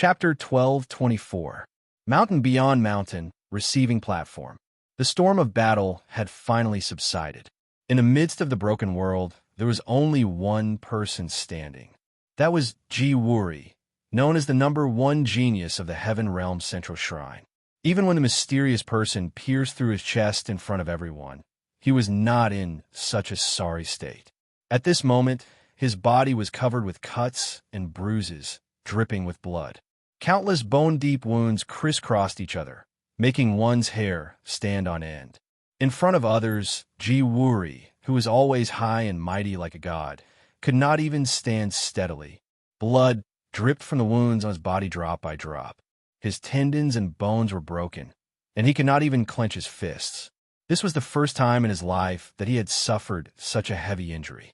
Chapter 12:24. Mountain Beyond Mountain, Receiving Platform. The storm of battle had finally subsided. In the midst of the broken world, there was only one person standing. That was Ji Wuri, known as the #1 genius of the Heaven Realm Central Shrine. Even when the mysterious person pierced through his chest in front of everyone, he was not in such a sorry state. At this moment, his body was covered with cuts and bruises, dripping with blood. Countless bone-deep wounds crisscrossed each other, making one's hair stand on end. In front of others, Ji Wuri, who was always high and mighty like a god, could not even stand steadily. Blood dripped from the wounds on his body drop by drop. His tendons and bones were broken, and he could not even clench his fists. This was the first time in his life that he had suffered such a heavy injury.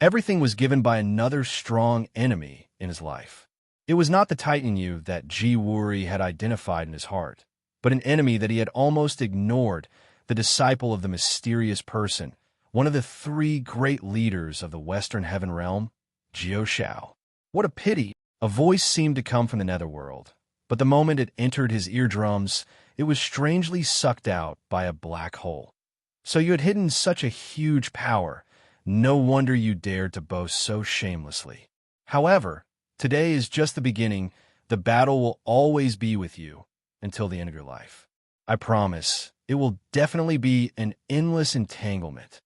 Everything was given by another strong enemy in his life. It was not the Titan you that Ji Wuri had identified in his heart, but an enemy that he had almost ignored, the disciple of the mysterious person, one of the 3 great leaders of the Western Heaven Realm, Jiao Shao. What a pity! A voice seemed to come from the netherworld, but the moment it entered his eardrums, it was strangely sucked out by a black hole. So you had hidden such a huge power. No wonder you dared to boast so shamelessly. However, today is just the beginning. The battle will always be with you until the end of your life. I promise, it will definitely be an endless entanglement.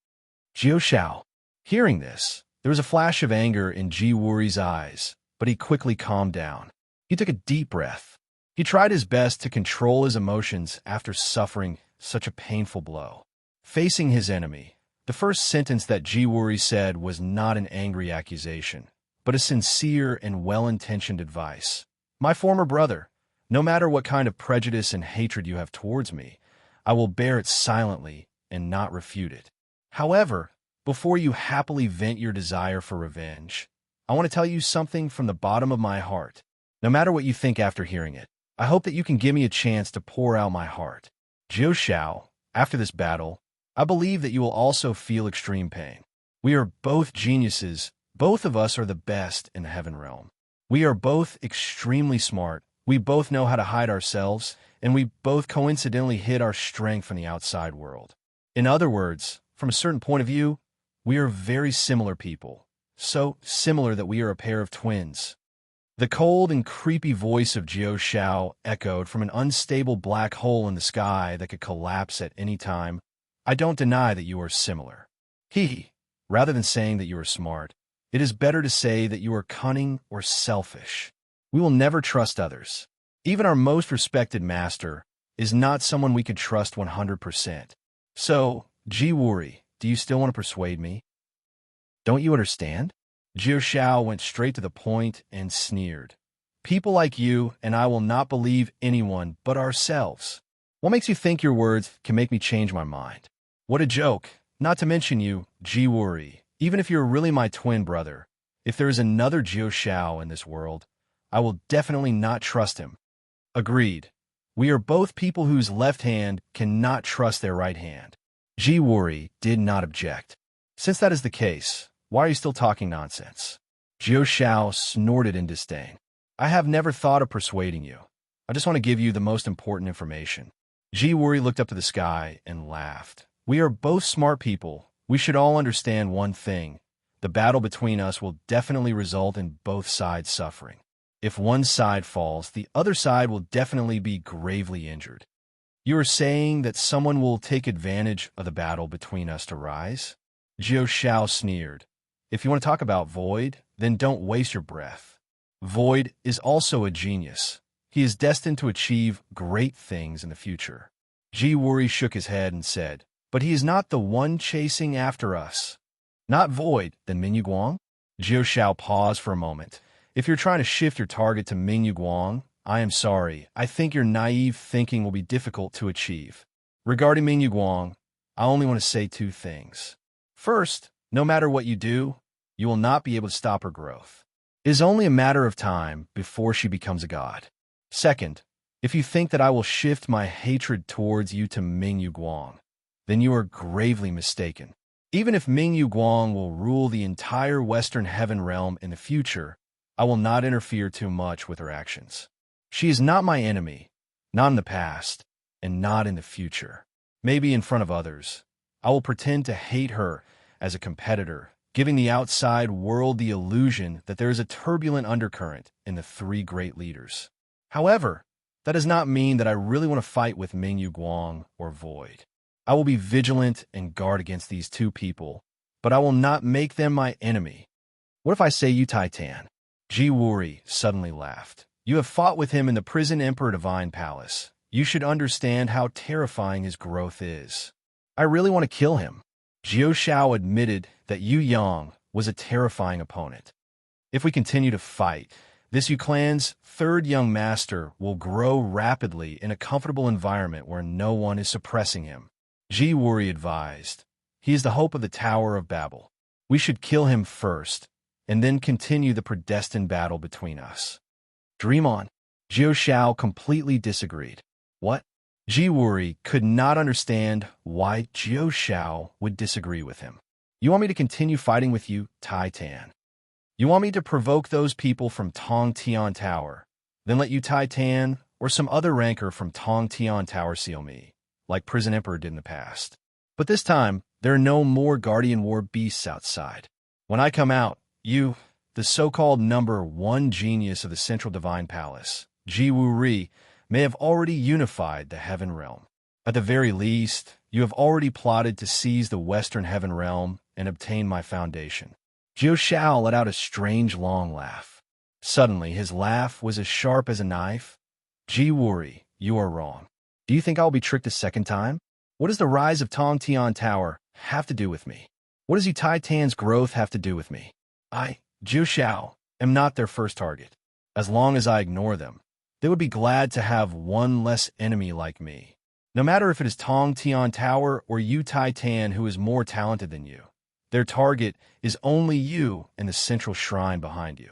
Jiao Shao. Hearing this, there was a flash of anger in Ji Wuri's eyes, but he quickly calmed down. He took a deep breath. He tried his best to control his emotions after suffering such a painful blow. Facing his enemy, the first sentence that Ji Wuri said was not an angry accusation, but a sincere and well-intentioned advice. My former brother, no matter what kind of prejudice and hatred you have towards me, I will bear it silently and not refute it. However, before you happily vent your desire for revenge, I want to tell you something from the bottom of my heart. No matter what you think after hearing it, I hope that you can give me a chance to pour out my heart. Jiao Shao, after this battle, I believe that you will also feel extreme pain. We are both geniuses. Both of us are the best in the Heaven Realm. We are both extremely smart. We both know how to hide ourselves, and we both coincidentally hid our strength from the outside world. In other words, from a certain point of view, we are very similar people. So similar that we are a pair of twins. The cold and creepy voice of Jiao Shao echoed from an unstable black hole in the sky that could collapse at any time. I don't deny that you are similar. Rather than saying that you are smart, it is better to say that you are cunning or selfish. We will never trust others. Even our most respected master is not someone we could trust 100%. So, Ji Wuri, do you still want to persuade me? Don't you understand? Jiao Shao went straight to the point and sneered. People like you and I will not believe anyone but ourselves. What makes you think your words can make me change my mind? What a joke. Not to mention you, Ji Wuri. Even if you're really my twin brother, if there is another Jiao Shao in this world, I will definitely not trust him. Agreed. We are both people whose left hand cannot trust their right hand. Ji Wuri did not object. Since that is the case, why are you still talking nonsense? Jiao Shao snorted in disdain. I have never thought of persuading you. I just want to give you the most important information. Ji Wuri looked up to the sky and laughed. We are both smart people. We should all understand one thing. The battle between us will definitely result in both sides suffering. If one side falls, the other side will definitely be gravely injured. You are saying that someone will take advantage of the battle between us to rise? Jiao Shao sneered. If you want to talk about Void, then don't waste your breath. Void is also a genius. He is destined to achieve great things in the future. Ji Wuri shook his head and said, but he is not the one chasing after us. Not Void, then Mingyu Guang? Jiao Shao paused for a moment. If you're trying to shift your target to Mingyu Guang, I am sorry. I think your naive thinking will be difficult to achieve. Regarding Mingyu Guang, I only want to say 2 things. First, no matter what you do, you will not be able to stop her growth. It is only a matter of time before she becomes a god. Second, if you think that I will shift my hatred towards you to Mingyu Guang, then you are gravely mistaken. Even if Mingyu Guang will rule the entire Western Heaven Realm in the future, I will not interfere too much with her actions. She is not my enemy, not in the past, and not in the future. Maybe in front of others, I will pretend to hate her as a competitor, giving the outside world the illusion that there is a turbulent undercurrent in the three great leaders. However, that does not mean that I really want to fight with Mingyu Guang or Void. I will be vigilant and guard against these two people, but I will not make them my enemy. What if I say you Titan? Ji Wuri suddenly laughed. You have fought with him in the prison Emperor Divine Palace. You should understand how terrifying his growth is. I really want to kill him. Jiao Shao admitted that Yu Yang was a terrifying opponent. If we continue to fight, this Yu clan's third young master will grow rapidly in a comfortable environment where no one is suppressing him. Ji Wuri advised. He is the hope of the Tower of Babel. We should kill him first, and then continue the predestined battle between us. Dream on. Jiao Shao completely disagreed. What? Ji Wuri could not understand why Jiao Shao would disagree with him. You want me to continue fighting with you, Titan? You want me to provoke those people from Tong Tian Tower, then let you Titan or some other ranker from Tong Tian Tower seal me, like Prison Emperor did in the past. But this time, there are no more Guardian War beasts outside. When I come out, you, the so-called number one genius of the Central Divine Palace, Ji Wuri, may have already unified the Heaven Realm. At the very least, you have already plotted to seize the Western Heaven Realm and obtain my foundation. Jiao Shao let out a strange long laugh. Suddenly, his laugh was as sharp as a knife. Ji Wuri, you are wrong. Do you think I'll be tricked a second time? What does the rise of Tong Tian Tower have to do with me? What does Titan's growth have to do with me? I, Jiao Shao, am not their first target. As long as I ignore them, they would be glad to have one less enemy like me. No matter if it is Tong Tian Tower or you Titan who is more talented than you, their target is only you and the central shrine behind you.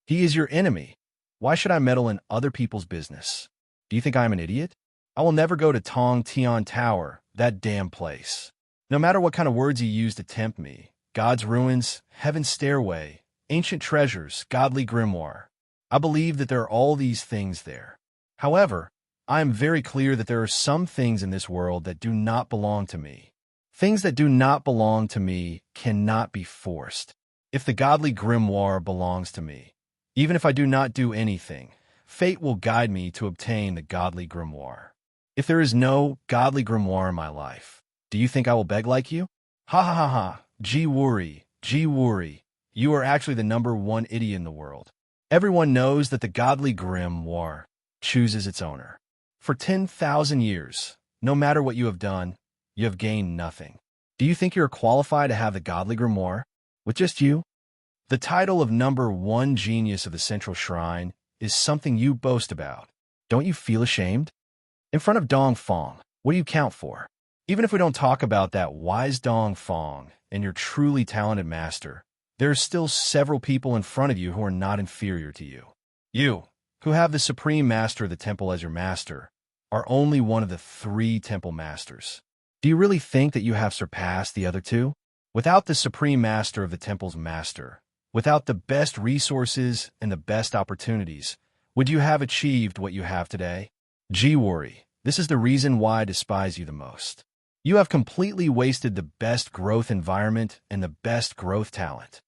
He is your enemy. Why should I meddle in other people's business? Do you think I am an idiot? I will never go to Tong Tian Tower, that damn place. No matter what kind of words you use to tempt me, God's ruins, heaven's stairway, ancient treasures, godly grimoire, I believe that there are all these things there. However, I am very clear that there are some things in this world that do not belong to me. Things that do not belong to me cannot be forced. If the godly grimoire belongs to me, even if I do not do anything, fate will guide me to obtain the godly grimoire. If there is no godly grimoire in my life, do you think I will beg like you? Ha ha ha ha, Ji Wuri, you are actually the number one idiot in the world. Everyone knows that the godly grimoire chooses its owner. For 10,000 years, no matter what you have done, you have gained nothing. Do you think you are qualified to have the godly grimoire? With just you? The title of number one genius of the Central Shrine is something you boast about. Don't you feel ashamed? In front of Dong Fong, what do you count for? Even if we don't talk about that wise Dong Fong and your truly talented master, there are still several people in front of you who are not inferior to you. You, who have the supreme master of the temple as your master, are only one of the three temple masters. Do you really think that you have surpassed the other two? Without the supreme master of the temple's master, without the best resources and the best opportunities, would you have achieved what you have today? Ji Wuri, this is the reason why I despise you the most. You have completely wasted the best growth environment and the best growth talent.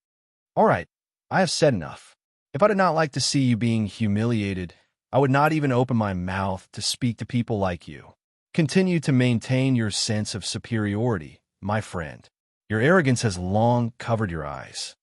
All right, I have said enough. If I did not like to see you being humiliated, I would not even open my mouth to speak to people like you. Continue to maintain your sense of superiority, my friend. Your arrogance has long covered your eyes.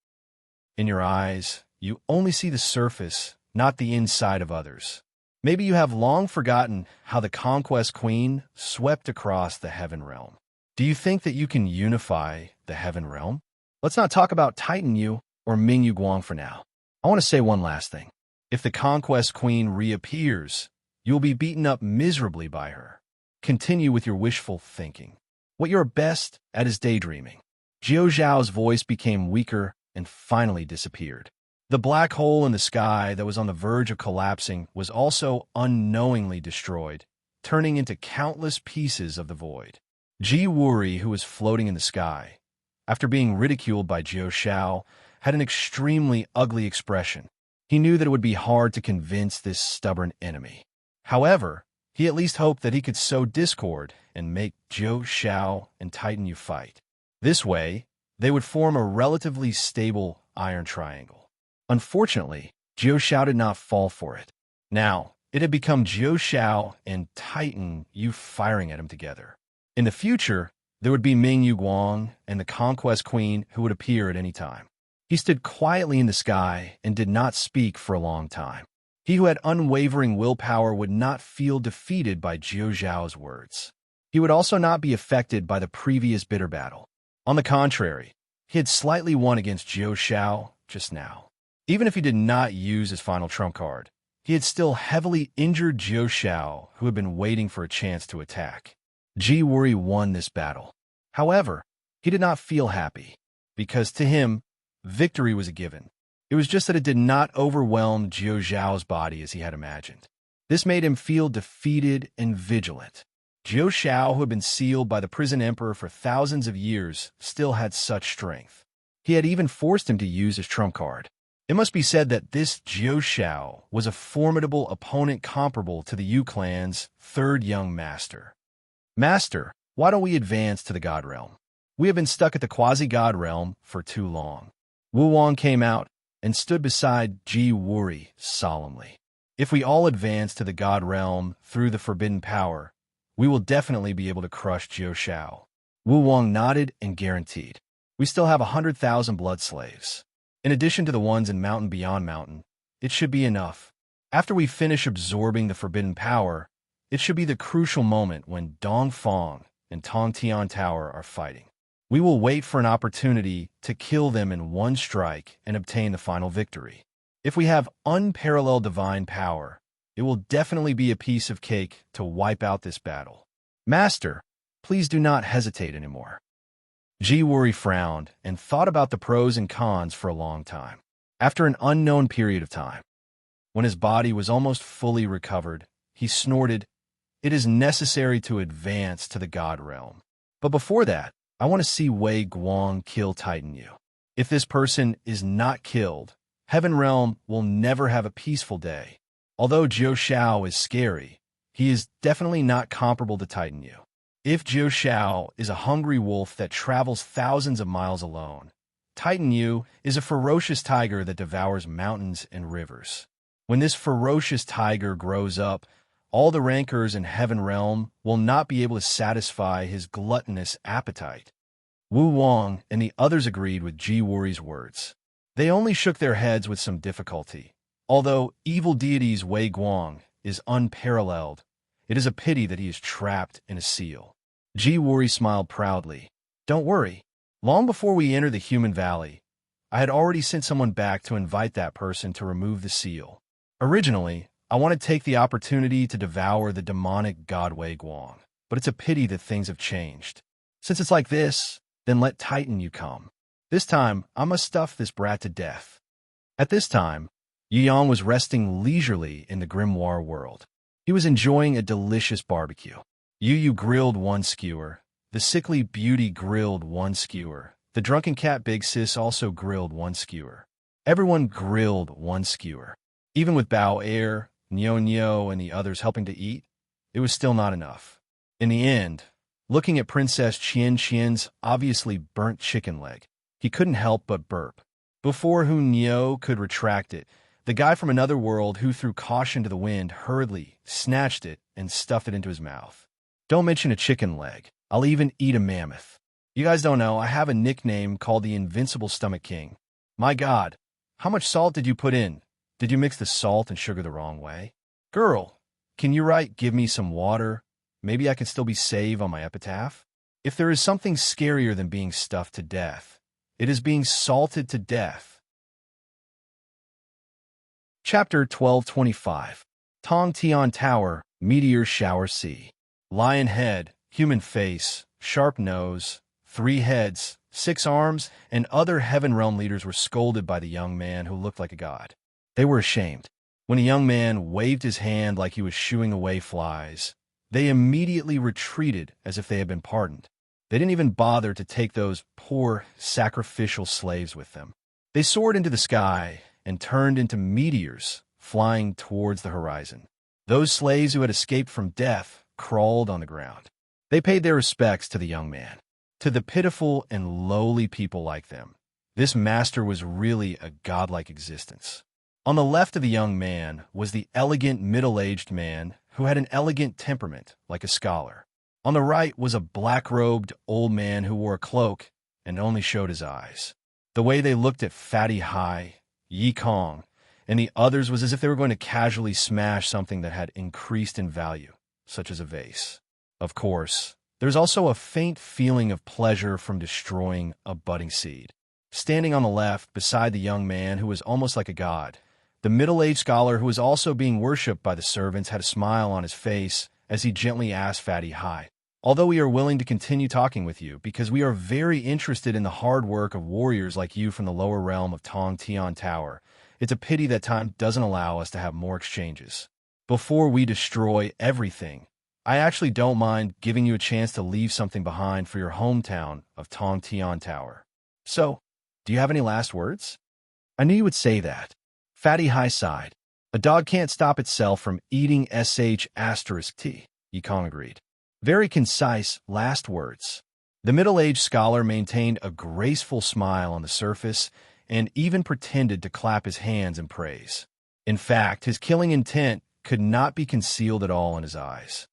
In your eyes, you only see the surface, not the inside of others. Maybe you have long forgotten how the Conquest Queen swept across the Heaven Realm. Do you think that you can unify the Heaven Realm? Let's not talk about Titan Yu or Mingyu Guang for now. I want to say one last thing. If the Conquest Queen reappears, you will be beaten up miserably by her. Continue with your wishful thinking. What you're best at is daydreaming. Jiao Zhao's voice became weaker and finally disappeared. The black hole in the sky that was on the verge of collapsing was also unknowingly destroyed, turning into countless pieces of the void. Ji Wuri, who was floating in the sky, after being ridiculed by Jiao Shao, had an extremely ugly expression. He knew that it would be hard to convince this stubborn enemy. However, he at least hoped that he could sow discord and make Zhou Xiao and Titan Yu fight. This way, they would form a relatively stable iron triangle. Unfortunately, Zhou Xiao did not fall for it. Now, it had become Zhou Xiao and Titan Yu firing at him together. In the future, there would be Ming Yu Guang and the Conquest Queen who would appear at any time. He stood quietly in the sky and did not speak for a long time. He who had unwavering willpower would not feel defeated by Zhou Xiao's words. He would also not be affected by the previous bitter battle. On the contrary, he had slightly won against Zhou Xiao just now. Even if he did not use his final trump card, he had still heavily injured Zhou Xiao, who had been waiting for a chance to attack. Ji Wuri won this battle. However, he did not feel happy, because to him, victory was a given. It was just that it did not overwhelm Zhou Xiao's body as he had imagined. This made him feel defeated and vigilant. Zhou Xiao, who had been sealed by the prison emperor for thousands of years, still had such strength. He had even forced him to use his trump card. It must be said that this Zhou Xiao was a formidable opponent comparable to the Yu clan's third young master. Master, why don't we advance to the God Realm? We have been stuck at the quasi-God Realm for too long. Wu Wang came out and stood beside Ji Wuri solemnly. If we all advance to the God Realm through the forbidden power, we will definitely be able to crush Zhou Xiao. Wu Wang nodded and guaranteed. We still have 100,000 blood slaves. In addition to the ones in Mountain Beyond Mountain, it should be enough. After we finish absorbing the forbidden power, it should be the crucial moment when Dongfang and Tongtian Tower are fighting. We will wait for an opportunity to kill them in one strike and obtain the final victory. If we have unparalleled divine power, it will definitely be a piece of cake to wipe out this battle. Master, please do not hesitate anymore. Ji Wuri frowned and thought about the pros and cons for a long time. After an unknown period of time, when his body was almost fully recovered, he snorted, "It is necessary to advance to the God Realm. But before that, I want to see Wei Guang kill Titan Yu. If this person is not killed, Heaven Realm will never have a peaceful day. Although Zhou Xiao is scary, he is definitely not comparable to Titan Yu. If Zhou Xiao is a hungry wolf that travels thousands of miles alone, Titan Yu is a ferocious tiger that devours mountains and rivers. When this ferocious tiger grows up, all the rancors in Heaven Realm will not be able to satisfy his gluttonous appetite." Wu Wang and the others agreed with Ji Wuri's words. They only shook their heads with some difficulty. Although evil deity's Wei Guang is unparalleled, it is a pity that he is trapped in a seal. Ji Wuri smiled proudly. "Don't worry. Long before we enter the human valley, I had already sent someone back to invite that person to remove the seal. Originally, I wanted to take the opportunity to devour the demonic god Wei Guang, but it's a pity that things have changed. Since it's like this, then let Titan Yu come. This time, I must stuff this brat to death." At this time, Yu Yang was resting leisurely in the grimoire world. He was enjoying a delicious barbecue. Yu Yu grilled one skewer, the sickly beauty grilled one skewer, the drunken cat Big Sis also grilled one skewer. Everyone grilled one skewer. Even with Bao Air, Nyo Nyo, and the others helping to eat, it was still not enough. In the end, looking at Princess Qian Qian's obviously burnt chicken leg, he couldn't help but burp. Before Hu Nyo could retract it, the guy from another world who threw caution to the wind hurriedly snatched it and stuffed it into his mouth. Don't mention a chicken leg. I'll even eat a mammoth. You guys don't know, I have a nickname called the Invincible Stomach King. My God, how much salt did you put in? Did you mix the salt and sugar the wrong way? Girl, can you write, "Give me some water"? Maybe I can still be saved on my epitaph? If there is something scarier than being stuffed to death, it is being salted to death. Chapter 1225. Tong Tian Tower, Meteor Shower Sea. Lion head, human face, sharp nose, 3 heads, 6 arms, and other Heaven Realm leaders were scolded by the young man who looked like a god. They were ashamed. When a young man waved his hand like he was shooing away flies, they immediately retreated as if they had been pardoned. They didn't even bother to take those poor, sacrificial slaves with them. They soared into the sky and turned into meteors flying towards the horizon. Those slaves who had escaped from death crawled on the ground. They paid their respects to the young man. To the pitiful and lowly people like them, this master was really a godlike existence. On the left of the young man was the elegant middle-aged man who had an elegant temperament like a scholar. On the right was a black-robed old man who wore a cloak and only showed his eyes. The way they looked at Fatty Hai, Yi Kong, and the others was as if they were going to casually smash something that had increased in value, such as a vase. Of course, there's also a faint feeling of pleasure from destroying a budding seed. Standing on the left, beside the young man who was almost like a god, the middle-aged scholar who was also being worshipped by the servants had a smile on his face as he gently asked Fatty Hai, "Although we are willing to continue talking with you because we are very interested in the hard work of warriors like you from the lower realm of Tong Tian Tower, it's a pity that time doesn't allow us to have more exchanges. Before we destroy everything, I actually don't mind giving you a chance to leave something behind for your hometown of Tong Tian Tower. So, do you have any last words?" "I knew you would say that." Fatty Hai sighed. "A dog can't stop itself from eating **T, Yikong agreed. Very concise last words. The middle-aged scholar maintained a graceful smile on the surface and even pretended to clap his hands in praise. In fact, his killing intent could not be concealed at all in his eyes.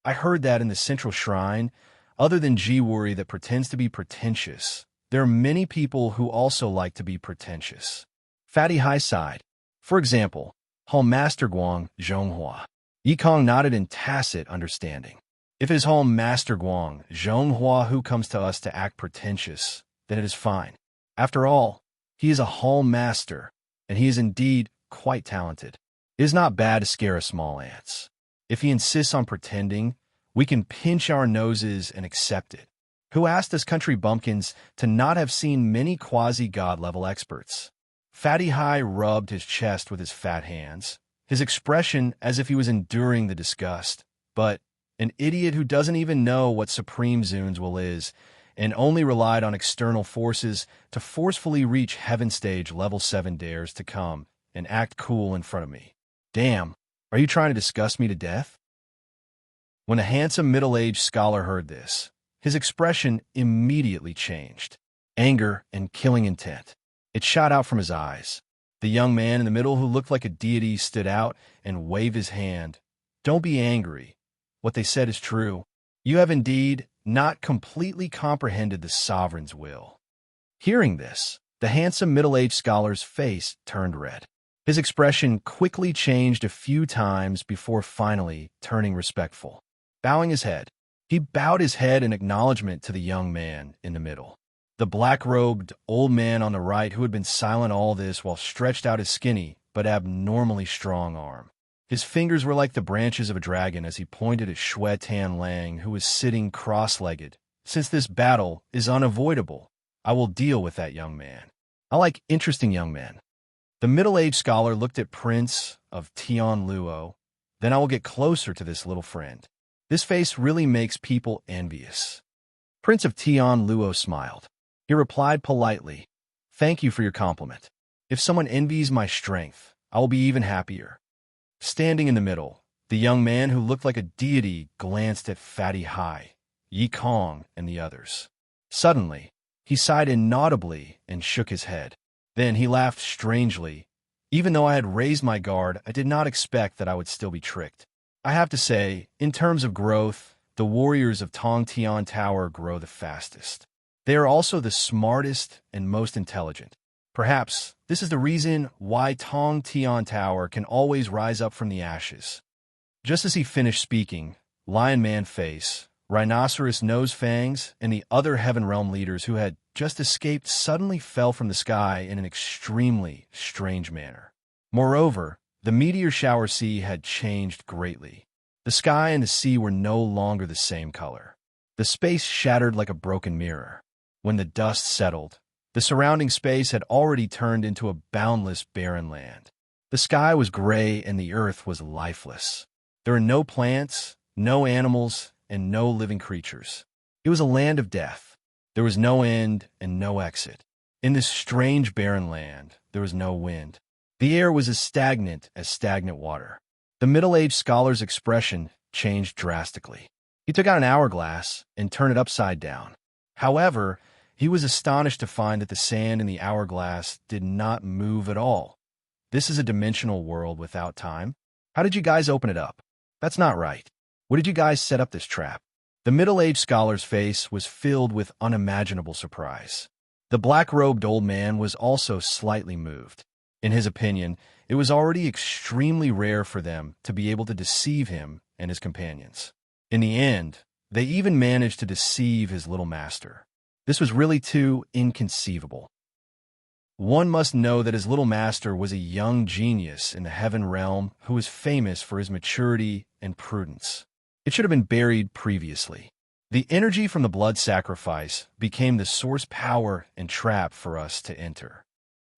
"I heard that in the central shrine, other than Jiwuri that pretends to be pretentious, there are many people who also like to be pretentious." Fatty Hai sighed. "For example, Home Master Guang Zhonghua." Yikong nodded in tacit understanding. "If it is Home Master Guang Zhonghua who comes to us to act pretentious, then it is fine. After all, he is a hall master, and he is indeed quite talented. It is not bad to scare a small ants. If he insists on pretending, we can pinch our noses and accept it. Who asked us country bumpkins to not have seen many quasi-god level experts?" Fatty Hai rubbed his chest with his fat hands, his expression as if he was enduring the disgust. But an idiot who doesn't even know what Supreme Zune's will is and only relied on external forces to forcefully reach Heaven Stage Level 7 dares to come and act cool in front of me. Damn, are you trying to disgust me to death? When the handsome middle-aged scholar heard this, his expression immediately changed. Anger and killing intent. It shot out from his eyes. The young man in the middle who looked like a deity stood out and waved his hand. "Don't be angry. What they said is true. You have indeed not completely comprehended the sovereign's will." Hearing this, the handsome middle-aged scholar's face turned red. His expression quickly changed a few times before finally turning respectful. Bowing his head, he bowed his head in acknowledgement to the young man in the middle. The black-robed old man on the right who had been silent all this while stretched out his skinny but abnormally strong arm. His fingers were like the branches of a dragon as he pointed at Xue Tan Lang, who was sitting cross-legged. "Since this battle is unavoidable, I will deal with that young man. I like interesting young men." The middle-aged scholar looked at Prince of Tian Luo. "Then I will get closer to this little friend. This face really makes people envious." Prince of Tian Luo smiled. He replied politely, "Thank you for your compliment. If someone envies my strength, I will be even happier." Standing in the middle, the young man who looked like a deity glanced at Fatty Hai, Yi Kong, and the others. Suddenly, he sighed inaudibly and shook his head. Then he laughed strangely. Even though I had raised my guard, I did not expect that I would still be tricked. I have to say, in terms of growth, the warriors of Tong Tian Tower grow the fastest. They are also the smartest and most intelligent. Perhaps this is the reason why Tong Tian Tower can always rise up from the ashes. Just as he finished speaking, Lion Man Face, Rhinoceros Nose Fangs, and the other Heaven Realm leaders who had just escaped suddenly fell from the sky in an extremely strange manner. Moreover, the meteor shower sea had changed greatly. The sky and the sea were no longer the same color. The space shattered like a broken mirror. When the dust settled, the surrounding space had already turned into a boundless barren land. The sky was gray and the earth was lifeless. There were no plants, no animals, and no living creatures. It was a land of death. There was no end and no exit. In this strange barren land, there was no wind. The air was as stagnant water. The middle-aged scholar's expression changed drastically. He took out an hourglass and turned it upside down. However, he was astonished to find that the sand in the hourglass did not move at all. This is a dimensional world without time. How did you guys open it up? That's not right. What did you guys set up this trap? The middle-aged scholar's face was filled with unimaginable surprise. The black-robed old man was also slightly moved. In his opinion, it was already extremely rare for them to be able to deceive him and his companions. In the end, they even managed to deceive his little master. This was really too inconceivable. One must know that his little master was a young genius in the heaven realm who was famous for his maturity and prudence. It should have been buried previously. The energy from the blood sacrifice became the source power and trap for us to enter.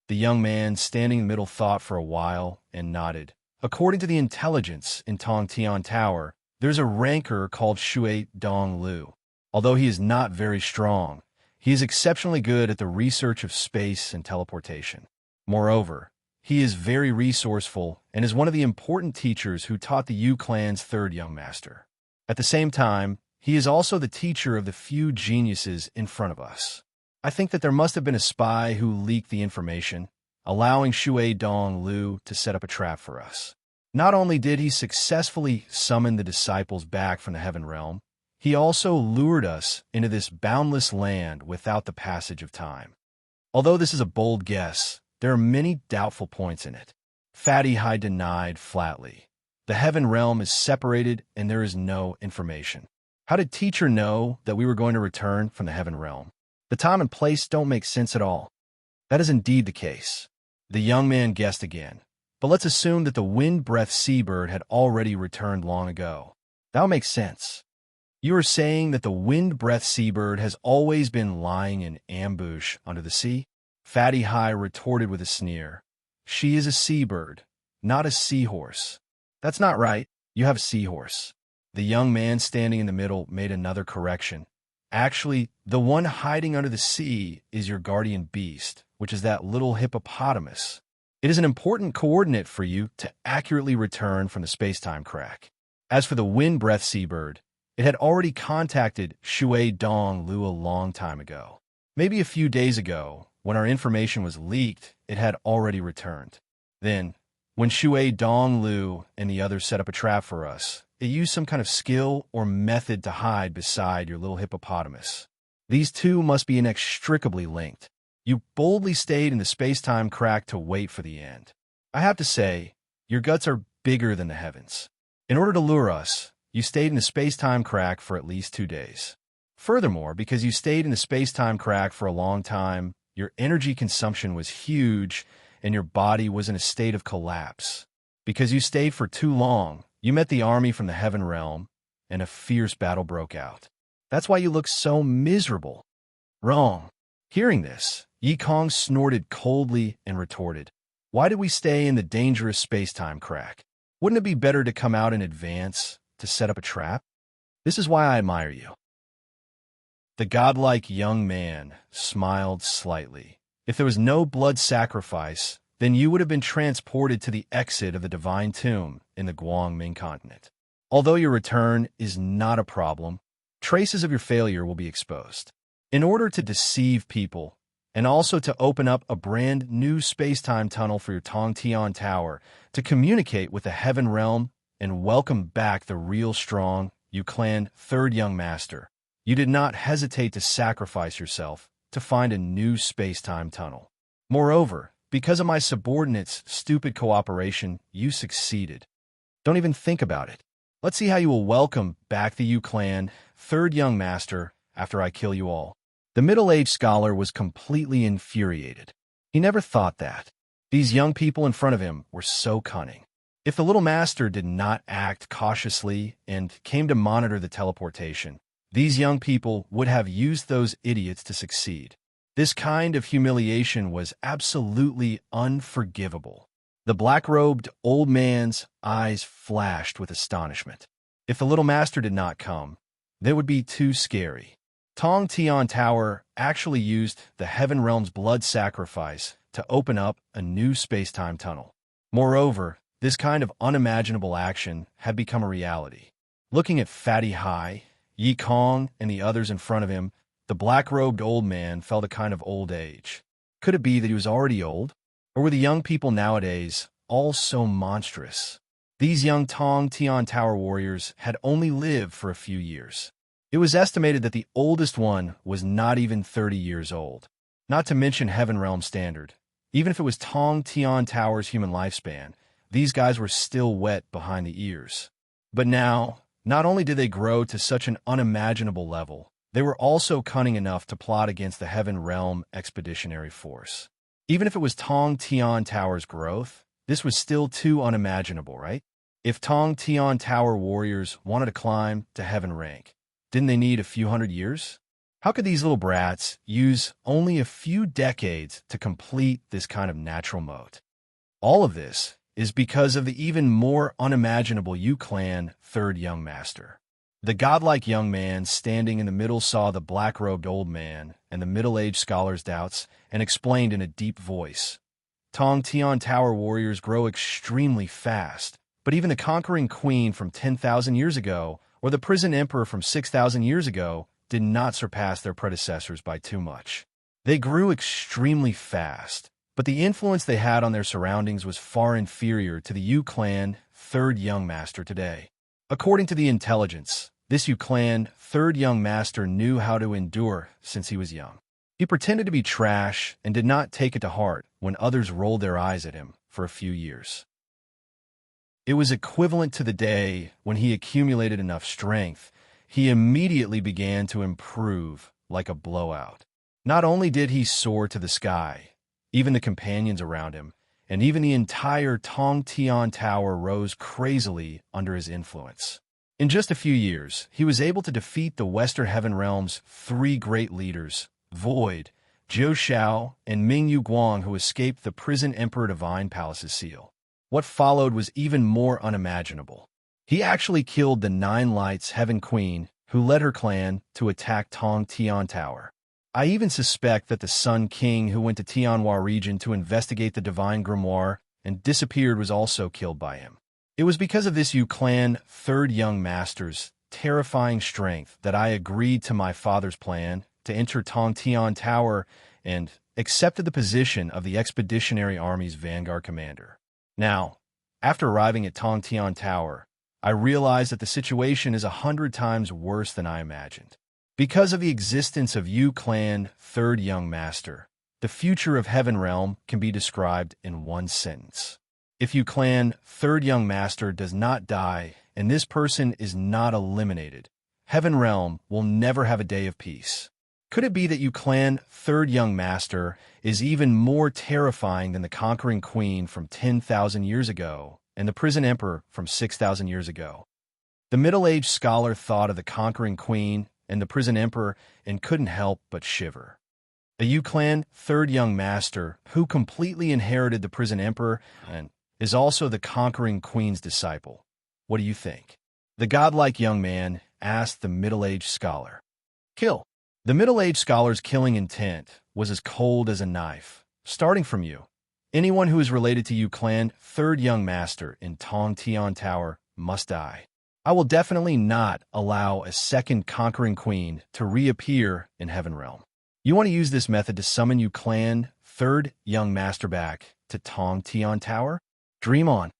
The young man standing in the middle thought for a while and nodded. According to the intelligence in Tong Tian Tower, there's a ranker called Shui Dong Lu. Although he is not very strong, he is exceptionally good at the research of space and teleportation. Moreover, he is very resourceful and is one of the important teachers who taught the Yu clan's third young master. At the same time, he is also the teacher of the few geniuses in front of us. I think that there must have been a spy who leaked the information, allowing Shui Dong Lu to set up a trap for us. Not only did he successfully summon the disciples back from the heaven realm, he also lured us into this boundless land without the passage of time. Although this is a bold guess, there are many doubtful points in it. Fatty Hai denied flatly. The heaven realm is separated and there is no information. How did teacher know that we were going to return from the heaven realm? The time and place don't make sense at all. That is indeed the case. The young man guessed again. But let's assume that the wind-breath seabird had already returned long ago. That would make sense. You are saying that the wind-breath seabird has always been lying in ambush under the sea? Fatty Hai retorted with a sneer. She is a seabird, not a seahorse. That's not right. You have a seahorse. The young man standing in the middle made another correction. Actually, the one hiding under the sea is your guardian beast, which is that little hippopotamus. It is an important coordinate for you to accurately return from the space-time crack. As for the wind-breath seabird, it had already contacted Shui Dong Lu a long time ago. Maybe a few days ago, when our information was leaked, it had already returned. Then, when Shui Dong Lu and the others set up a trap for us, it used some kind of skill or method to hide beside your little hippopotamus. These two must be inextricably linked. You boldly stayed in the space-time crack to wait for the end. I have to say, your guts are bigger than the heavens. In order to lure us, you stayed in the space-time crack for at least 2 days. Furthermore, because you stayed in the space-time crack for a long time, your energy consumption was huge and your body was in a state of collapse. Because you stayed for too long, you met the army from the heaven realm, and a fierce battle broke out. That's why you look so miserable. Wrong. Hearing this, Yi Kong snorted coldly and retorted, Why did we stay in the dangerous space-time crack? Wouldn't it be better to come out in advance to set up a trap? This is why I admire you. The godlike young man smiled slightly. If there was no blood sacrifice, then you would have been transported to the exit of the divine tomb in the Guangming continent. Although your return is not a problem, traces of your failure will be exposed. In order to deceive people, and also to open up a brand new space-time tunnel for your Tong Tian Tower to communicate with the heaven realm and welcome back the real strong Yu clan third young master, you did not hesitate to sacrifice yourself to find a new space-time tunnel. Moreover, because of my subordinates' stupid cooperation, you succeeded. Don't even think about it. Let's see how you will welcome back the Yu clan third young master after I kill you all. The middle-aged scholar was completely infuriated. He never thought that. These young people in front of him were so cunning. If the little master did not act cautiously and came to monitor the teleportation, these young people would have used those idiots to succeed. This kind of humiliation was absolutely unforgivable. The black-robed old man's eyes flashed with astonishment. If the little master did not come, that would be too scary. Tong Tian Tower actually used the Heaven Realm's blood sacrifice to open up a new space-time tunnel. Moreover, this kind of unimaginable action had become a reality. Looking at Fatty Hai, Yi Kong, and the others in front of him, the black-robed old man felt a kind of old age. Could it be that he was already old? Or were the young people nowadays all so monstrous? These young Tong Tian Tower warriors had only lived for a few years. It was estimated that the oldest one was not even 30 years old. Not to mention Heaven Realm standard. Even if it was Tong Tian Tower's human lifespan, these guys were still wet behind the ears. But now, not only did they grow to such an unimaginable level, they were also cunning enough to plot against the Heaven Realm Expeditionary Force. Even if it was Tong Tian Tower's growth, this was still too unimaginable, right? If Tong Tian Tower warriors wanted to climb to Heaven rank, didn't they need a few hundred years? How could these little brats use only a few decades to complete this kind of natural moat? All of this is because of the even more unimaginable Yu Clan third young master. The godlike young man standing in the middle saw the black-robed old man and the middle-aged scholar's doubts and explained in a deep voice. Tong Tian Tower warriors grow extremely fast, but even the conquering queen from 10,000 years ago or the prison emperor from 6,000 years ago did not surpass their predecessors by too much. They grew extremely fast, but the influence they had on their surroundings was far inferior to the Yu Clan third young master today. According to the intelligence, this Yu Clan third young master knew how to endure since he was young. He pretended to be trash and did not take it to heart when others rolled their eyes at him for a few years. It was equivalent to the day when he accumulated enough strength. He immediately began to improve like a blowout. Not only did he soar to the sky, even the companions around him, and even the entire Tong Tian Tower rose crazily under his influence. In just a few years, he was able to defeat the Western Heaven Realm's three great leaders, Void, Zhou Xiao, and Ming Yu Guang, who escaped the prison Emperor Divine Palace's seal. What followed was even more unimaginable. He actually killed the Nine Lights Heaven Queen, who led her clan to attack Tong Tian Tower. I even suspect that the Sun King who went to Tianhua region to investigate the Divine Grimoire and disappeared was also killed by him. It was because of this Yu Clan third young master's terrifying strength that I agreed to my father's plan to enter Tong Tian Tower and accepted the position of the Expeditionary Army's vanguard commander. Now, after arriving at Tong Tian Tower, I realized that the situation is 100 times worse than I imagined. Because of the existence of Yu Clan third young master, the future of Heaven Realm can be described in one sentence. If Yu Clan third young master does not die and this person is not eliminated, Heaven Realm will never have a day of peace. Could it be that Yu Clan third young master is even more terrifying than the conquering queen from 10,000 years ago and the prison emperor from 6,000 years ago? The middle-aged scholar thought of the conquering queen and the prison emperor and couldn't help but shiver. A Yu Clan third young master who completely inherited the prison emperor and is also the conquering queen's disciple. What do you think? The godlike young man asked the middle-aged scholar. Kill. The middle-aged scholar's killing intent was as cold as a knife. Starting from you, anyone who is related to Yu Clan third young master in Tong Tian Tower must die. I will definitely not allow a second conquering queen to reappear in Heaven Realm. You want to use this method to summon Yu Clan third young master back to Tong Tian Tower? Dream on.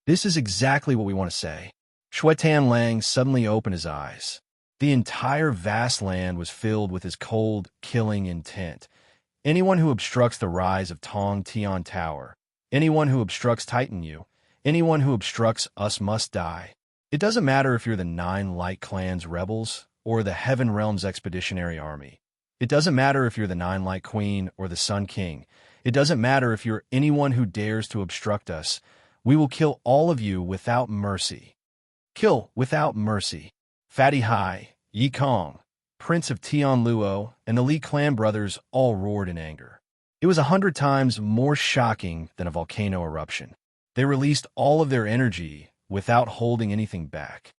This is exactly what we want to say. Shuetan Lang suddenly opened his eyes. The entire vast land was filled with his cold, killing intent. Anyone who obstructs the rise of Tong Tian Tower, anyone who obstructs Titan Yu, anyone who obstructs us must die. It doesn't matter if you're the Nine Light Clan's rebels or the Heaven Realm's Expeditionary Army. It doesn't matter if you're the Nine Light Queen or the Sun King. It doesn't matter if you're anyone who dares to obstruct us. We will kill all of you without mercy. Kill without mercy. Fatty Hai, Yi Kong, Prince of Tian Luo, and the Li clan brothers all roared in anger. It was 100 times more shocking than a volcano eruption. They released all of their energy without holding anything back.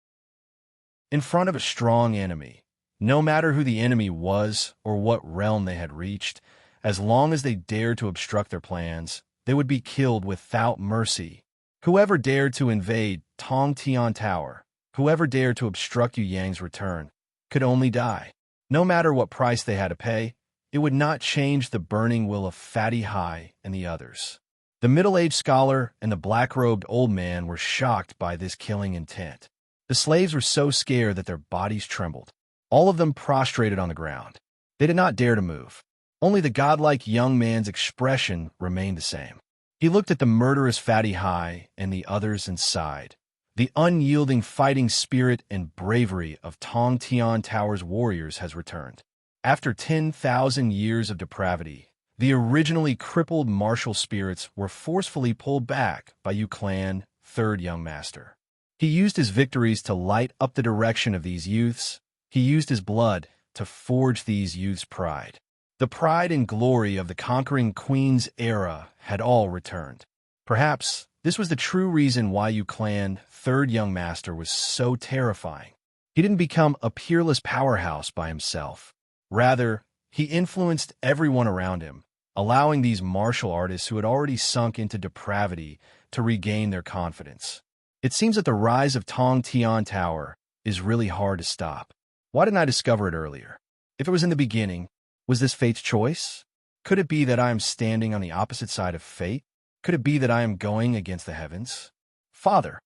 In front of a strong enemy, no matter who the enemy was or what realm they had reached, as long as they dared to obstruct their plans, they would be killed without mercy. Whoever dared to invade Tong Tian Tower, whoever dared to obstruct Yu Yang's return, could only die. No matter what price they had to pay, it would not change the burning will of Fatty Hai and the others. The middle-aged scholar and the black-robed old man were shocked by this killing intent. The slaves were so scared that their bodies trembled. All of them prostrated on the ground. They did not dare to move. Only the godlike young man's expression remained the same. He looked at the murderous Fatty Hai and the others and sighed. The unyielding fighting spirit and bravery of Tong Tian Tower's warriors has returned. After 10,000 years of depravity, the originally crippled martial spirits were forcefully pulled back by Yu Clan, third young master. He used his victories to light up the direction of these youths. He used his blood to forge these youths' pride. The pride and glory of the conquering queen's era had all returned. Perhaps this was the true reason why Yu Clan, third young master, was so terrifying. He didn't become a peerless powerhouse by himself. Rather, he influenced everyone around him, allowing these martial artists who had already sunk into depravity to regain their confidence. It seems that the rise of Tong Tian Tower is really hard to stop. Why didn't I discover it earlier? If it was in the beginning, was this fate's choice? Could it be that I am standing on the opposite side of fate? Could it be that I am going against the heavens? Father,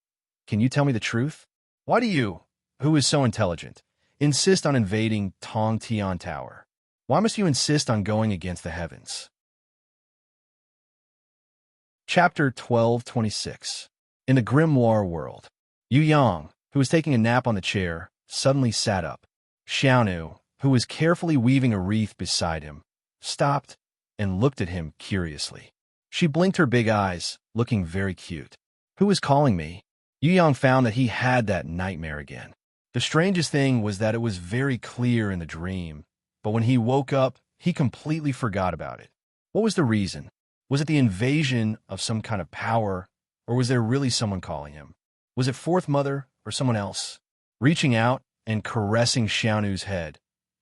can you tell me the truth? Why do you, who is so intelligent, insist on invading Tong Tian Tower? Why must you insist on going against the heavens? Chapter 1226. In the grimoire world, Yu Yang, who was taking a nap on the chair, suddenly sat up. Xiaonu, who was carefully weaving a wreath beside him, stopped and looked at him curiously. She blinked her big eyes, looking very cute. Who is calling me? Yu Yang found that he had that nightmare again. The strangest thing was that it was very clear in the dream, but when he woke up, he completely forgot about it. What was the reason? Was it the invasion of some kind of power, or was there really someone calling him? Was it Fourth Mother or someone else? Reaching out and caressing Xiaonu's head,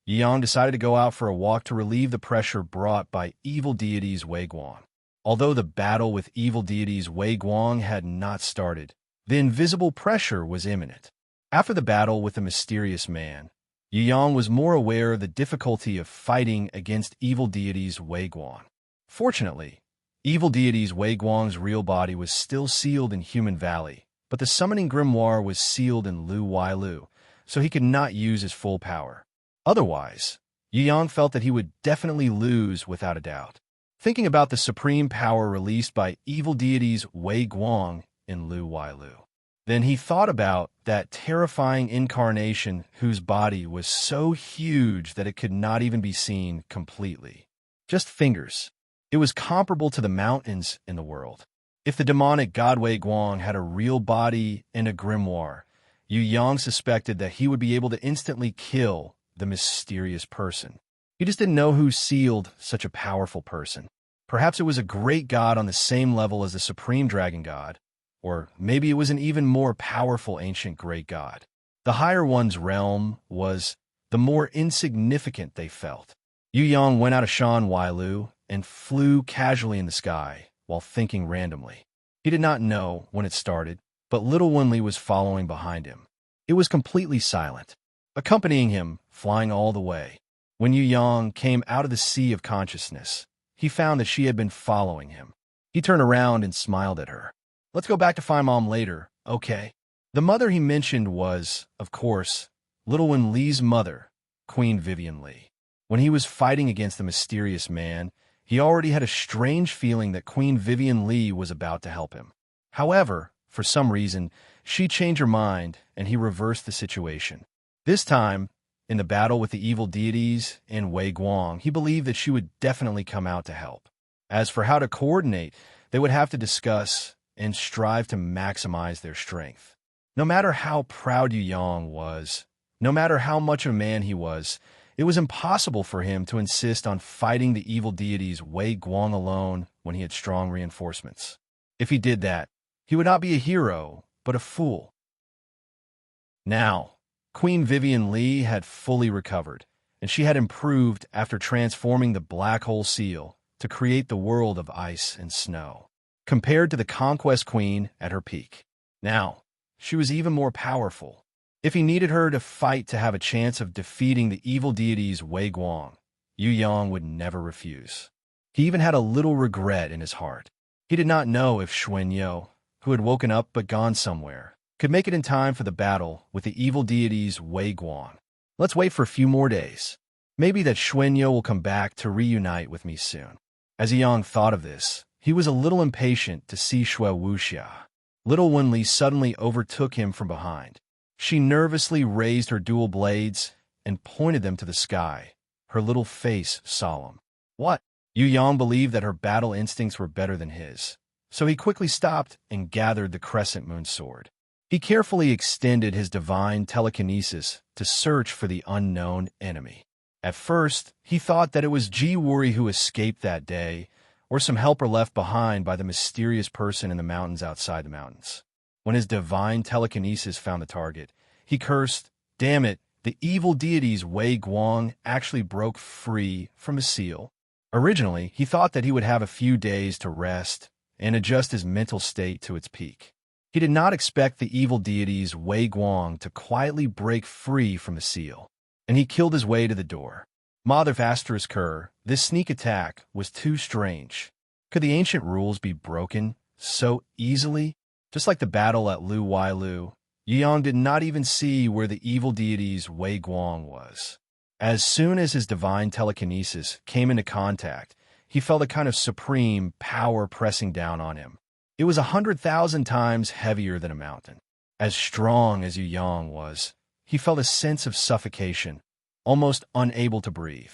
Yu Yang decided to go out for a walk to relieve the pressure brought by evil deities Wei Guang. Although the battle with evil deities Wei Guang had not started, the invisible pressure was imminent. After the battle with the mysterious man, Yu Yang was more aware of the difficulty of fighting against evil deities Wei Guang. Fortunately, evil deities Wei Guang's real body was still sealed in Human Valley, but the summoning grimoire was sealed in Lu Wailu, so he could not use his full power. Otherwise, Yu Yang felt that he would definitely lose without a doubt. Thinking about the supreme power released by evil deities Wei Guang in Lu Wailu, then he thought about that terrifying incarnation whose body was so huge that it could not even be seen completely. Just fingers. It was comparable to the mountains in the world. If the demonic god Wei Guang had a real body and a grimoire, Yu Yang suspected that he would be able to instantly kill the mysterious person. He just didn't know who sealed such a powerful person. Perhaps it was a great god on the same level as the supreme dragon god, or maybe it was an even more powerful ancient great god. The higher one's realm was, the more insignificant they felt. Yu Yang went out of Shan Wailu and flew casually in the sky while thinking randomly. He did not know when it started, but little Wenli was following behind him. It was completely silent, accompanying him, flying all the way. When Yu Yang came out of the sea of consciousness, he found that she had been following him. He turned around and smiled at her. Let's go back to find Mom later, okay? The mother he mentioned was, of course, little Wen Li's mother, Queen Vivian Li. When he was fighting against the mysterious man, he already had a strange feeling that Queen Vivian Li was about to help him. However, for some reason, she changed her mind and he reversed the situation. This time, in the battle with the evil deities and Wei Guang, he believed that she would definitely come out to help. As for how to coordinate, they would have to discuss and strive to maximize their strength. No matter how proud Yu Yang was, no matter how much of a man he was, it was impossible for him to insist on fighting the evil deities Wei Guang alone when he had strong reinforcements. If he did that, he would not be a hero, but a fool. Now, Queen Vivian Li had fully recovered, and she had improved after transforming the black hole seal, to create the world of ice and snow, compared to the Conquest Queen at her peak. Now, she was even more powerful. If he needed her to fight to have a chance of defeating the evil deities Wei Guang, Yu Yang would never refuse. He even had a little regret in his heart. He did not know if Xuanyo, who had woken up but gone somewhere, could make it in time for the battle with the evil deities Wei Guang. Let's wait for a few more days. Maybe that Xuanyo will come back to reunite with me soon. As Yang thought of this, he was a little impatient to see Xue Wuxia. Little Wenli suddenly overtook him from behind. She nervously raised her dual blades and pointed them to the sky, her little face solemn. What? Yu Yang believed that her battle instincts were better than his, so he quickly stopped and gathered the crescent moon sword. He carefully extended his divine telekinesis to search for the unknown enemy. At first, he thought that it was Ji Wuri who escaped that day, or some helper left behind by the mysterious person in the mountains outside the mountains. When his divine telekinesis found the target, he cursed, "Damn it, the evil deities Wei Guang actually broke free from a seal." Originally, he thought that he would have a few days to rest and adjust his mental state to its peak. He did not expect the evil deities Wei Guang to quietly break free from the seal, and he killed his way to the door. Mother Asterisk Her, this sneak attack was too strange. Could the ancient rules be broken so easily? Just like the battle at Lu Wailu, Yu Yang did not even see where the evil deities Wei Guang was. As soon as his divine telekinesis came into contact, he felt a kind of supreme power pressing down on him. It was 100,000 times heavier than a mountain. As strong as Yu Yang was, he felt a sense of suffocation, almost unable to breathe.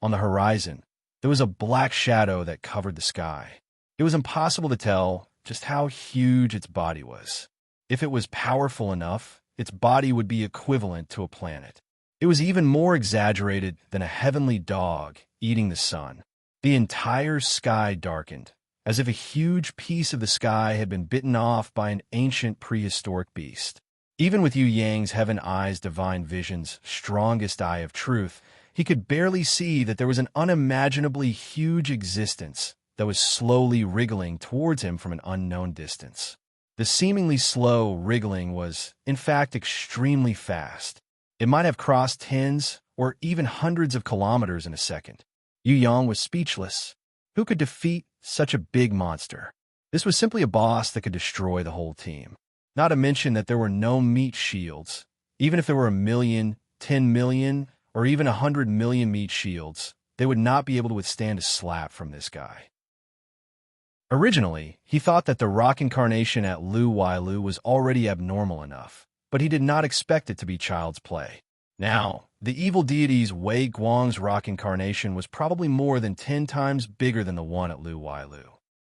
On the horizon, there was a black shadow that covered the sky. It was impossible to tell just how huge its body was. If it was powerful enough, its body would be equivalent to a planet. It was even more exaggerated than a heavenly dog eating the sun. The entire sky darkened, as if a huge piece of the sky had been bitten off by an ancient prehistoric beast. Even with Yu Yang's Heaven Eyes Divine Vision's strongest eye of truth, he could barely see that there was an unimaginably huge existence that was slowly wriggling towards him from an unknown distance. The seemingly slow wriggling was, in fact, extremely fast. It might have crossed tens or even hundreds of kilometers in a second. Yu Yang was speechless. Who could defeat such a big monster? This was simply a boss that could destroy the whole team. Not to mention that there were no meat shields. Even if there were 1 million, 10 million, or even 100 million meat shields, they would not be able to withstand a slap from this guy. Originally, he thought that the rock incarnation at Lu Wailu was already abnormal enough, but he did not expect it to be child's play. Now, the evil deities Wei Guang's rock incarnation was probably more than 10 times bigger than the one at Lu Wailu.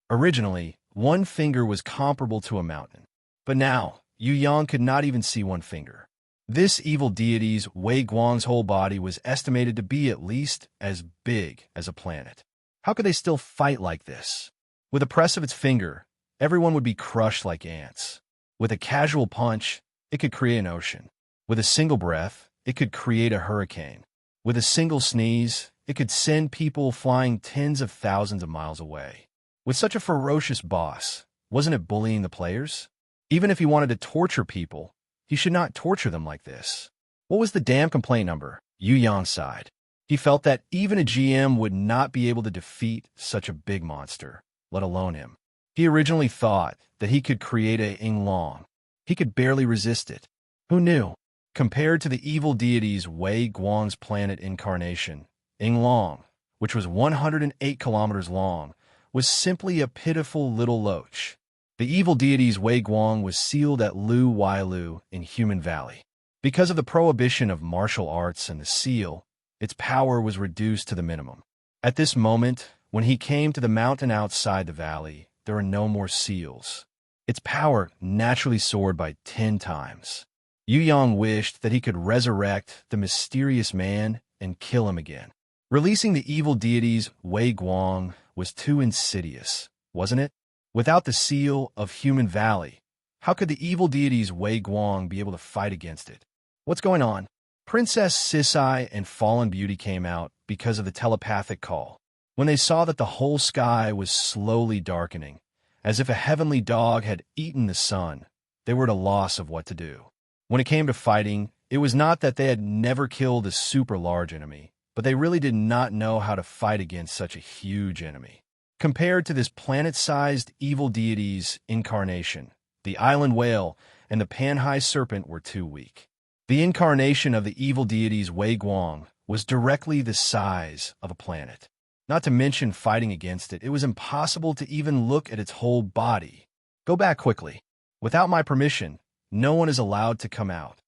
Originally, one finger was comparable to a mountain, but now, Yu Yang could not even see one finger. This evil deity's Wei Guang's whole body was estimated to be at least as big as a planet. How could they still fight like this? With a press of its finger, everyone would be crushed like ants. With a casual punch, it could create an ocean. With a single breath, it could create a hurricane. With a single sneeze, it could send people flying tens of thousands of miles away. With such a ferocious boss, wasn't it bullying the players? Even if he wanted to torture people, he should not torture them like this. What was the damn complaint number? Yu Yang sighed. He felt that even a GM would not be able to defeat such a big monster, let alone him. He originally thought that he could create a Yinglong. He could barely resist it. Who knew? Compared to the evil deities Wei Guang's planet incarnation, Yinglong, which was 108 kilometers long, was simply a pitiful little loach. The evil deities Wei Guang was sealed at Lu Wailu in Human Valley. Because of the prohibition of martial arts and the seal, its power was reduced to the minimum. At this moment, when he came to the mountain outside the valley, there were no more seals. Its power naturally soared by 10 times. Yu Yang wished that he could resurrect the mysterious man and kill him again. Releasing the evil deities Wei Guang was too insidious, wasn't it? Without the seal of Human Valley, how could the evil deities Wei Guang be able to fight against it? What's going on? Princess Sisai and Fallen Beauty came out because of the telepathic call. When they saw that the whole sky was slowly darkening, as if a heavenly dog had eaten the sun, they were at a loss of what to do. When it came to fighting, it was not that they had never killed a super large enemy, but they really did not know how to fight against such a huge enemy. Compared to this planet-sized evil deity's incarnation, the island whale and the Panhai serpent were too weak. The incarnation of the evil deity's Wei Guang was directly the size of a planet. Not to mention fighting against it, it was impossible to even look at its whole body. Go back quickly. Without my permission, no one is allowed to come out.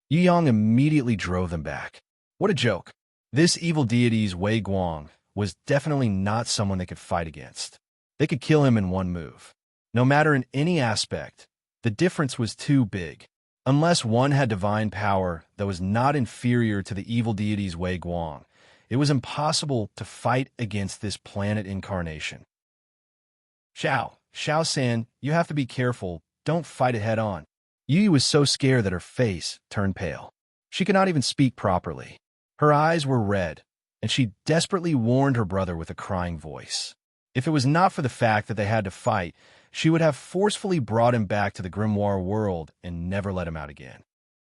Yu Yang immediately drove them back. What a joke. This evil deity's Wei Guang was definitely not someone they could fight against. They could kill him in one move. No matter in any aspect, the difference was too big. Unless one had divine power that was not inferior to the evil deity's Wei Guang, it was impossible to fight against this planet incarnation. Xiao-san, you have to be careful. Don't fight it head on. Yu was so scared that her face turned pale. She could not even speak properly. Her eyes were red, and she desperately warned her brother with a crying voice. If it was not for the fact that they had to fight, she would have forcefully brought him back to the grimoire world and never let him out again.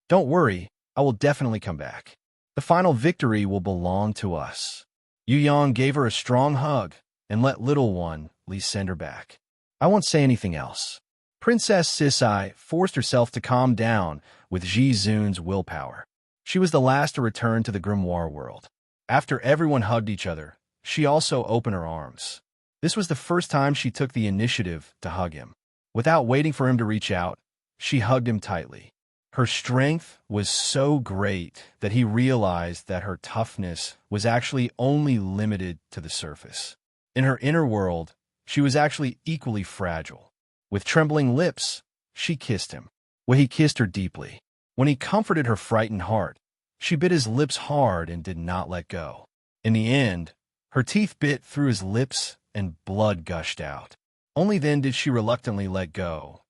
Don't worry, I will definitely come back. The final victory will belong to us. Yu Yang gave her a strong hug and let little one Li send her back. I won't say anything else. Princess Sisai forced herself to calm down with Ji Zun's willpower. She was the last to return to the grimoire world. After everyone hugged each other, she also opened her arms. This was the first time she took the initiative to hug him. Without waiting for him to reach out, she hugged him tightly. Her strength was so great that he realized that her toughness was actually only limited to the surface. In her inner world, she was actually equally fragile. With trembling lips, she kissed him. Well, he kissed her deeply. When he comforted her frightened heart, she bit his lips hard and did not let go. In the end, her teeth bit through his lips and blood gushed out. Only then did she reluctantly let go.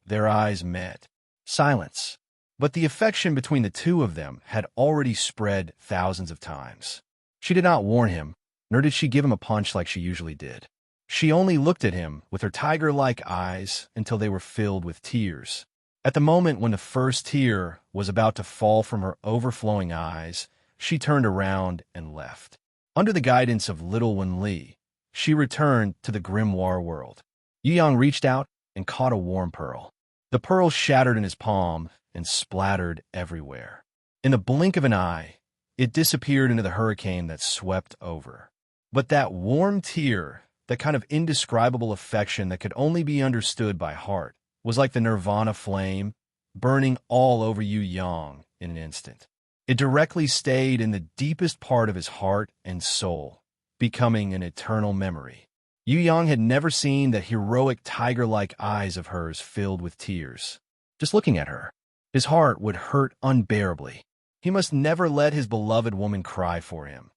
Their eyes met. Silence. But the affection between the two of them had already spread thousands of times. She did not warn him, nor did she give him a punch like she usually did. She only looked at him with her tiger-like eyes until they were filled with tears. At the moment when the first tear was about to fall from her overflowing eyes, she turned around and left. Under the guidance of little Wen Li, she returned to the grimoire world. Yu Yang reached out and caught a warm pearl. The pearl shattered in his palm and splattered everywhere. In the blink of an eye, it disappeared into the hurricane that swept over. But that warm tear, that kind of indescribable affection that could only be understood by heart, was like the nirvana flame, burning all over Yu Yang in an instant. It directly stayed in the deepest part of his heart and soul, becoming an eternal memory. Yu Yang had never seen that heroic tiger-like eyes of hers filled with tears. Just looking at her, his heart would hurt unbearably. He must never let his beloved woman cry for him,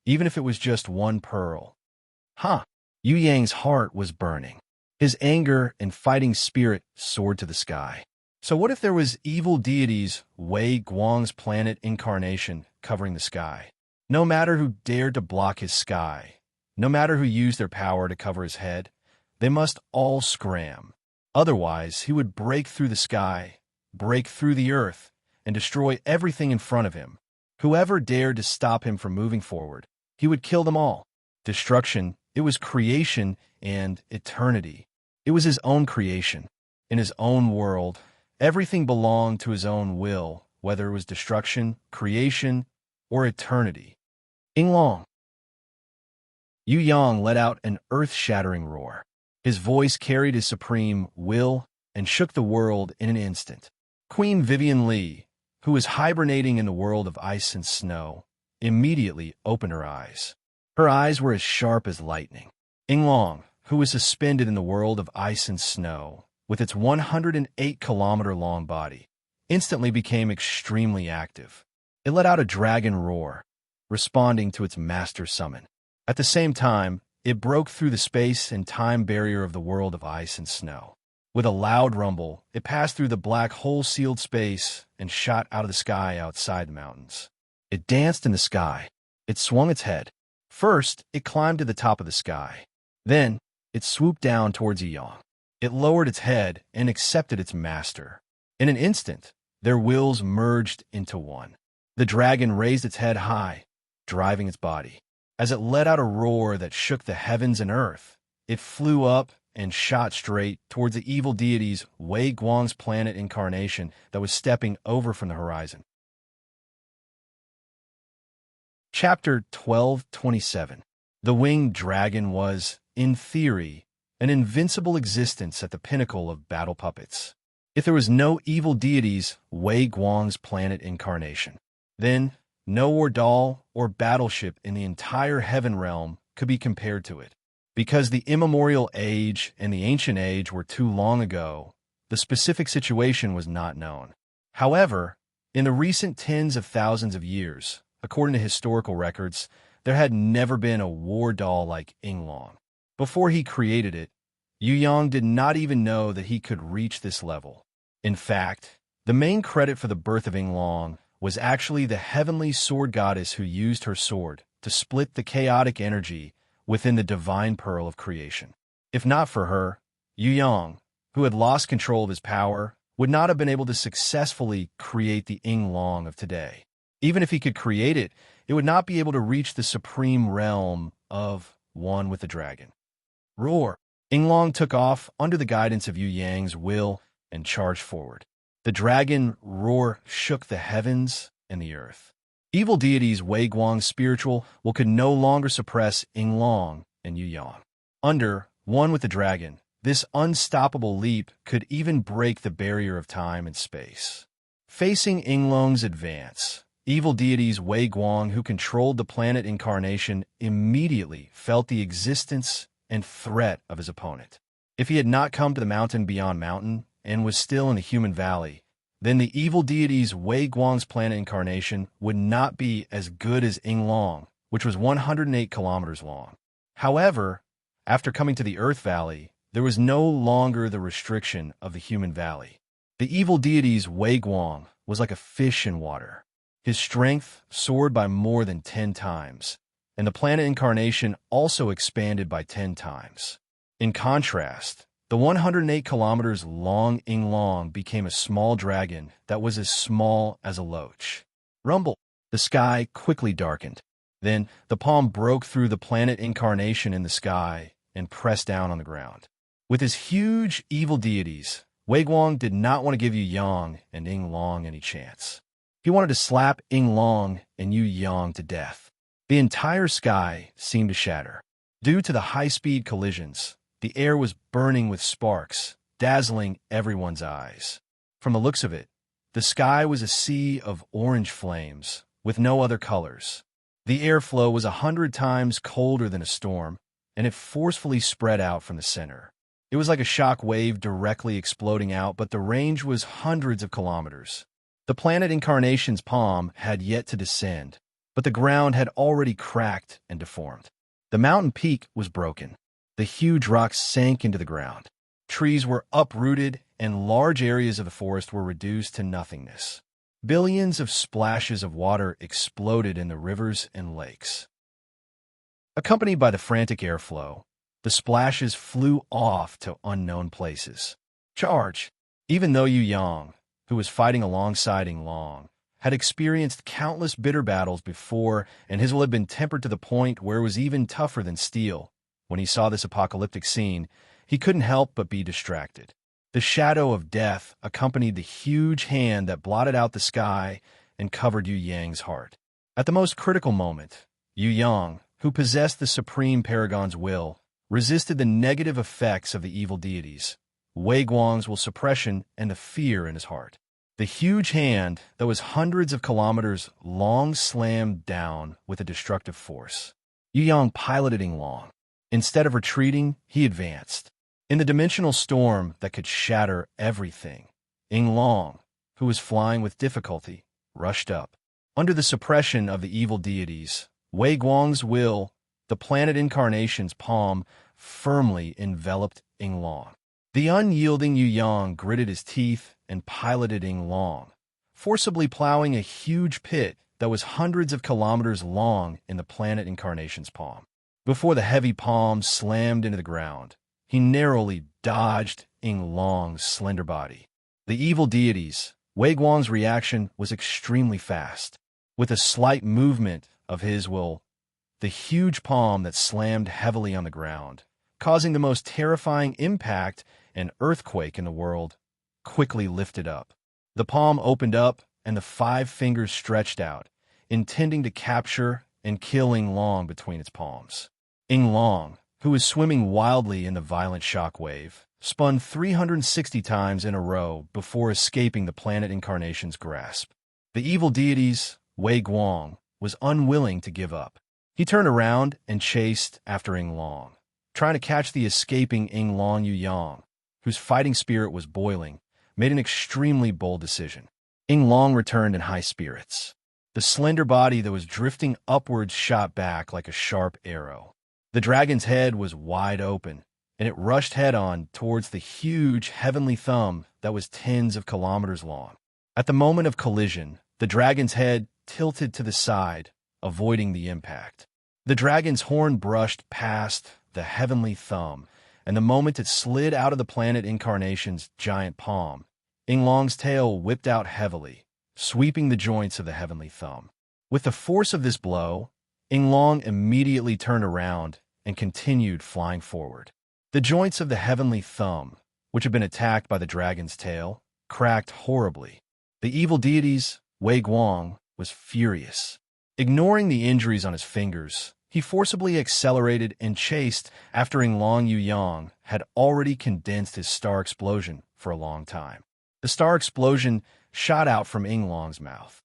even if it was just one pearl. Yu Yang's heart was burning. His anger and fighting spirit soared to the sky. So what if there was evil deities Wei Guang's planet incarnation covering the sky? No matter who dared to block his sky, no matter who used their power to cover his head, they must all scram. Otherwise, he would break through the sky, break through the earth, and destroy everything in front of him. Whoever dared to stop him from moving forward, he would kill them all. Destruction, it was creation and eternity. It was his own creation. In his own world, everything belonged to his own will, whether it was destruction, creation, or eternity. Inglong. Yu Yang let out an earth-shattering roar. His voice carried his supreme will and shook the world in an instant. Queen Vivian Li, who was hibernating in the world of ice and snow, immediately opened her eyes. Her eyes were as sharp as lightning. Inglong, who was suspended in the world of ice and snow, with its 108-kilometer-long body, instantly became extremely active. It let out a dragon roar, responding to its master summon. At the same time, it broke through the space and time barrier of the world of ice and snow. With a loud rumble, it passed through the black hole-sealed space and shot out of the sky outside the mountains. It danced in the sky. It swung its head. First, it climbed to the top of the sky. Then, it swooped down towards Yang. It lowered its head and accepted its master. In an instant, their wills merged into one. The dragon raised its head high, driving its body. As it let out a roar that shook the heavens and earth, it flew up and shot straight towards the evil deity's Wei Guang's planet incarnation that was stepping over from the horizon. Chapter 12:27. The winged dragon was, in theory, an invincible existence at the pinnacle of battle puppets. If there was no evil deity's Wei Guang's planet incarnation, then no Ordal or battleship in the entire heaven realm could be compared to it. Because the immemorial age and the ancient age were too long ago, the specific situation was not known. However, in the recent tens of thousands of years, according to historical records, there had never been a war doll like Yinglong. Before he created it, Yu Yang did not even know that he could reach this level. In fact, the main credit for the birth of Yinglong was actually the heavenly sword goddess who used her sword to split the chaotic energy within the divine pearl of creation. If not for her, Yu Yang, who had lost control of his power, would not have been able to successfully create the Yinglong of today. Even if he could create it, it would not be able to reach the supreme realm of one with the dragon. Roar! Yinglong took off under the guidance of Yu Yang's will and charged forward. The dragon roar shook the heavens and the earth. Evil deities Wei Guang's spiritual will could no longer suppress Yinglong and Yu Yang. Under one with the dragon, this unstoppable leap could even break the barrier of time and space. Facing Yinglong's advance, evil deities Wei Guang, who controlled the planet incarnation, immediately felt the existence and threat of his opponent. If he had not come to the mountain beyond mountain and was still in the human valley, then the evil deities Wei Guang's planet incarnation would not be as good as Yinglong, which was 108 kilometers long. However, after coming to the Earth Valley, there was no longer the restriction of the human valley. The evil deity's Wei Guang was like a fish in water. His strength soared by more than 10 times, and the planet incarnation also expanded by 10 times. In contrast, the 108 kilometers long Yinglong became a small dragon that was as small as a loach. Rumble! The sky quickly darkened. Then the palm broke through the planet incarnation in the sky and pressed down on the ground. With his huge evil deities, Wei Guang did not want to give Yu Yang and Yinglong any chance. He wanted to slap Yinglong and Yu Yang to death. The entire sky seemed to shatter. Due to the high-speed collisions, the air was burning with sparks, dazzling everyone's eyes. From the looks of it, the sky was a sea of orange flames, with no other colors. The airflow was 100 times colder than a storm, and it forcefully spread out from the center. It was like a shock wave directly exploding out, but the range was hundreds of kilometers. The planet incarnation's palm had yet to descend, but the ground had already cracked and deformed. The mountain peak was broken. The huge rocks sank into the ground. Trees were uprooted, and large areas of the forest were reduced to nothingness. Billions of splashes of water exploded in the rivers and lakes. Accompanied by the frantic airflow, the splashes flew off to unknown places. Charge! Even though Yu Yang, who was fighting alongside Yinglong, had experienced countless bitter battles before, and his will had been tempered to the point where it was even tougher than steel, when he saw this apocalyptic scene, he couldn't help but be distracted. The shadow of death accompanied the huge hand that blotted out the sky and covered Yu Yang's heart. At the most critical moment, Yu Yang, who possessed the supreme paragon's will, resisted the negative effects of the evil deities, Wei Guang's will suppression and the fear in his heart. The huge hand that was hundreds of kilometers long slammed down with a destructive force. Yu Yang piloted Yinglong. Instead of retreating, he advanced. In the dimensional storm that could shatter everything, Yinglong, who was flying with difficulty, rushed up. Under the suppression of the evil deities, Wei Guang's will, the planet incarnation's palm, firmly enveloped Yinglong. The unyielding Yu Yang gritted his teeth and piloted Yinglong, forcibly plowing a huge pit that was hundreds of kilometers long in the planet incarnation's palm. Before the heavy palm slammed into the ground, he narrowly dodged Ying Long's slender body. The evil deities, Wei Guang's reaction was extremely fast. With a slight movement of his will, the huge palm that slammed heavily on the ground, causing the most terrifying impact and earthquake in the world, quickly lifted up. The palm opened up and the 5 fingers stretched out, intending to capture and kill Ying Long between its palms. Ying Long, who was swimming wildly in the violent shock wave, spun 360 times in a row before escaping the planet incarnation's grasp. The evil deities, Wei Guang, was unwilling to give up. He turned around and chased after Ying Long, trying to catch the escaping Ying Long. Yu Yang, whose fighting spirit was boiling, made an extremely bold decision. Ying Long returned in high spirits. The slender body that was drifting upwards shot back like a sharp arrow. The dragon's head was wide open, and it rushed head-on towards the huge heavenly thumb that was tens of kilometers long. At the moment of collision, the dragon's head tilted to the side, avoiding the impact. The dragon's horn brushed past the heavenly thumb, and the moment it slid out of the planet incarnation's giant palm, Ying Long's tail whipped out heavily, sweeping the joints of the heavenly thumb. With the force of this blow, Ying Long immediately turned around and continued flying forward. The joints of the heavenly thumb, which had been attacked by the dragon's tail, cracked horribly. The evil deities, Wei Guang, was furious. Ignoring the injuries on his fingers, he forcibly accelerated and chased after Ying Long. Yu Yang had already condensed his star explosion for a long time. The star explosion shot out from Ying Long's mouth.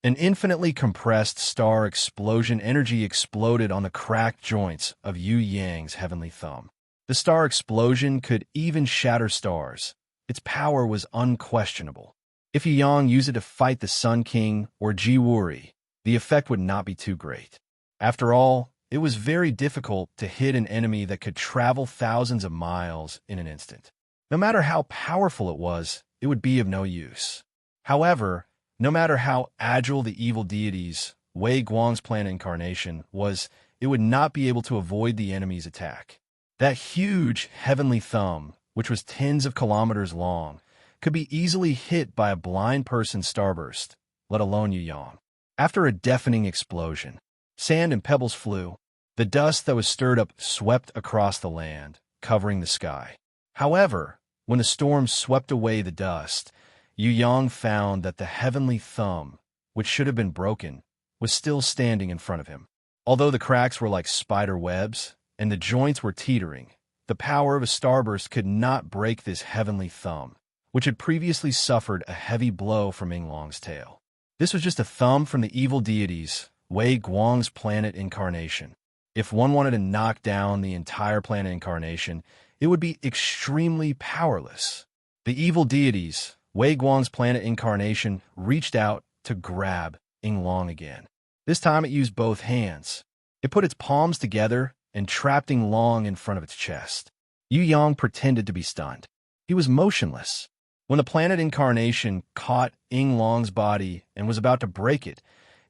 An infinitely compressed star explosion energy exploded on the cracked joints of Yu Yang's heavenly thumb. The star explosion could even shatter stars. Its power was unquestionable. If Yu Yang used it to fight the Sun King or Ji Wuri, the effect would not be too great. After all, it was very difficult to hit an enemy that could travel thousands of miles in an instant. No matter how powerful it would be of no use. However, no matter how agile the evil deities, Wei Guang's planet incarnation was, it would not be able to avoid the enemy's attack. That huge heavenly thumb, which was tens of kilometers long, could be easily hit by a blind person's starburst, let alone Yu Yang. After a deafening explosion, sand and pebbles flew. The dust that was stirred up swept across the land, covering the sky. However, when the storm swept away the dust, Yu Yang found that the heavenly thumb, which should have been broken, was still standing in front of him. Although the cracks were like spider webs and the joints were teetering, the power of a starburst could not break this heavenly thumb, which had previously suffered a heavy blow from Ying Long's tail. This was just a thumb from the evil deities, Wei Guang's planet incarnation. If one wanted to knock down the entire planet incarnation, it would be extremely powerless. The evil deities, Wei Guang's planet incarnation, reached out to grab Ying Long again. This time it used both hands. It put its palms together and trapped Ying Long in front of its chest. Yu Yang pretended to be stunned. He was motionless. When the planet incarnation caught Ying Long's body and was about to break it,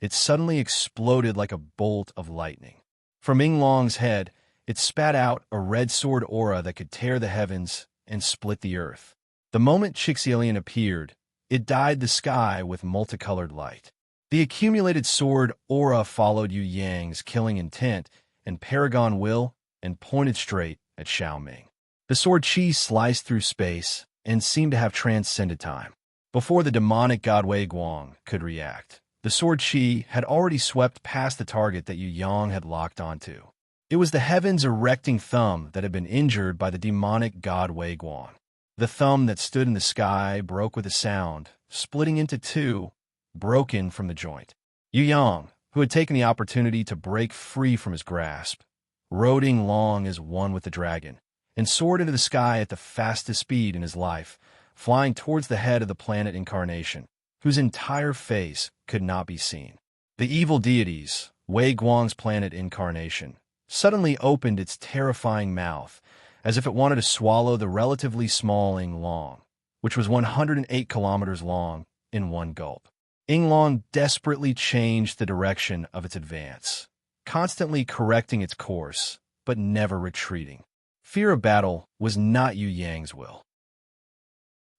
it suddenly exploded like a bolt of lightning. From Ying Long's head, it spat out a red sword aura that could tear the heavens and split the earth. The moment Chixilian appeared, it dyed the sky with multicolored light. The accumulated sword aura followed Yu Yang's killing intent and paragon will and pointed straight at Xiaoming. The sword chi sliced through space and seemed to have transcended time. Before the demonic god Wei Guang could react, the sword chi had already swept past the target that Yu Yang had locked onto. It was the heavens erecting thumb that had been injured by the demonic god Wei Guang. The thumb that stood in the sky broke with a sound, splitting into two, broken from the joint. Yu Yang, who had taken the opportunity to break free from his grasp, rode Ying Long as one with the dragon, and soared into the sky at the fastest speed in his life, flying towards the head of the planet incarnation, whose entire face could not be seen. The evil deities, Wei Guang's planet incarnation, suddenly opened its terrifying mouth, as if it wanted to swallow the relatively small Ying Long, which was 108 kilometers long, in one gulp. Yinglong desperately changed the direction of its advance, constantly correcting its course, but never retreating. Fear of battle was not Yu Yang's will.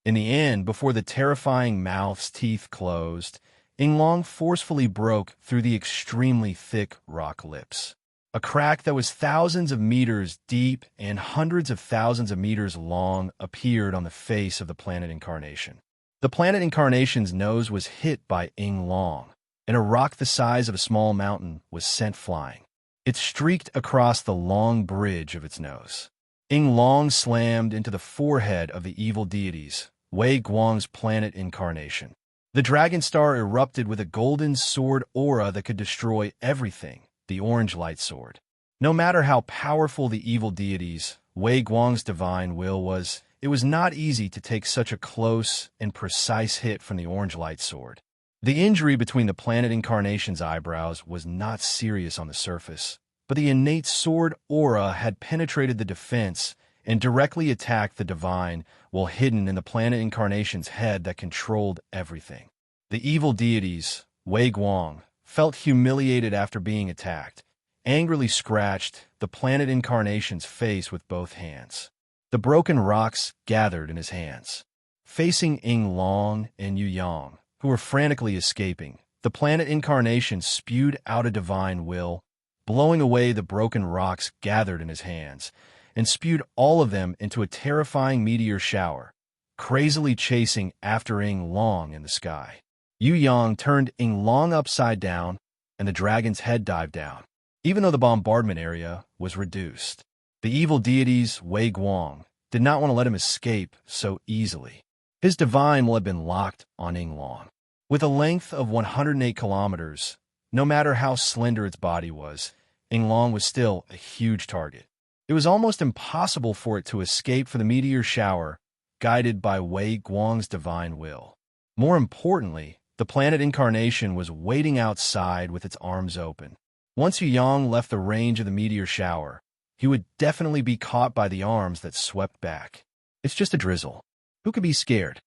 In the end, before the terrifying mouth's teeth closed, Yinglong forcefully broke through the extremely thick rock lips. A crack that was thousands of meters deep and hundreds of thousands of meters long appeared on the face of the planet Incarnation. The planet Incarnation's nose was hit by Yinglong, and a rock the size of a small mountain was sent flying. It streaked across the long bridge of its nose. Yinglong slammed into the forehead of the evil deities, Wei Guang's planet Incarnation. The dragon star erupted with a golden sword aura that could destroy everything, the orange light sword. No matter how powerful the evil deities, Wei Guang's divine will was, it was not easy to take such a close and precise hit from the orange light sword. The injury between the planet Incarnation's eyebrows was not serious on the surface, but the innate sword aura had penetrated the defense and directly attacked the divine while hidden in the planet Incarnation's head that controlled everything. The evil deities, Wei Guang, felt humiliated after being attacked, angrily scratched the planet Incarnation's face with both hands. The broken rocks gathered in his hands. Facing Yinglong and Yu Yang, who were frantically escaping, the planet Incarnation spewed out a divine will, blowing away the broken rocks gathered in his hands, and spewed all of them into a terrifying meteor shower, crazily chasing after Yinglong in the sky. Yu Yang turned Yinglong upside down, and the dragon's head dived down, even though the bombardment area was reduced. The evil deities, Wei Guang, did not want to let him escape so easily. His divine will had been locked on Yinglong. With a length of 108 kilometers, no matter how slender its body was, Yinglong was still a huge target. It was almost impossible for it to escape from the meteor shower, guided by Wei Guang's divine will. More importantly, the planet Incarnation was waiting outside with its arms open. Once Yu Yang left the range of the meteor shower, he would definitely be caught by the arms that swept back. It's just a drizzle. Who could be scared?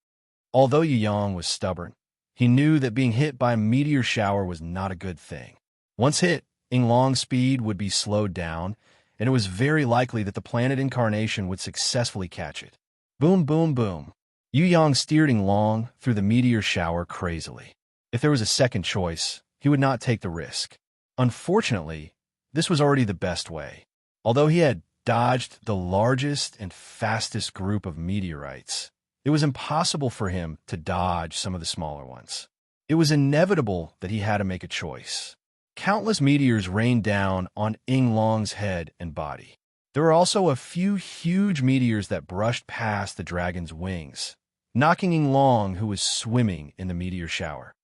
Although Yu Yang was stubborn, he knew that being hit by a meteor shower was not a good thing. Once hit, Yinglong's speed would be slowed down, and it was very likely that the planet Incarnation would successfully catch it. Boom, boom, boom. Yu Yang steered Yinglong through the meteor shower crazily. If there was a second choice, he would not take the risk. Unfortunately, this was already the best way. Although he had dodged the largest and fastest group of meteorites, it was impossible for him to dodge some of the smaller ones. It was inevitable that he had to make a choice. Countless meteors rained down on Yinglong's head and body. There were also a few huge meteors that brushed past the dragon's wings, knocking Yinglong, who was swimming in the meteor shower.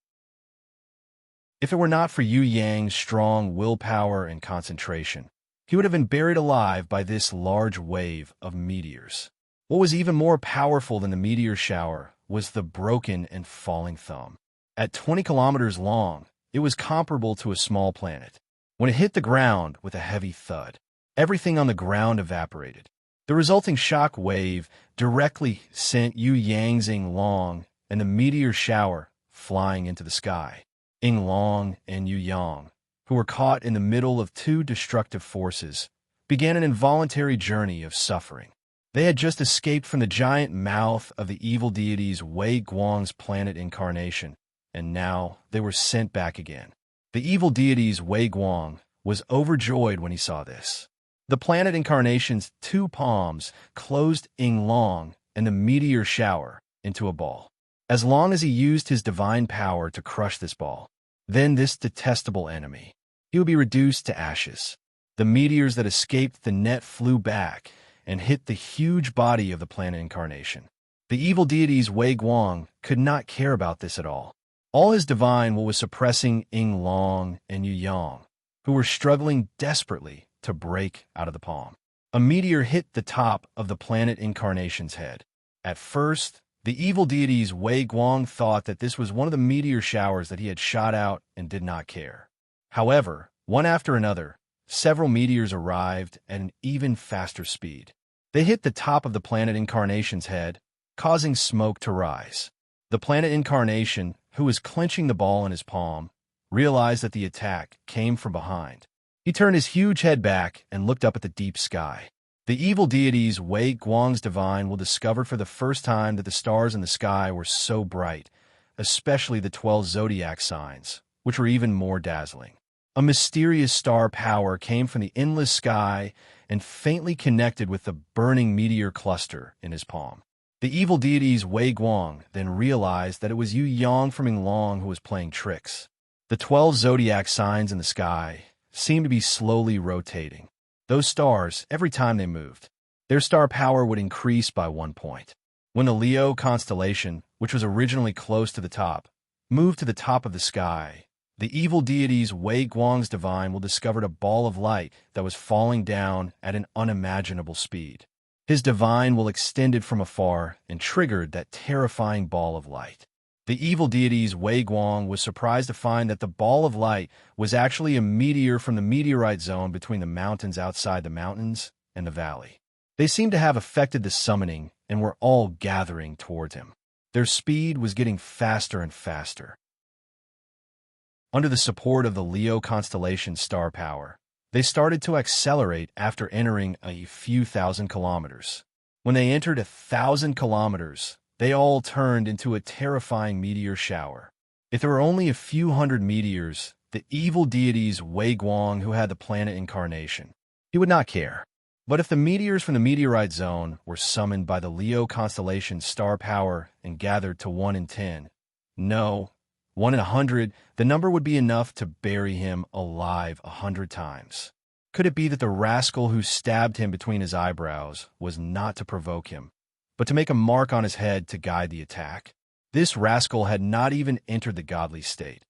If it were not for Yu Yang's strong willpower and concentration, he would have been buried alive by this large wave of meteors. What was even more powerful than the meteor shower was the broken and falling thumb. At 20 kilometers long, it was comparable to a small planet. When it hit the ground with a heavy thud, everything on the ground evaporated. The resulting shock wave directly sent Yu Yang's Yinglong and the meteor shower flying into the sky. Yinglong and Yu Yang, who were caught in the middle of two destructive forces, began an involuntary journey of suffering. They had just escaped from the giant mouth of the evil deities Wei Guang's planet Incarnation, and now they were sent back again. The evil deities Wei Guang was overjoyed when he saw this. The planet Incarnation's two palms closed Yinglong and the meteor shower into a ball. As long as he used his divine power to crush this ball, then this detestable enemy, he would be reduced to ashes. The meteors that escaped the net flew back and hit the huge body of the planet Incarnation. The evil deities Wei Guang could not care about this at all. All his divine will was suppressing Yinglong and Yu Yang, who were struggling desperately to break out of the palm. A meteor hit the top of the planet Incarnation's head. At first, the evil deities Wei Guang thought that this was one of the meteor showers that he had shot out and did not care. However, one after another, several meteors arrived at an even faster speed. They hit the top of the planet Incarnation's head, causing smoke to rise. The planet Incarnation who was clenching the ball in his palm, realized that the attack came from behind. He turned his huge head back and looked up at the deep sky. The evil deities Wei Guang's divine will discovered for the first time that the stars in the sky were so bright, especially the 12 zodiac signs, which were even more dazzling. A mysterious star power came from the endless sky and faintly connected with the burning meteor cluster in his palm. The evil deities Wei Guang then realized that it was Yu Yang from Yinglong who was playing tricks. The 12 zodiac signs in the sky seemed to be slowly rotating. Those stars, every time they moved, their star power would increase by 1 point. When the Leo constellation, which was originally close to the top, moved to the top of the sky, the evil deities Wei Guang's divine will discovered a ball of light that was falling down at an unimaginable speed. His divine will extended from afar and triggered that terrifying ball of light. The evil deities Wei Guang was surprised to find that the ball of light was actually a meteor from the meteorite zone between the mountains outside the mountains and the valley. They seemed to have affected the summoning and were all gathering towards him. Their speed was getting faster and faster. Under the support of the Leo constellation star power, they started to accelerate after entering a few thousand kilometers. When they entered 1,000 kilometers, they all turned into a terrifying meteor shower. If there were only a few hundred meteors, the evil deities Wei Guang who had the planet incarnation, he would not care. But if the meteors from the meteorite zone were summoned by the Leo constellation star power and gathered to 1 in 10, no, 1 in 100, the number would be enough to bury him alive 100 times. Could it be that the rascal who stabbed him between his eyebrows was not to provoke him, but to make a mark on his head to guide the attack? This rascal had not even entered the godly state.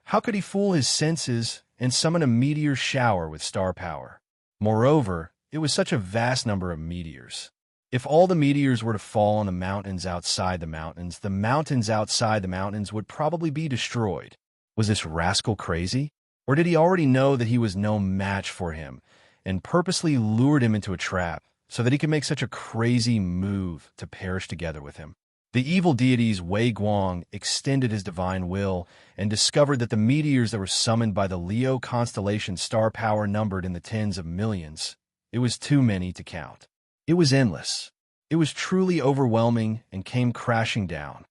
How could he fool his senses and summon a meteor shower with star power? Moreover, it was such a vast number of meteors. If all the meteors were to fall on the mountains outside the mountains outside the mountains would probably be destroyed. Was this rascal crazy? Or did he already know that he was no match for him and purposely lured him into a trap so that he could make such a crazy move to perish together with him? The evil deities Wei Guang extended his divine will and discovered that the meteors that were summoned by the Leo constellation star power numbered in the tens of millions. It was too many to count. It was endless. It was truly overwhelming and came crashing down.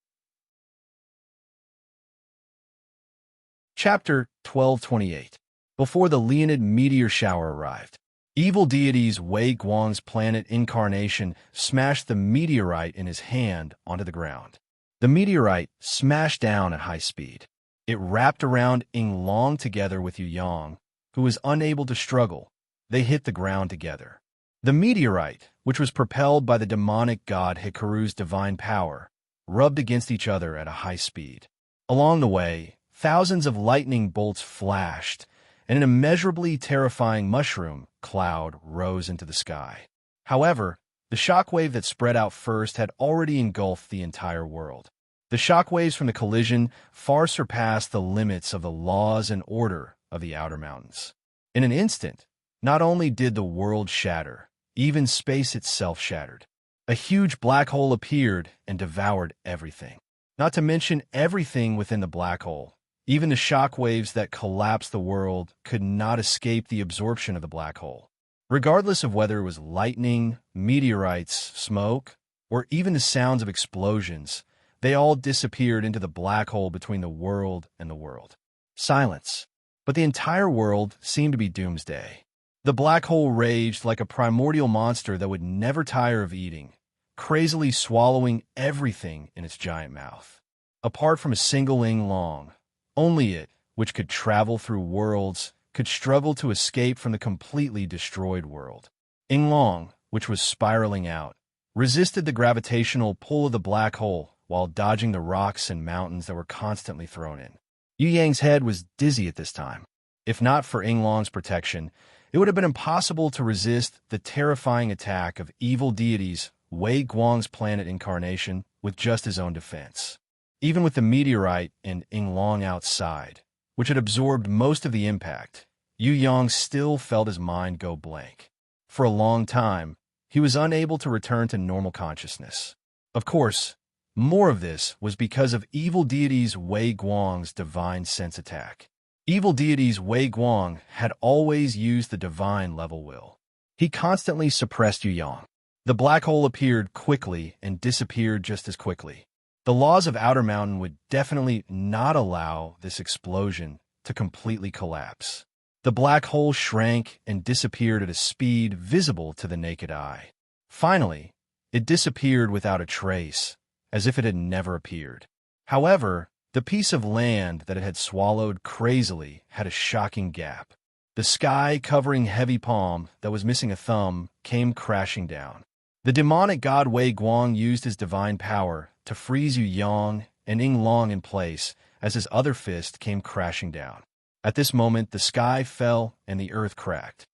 Chapter 1228. Before the Leonid meteor shower arrived, evil deities Wei Guang's planet incarnation smashed the meteorite in his hand onto the ground. The meteorite smashed down at high speed. It wrapped around Yinglong together with Yu Yang, who was unable to struggle. They hit the ground together. The meteorite, which was propelled by the demonic god Hikaru's divine power, rubbed against each other at a high speed. Along the way, thousands of lightning bolts flashed, and an immeasurably terrifying mushroom cloud rose into the sky. However, the shockwave that spread out first had already engulfed the entire world. The shockwaves from the collision far surpassed the limits of the laws and order of the outer mountains. In an instant, not only did the world shatter, even space itself shattered. A huge black hole appeared and devoured everything. Not to mention everything within the black hole. Even the shock waves that collapsed the world could not escape the absorption of the black hole. Regardless of whether it was lightning, meteorites, smoke, or even the sounds of explosions, they all disappeared into the black hole between the world and the world. Silence. But the entire world seemed to be doomsday. The black hole raged like a primordial monster that would never tire of eating, crazily swallowing everything in its giant mouth. Apart from a single Yinglong, only it, which could travel through worlds, could struggle to escape from the completely destroyed world. Yinglong, which was spiraling out, resisted the gravitational pull of the black hole while dodging the rocks and mountains that were constantly thrown in. Yu Yang's head was dizzy at this time. If not for Yinglong's protection, it would have been impossible to resist the terrifying attack of evil deities Wei Guang's planet incarnation with just his own defense. Even with the meteorite and Yinglong outside, which had absorbed most of the impact, Yu Yang still felt his mind go blank. For a long time, he was unable to return to normal consciousness. Of course, More of this was because of evil deities Wei Guang's divine sense attack. Evil deities Wei Guang had always used the divine level will. He constantly suppressed Yu Yang. The black hole appeared quickly and disappeared just as quickly. The laws of Outer Mountain would definitely not allow this explosion to completely collapse. The black hole shrank and disappeared at a speed visible to the naked eye. Finally, it disappeared without a trace, as if it had never appeared. However, the piece of land that it had swallowed crazily had a shocking gap. The sky covering heavy palm that was missing a thumb came crashing down. The demonic god Wei Guang used his divine power to freeze Yu Yang and Ying Long in place as his other fist came crashing down. At this moment, the sky fell and the earth cracked.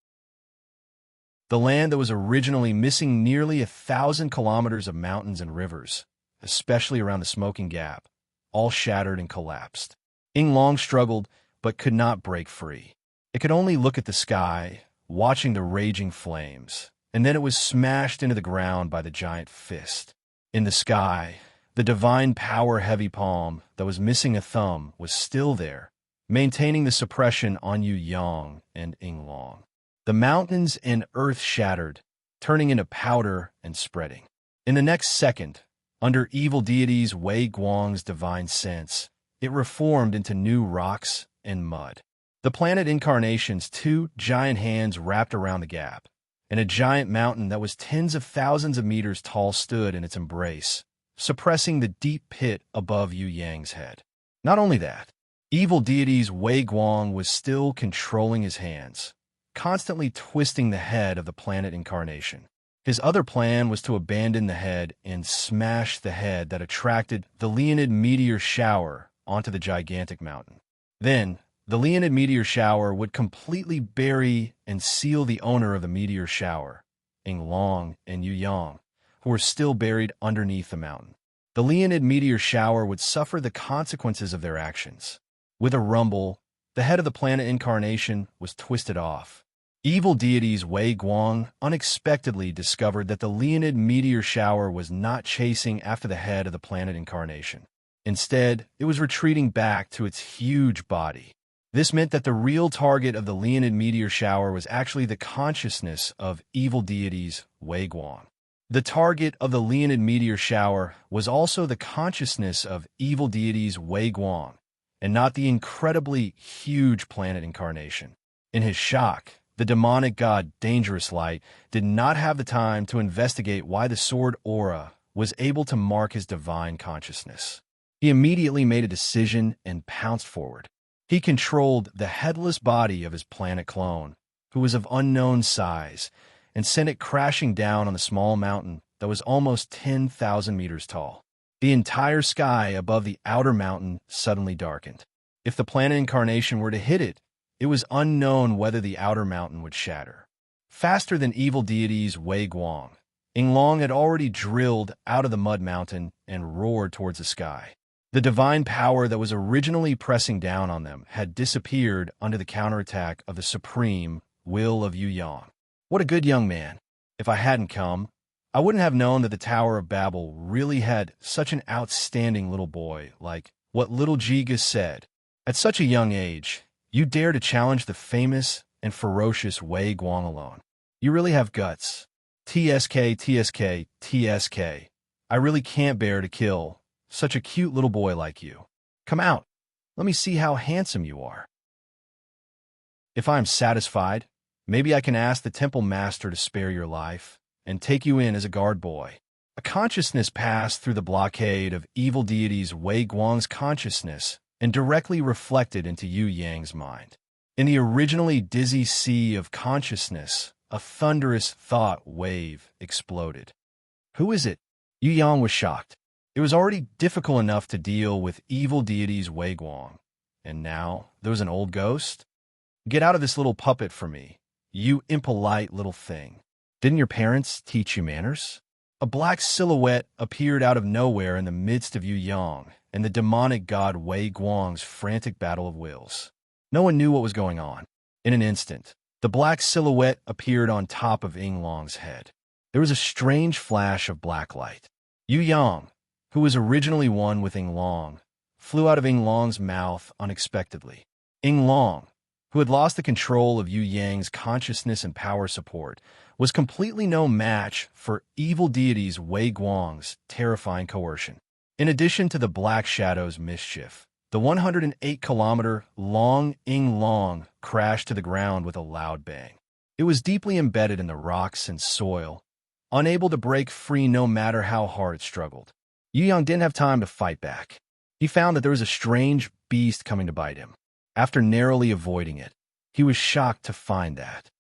The land that was originally missing nearly 1,000 kilometers of mountains and rivers, especially around the Smoking Gap, all shattered and collapsed. Ying Long struggled, but could not break free. It could only look at the sky, watching the raging flames, and then it was smashed into the ground by the giant fist. In the sky, the divine power-heavy palm that was missing a thumb was still there, maintaining the suppression on Yu Yang and Ying Long. The mountains and earth shattered, turning into powder and spreading. In the next second, under evil deities Wei Guang's divine sense, it reformed into new rocks and mud. The planet Incarnation's two giant hands wrapped around the gap, and a giant mountain that was tens of thousands of meters tall stood in its embrace, suppressing the deep pit above Yu Yang's head. Not only that, evil deities Wei Guang was still controlling his hands, constantly twisting the head of the planet Incarnation. His other plan was to abandon the head and smash the head that attracted the Leonid meteor shower onto the gigantic mountain. Then, the Leonid meteor shower would completely bury and seal the owner of the meteor shower, Ying Long and Yu Yang, who were still buried underneath the mountain. The Leonid meteor shower would suffer the consequences of their actions. With a rumble, the head of the planet Incarnation was twisted off. Evil deities Wei Guang unexpectedly discovered that the Leonid meteor shower was not chasing after the head of the planet Incarnation. Instead, it was retreating back to its huge body. This meant that the real target of the Leonid meteor shower was actually the consciousness of evil deities Wei Guang. The target of the Leonid meteor shower was also the consciousness of evil deities Wei Guang, and not the incredibly huge planet Incarnation. In his shock, the demonic god Dangerous Light did not have the time to investigate why the sword aura was able to mark his divine consciousness. He immediately made a decision and pounced forward. He controlled the headless body of his planet clone, who was of unknown size, and sent it crashing down on the small mountain that was almost 10,000 meters tall. The entire sky above the outer mountain suddenly darkened. If the planet Incarnation were to hit it, it was unknown whether the outer mountain would shatter. Faster than evil deities Wei Guang, Ying Long had already drilled out of the mud mountain and roared towards the sky. The divine power that was originally pressing down on them had disappeared under the counterattack of the supreme will of Yu Yang. What a good young man. If I hadn't come, I wouldn't have known that the Tower of Babel really had such an outstanding little boy, like what little Jiga said. At such a young age, you dare to challenge the famous and ferocious Wei Guang alone. You really have guts. TSK, TSK, TSK. I really can't bear to kill such a cute little boy like you. Come out. Let me see how handsome you are. If I am satisfied, maybe I can ask the temple master to spare your life and take you in as a guard boy. A consciousness passed through the blockade of evil deities Wei Guang's consciousness and directly reflected into Yu Yang's mind. In the originally dizzy sea of consciousness, a thunderous thought wave exploded. Who is it? Yu Yang was shocked. It was already difficult enough to deal with evil deities Wei Guang, and now there was an old ghost? Get out of this little puppet for me, you impolite little thing. Didn't your parents teach you manners? A black silhouette appeared out of nowhere in the midst of Yu Yang and the demonic god Wei Guang's frantic battle of wills. No one knew what was going on. In an instant, the black silhouette appeared on top of Ying Long's head. There was a strange flash of black light. Yu Yang, who was originally one with Long, flew out of Long's mouth unexpectedly. Long, who had lost the control of Yu Yang's consciousness and power support, was completely no match for evil deities Wei Guang's terrifying coercion. In addition to the Black Shadow's mischief, the 108-kilometer-long Long crashed to the ground with a loud bang. It was deeply embedded in the rocks and soil, unable to break free no matter how hard it struggled. Yu Yang didn't have time to fight back. He found that there was a strange beast coming to bite him. After narrowly avoiding it, he was shocked to find that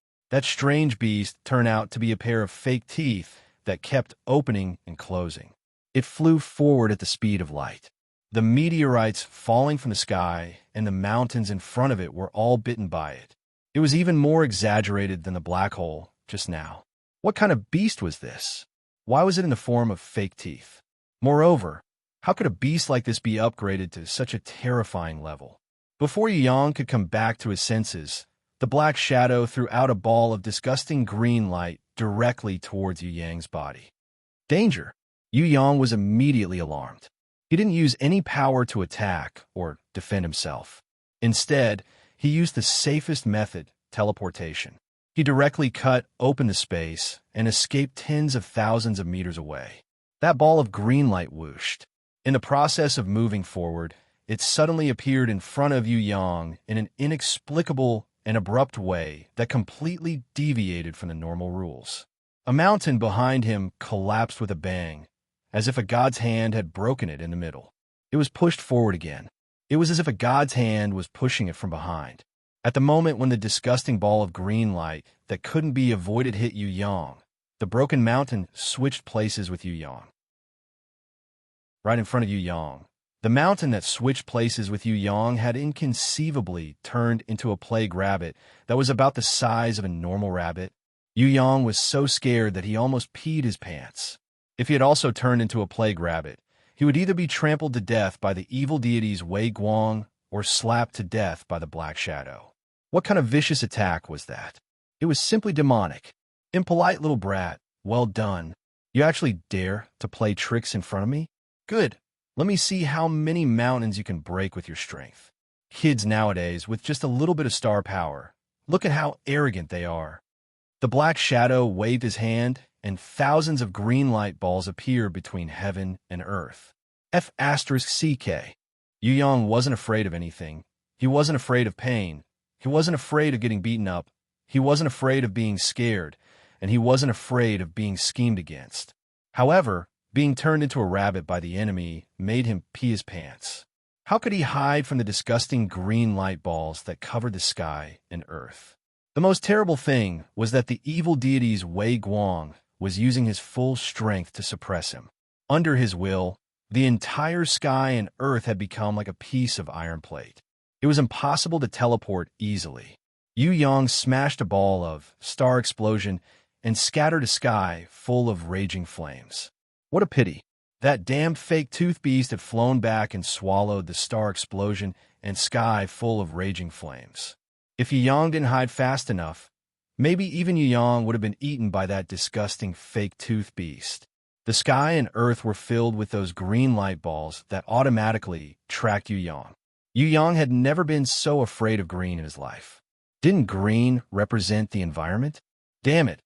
strange beast turned out to be a pair of fake teeth that kept opening and closing. It flew forward at the speed of light. The meteorites falling from the sky and the mountains in front of it were all bitten by it. It was even more exaggerated than the black hole just now. What kind of beast was this? Why was it in the form of fake teeth? Moreover, how could a beast like this be upgraded to such a terrifying level? Before Yang could come back to his senses, the Black Shadow threw out a ball of disgusting green light directly towards Yu Yang's body. Danger! Yu Yang was immediately alarmed. He didn't use any power to attack or defend himself. Instead, he used the safest method, teleportation. He directly cut open the space and escaped tens of thousands of meters away. That ball of green light whooshed. In the process of moving forward, it suddenly appeared in front of Yu Yang in an inexplicable and abrupt way that completely deviated from the normal rules. A mountain behind him collapsed with a bang, as if a god's hand had broken it in the middle. It was pushed forward again. It was as if a god's hand was pushing it from behind. At the moment when the disgusting ball of green light that couldn't be avoided hit Yu Yang, the broken mountain switched places with Yu Yang. Right in front of Yu Yang, the mountain that switched places with Yu Yang had inconceivably turned into a plague rabbit that was about the size of a normal rabbit. Yu Yang was so scared that he almost peed his pants. If he had also turned into a plague rabbit, he would either be trampled to death by the evil deities Wei Guang or slapped to death by the Black Shadow. What kind of vicious attack was that? It was simply demonic. Impolite little brat, well done. You actually dare to play tricks in front of me? Good. Let me see how many mountains you can break with your strength. Kids nowadays, with just a little bit of star power, look at how arrogant they are. The Black Shadow waved his hand, and thousands of green light balls appeared between heaven and earth. F***CK. Yu Yang wasn't afraid of anything. He wasn't afraid of pain. He wasn't afraid of getting beaten up. He wasn't afraid of being scared, and he wasn't afraid of being schemed against. However, being turned into a rabbit by the enemy made him pee his pants. How could he hide from the disgusting green light balls that covered the sky and earth? The most terrible thing was that the evil deity's Wei Guang was using his full strength to suppress him. Under his will, the entire sky and earth had become like a piece of iron plate. It was impossible to teleport easily. Yu Yang smashed a ball of star explosion and scattered a sky full of raging flames. What a pity. That damned fake tooth beast had flown back and swallowed the star explosion and sky full of raging flames. If Yu Yang didn't hide fast enough, maybe even Yu Yang would have been eaten by that disgusting fake tooth beast. The sky and earth were filled with those green light balls that automatically tracked Yu Yang. Yu Yang had never been so afraid of green in his life. Didn't green represent the environment? Damn it,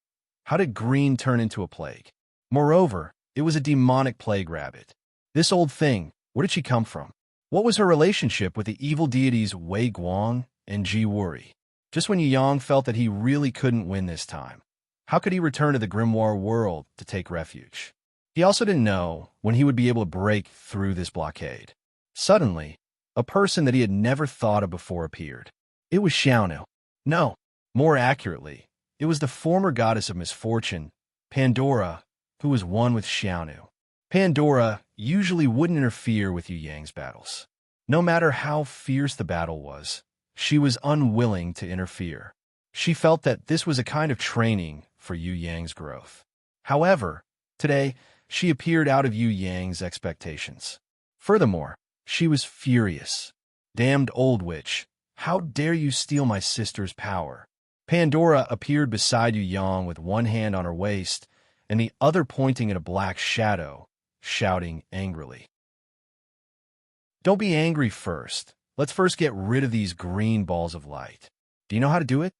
how did green turn into a plague? Moreover, it was a demonic plague rabbit. This old thing, where did she come from? What was her relationship with the evil deities Wei Guang and Ji Wuri? Just when Yu Yang felt that he really couldn't win this time, how could he return to the grimoire world to take refuge? He also didn't know when he would be able to break through this blockade. Suddenly, a person that he had never thought of before appeared. It was Xiaonu. No, more accurately, it was the former goddess of misfortune, Pandora, who was one with Xiaonu. Pandora usually wouldn't interfere with Yu Yang's battles. No matter how fierce the battle was, she was unwilling to interfere. She felt that this was a kind of training for Yu Yang's growth. However, today, she appeared out of Yu Yang's expectations. Furthermore, she was furious. Damned old witch, how dare you steal my sister's power? Pandora appeared beside Yu Yang with one hand on her waist and the other pointing at a black shadow shouting angrily. Don't be angry first. Let's first get rid of these green balls of light. Do you know how to do it?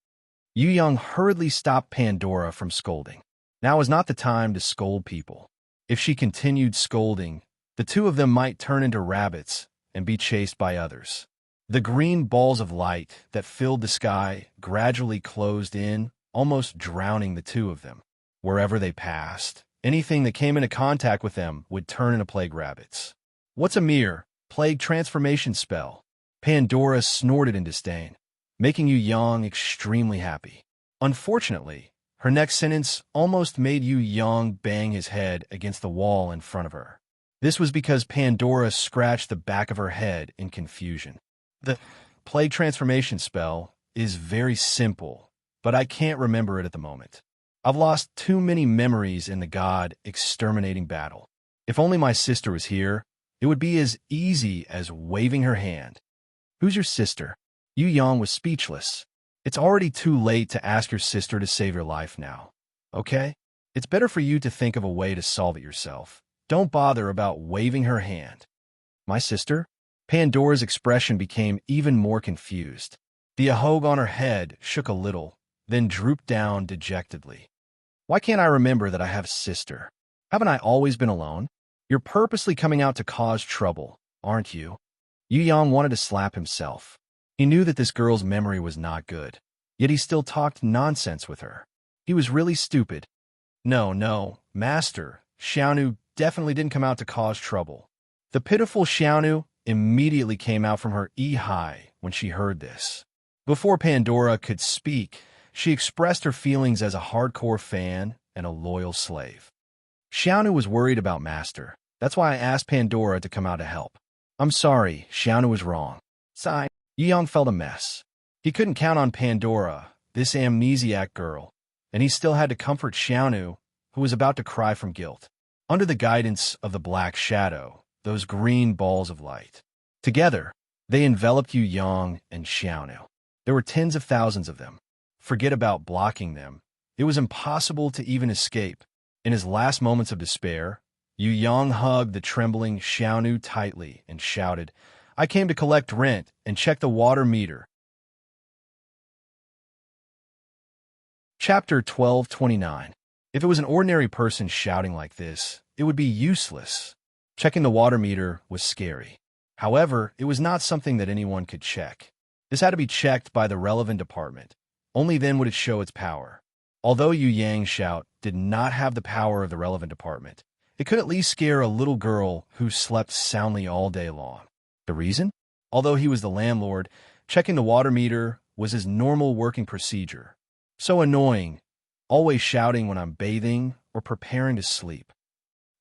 Yu Yang hurriedly stopped Pandora from scolding. Now is not the time to scold people. If she continued scolding, the two of them might turn into rabbits and be chased by others. The green balls of light that filled the sky gradually closed in, almost drowning the two of them. Wherever they passed, anything that came into contact with them would turn into plague rabbits. What's a mere plague transformation spell? Pandora snorted in disdain, making Yu Yang extremely happy. Unfortunately, her next sentence almost made Yu Yang bang his head against the wall in front of her. This was because Pandora scratched the back of her head in confusion. The plague transformation spell is very simple, but I can't remember it at the moment. I've lost too many memories in the god exterminating battle. If only my sister was here, it would be as easy as waving her hand. Who's your sister? Yu Yang was speechless. It's already too late to ask your sister to save your life now. Okay? It's better for you to think of a way to solve it yourself. Don't bother about waving her hand. My sister? Pandora's expression became even more confused. The ahog on her head shook a little, then drooped down dejectedly. Why can't I remember that I have a sister? Haven't I always been alone? You're purposely coming out to cause trouble, aren't you? Yu Yang wanted to slap himself. He knew that this girl's memory was not good, yet he still talked nonsense with her. He was really stupid. No, Master, Xiaonu definitely didn't come out to cause trouble. The pitiful Xiaonu immediately came out from her high when she heard this. Before Pandora could speak, she expressed her feelings as a hardcore fan and a loyal slave. Xiaonu was worried about Master. That's why I asked Pandora to come out to help. I'm sorry, Xiaonu was wrong. Sigh. Yu Yang felt a mess. He couldn't count on Pandora, this amnesiac girl, and he still had to comfort Xiaonu, who was about to cry from guilt. Under the guidance of the black shadow, those green balls of light. Together, they enveloped Yu Yang and Xiaonu. There were tens of thousands of them. Forget about blocking them. It was impossible to even escape. In his last moments of despair, Yu Yang hugged the trembling Xiaonu tightly and shouted, I came to collect rent and check the water meter. Chapter 1229. If it was an ordinary person shouting like this, it would be useless. Checking the water meter was scary. However, it was not something that anyone could check. This had to be checked by the relevant department. Only then would it show its power. Although Yu Yang's shout did not have the power of the relevant department, it could at least scare a little girl who slept soundly all day long. The reason? Although he was the landlord, checking the water meter was his normal working procedure. So annoying, always shouting when I'm bathing or preparing to sleep.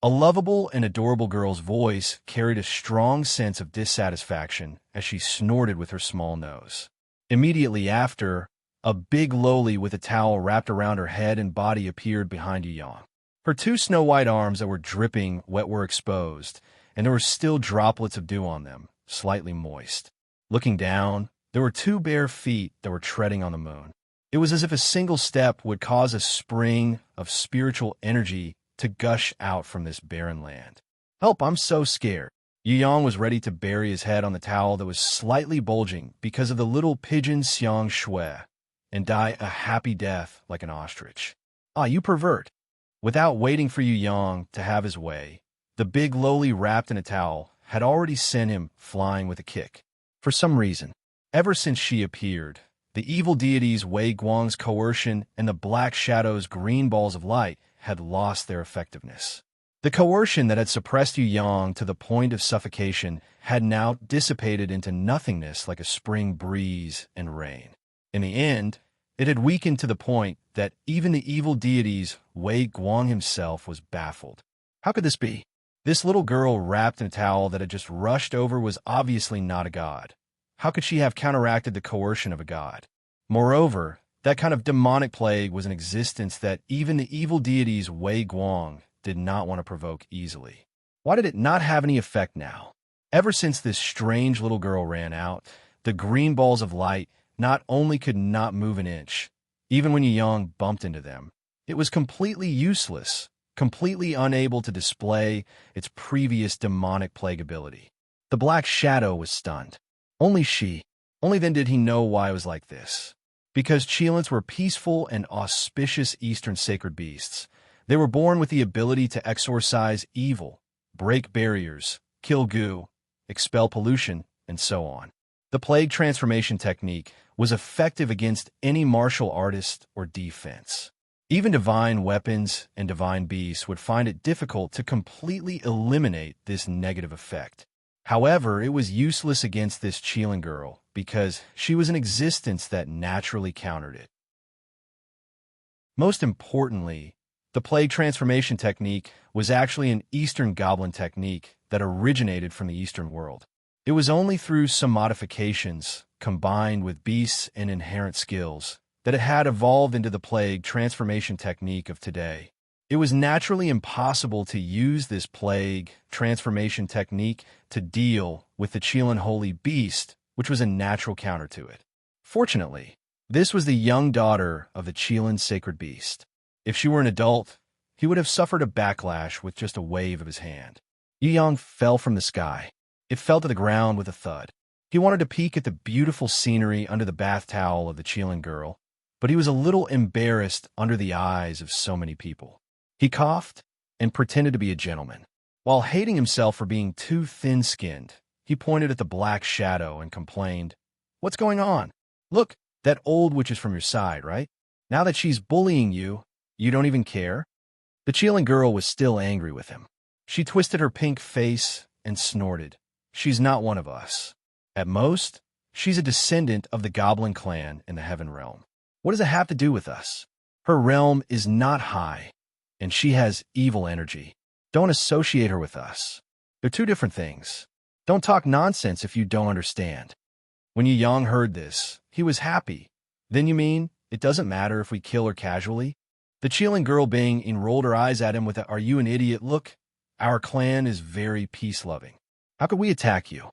A lovable and adorable girl's voice carried a strong sense of dissatisfaction as she snorted with her small nose. Immediately after, a big loli with a towel wrapped around her head and body appeared behind Yu Yang. Her two snow-white arms that were dripping wet were exposed, and there were still droplets of dew on them, slightly moist. Looking down, there were two bare feet that were treading on the moon. It was as if a single step would cause a spring of spiritual energy to gush out from this barren land. Help, I'm so scared. Yu Yang was ready to bury his head on the towel that was slightly bulging because of the little pigeon Xiang Shui, and die a happy death like an ostrich. Ah, you pervert. Without waiting for Yu Yang to have his way, the big loli wrapped in a towel had already sent him flying with a kick. For some reason, ever since she appeared, the evil deities Wei Guang's coercion and the black shadow's green balls of light had lost their effectiveness. The coercion that had suppressed Yu Yang to the point of suffocation had now dissipated into nothingness like a spring breeze and rain. In the end, it had weakened to the point that even the evil deities Wei Guang himself was baffled. How could this be? This little girl wrapped in a towel that had just rushed over was obviously not a god. How could she have counteracted the coercion of a god? Moreover, that kind of demonic plague was an existence that even the evil deities Wei Guang did not want to provoke easily. Why did it not have any effect now? Ever since this strange little girl ran out, the green balls of light not only could not move an inch, even when Yu Yang bumped into them, it was completely useless, completely unable to display its previous demonic plague ability. The Black Shadow was stunned. Only then did he know why it was like this. Because Cheelants were peaceful and auspicious Eastern sacred beasts, they were born with the ability to exorcise evil, break barriers, kill goo, expel pollution, and so on. The plague transformation technique was effective against any martial artist or defense. Even divine weapons and divine beasts would find it difficult to completely eliminate this negative effect. However, it was useless against this Cheelan girl because she was an existence that naturally countered it. Most importantly, the plague transformation technique was actually an Eastern goblin technique that originated from the Eastern world. It was only through some modifications, combined with beasts and inherent skills, that it had evolved into the plague transformation technique of today. It was naturally impossible to use this plague transformation technique to deal with the Cheelan holy beast, which was a natural counter to it. Fortunately, this was the young daughter of the Cheelan sacred beast. If she were an adult, he would have suffered a backlash with just a wave of his hand. Yi fell from the sky. It fell to the ground with a thud. He wanted to peek at the beautiful scenery under the bath towel of the Cheelan girl, but he was a little embarrassed under the eyes of so many people. He coughed and pretended to be a gentleman. While hating himself for being too thin-skinned, he pointed at the Black Shadow and complained, "What's going on? Look, that old witch is from your side, right? Now that she's bullying you, you don't even care?" The Cheelan girl was still angry with him. She twisted her pink face and snorted. "She's not one of us. At most, she's a descendant of the Goblin clan in the Heaven Realm. What does it have to do with us? Her realm is not high, and she has evil energy. Don't associate her with us. They're two different things. Don't talk nonsense if you don't understand." When Yi heard this, he was happy. "Then you mean it doesn't matter if we kill her casually?" The Cheelan girl Bing rolled her eyes at him with a "Are you an idiot" look. "Our clan is very peace-loving. How could we attack you?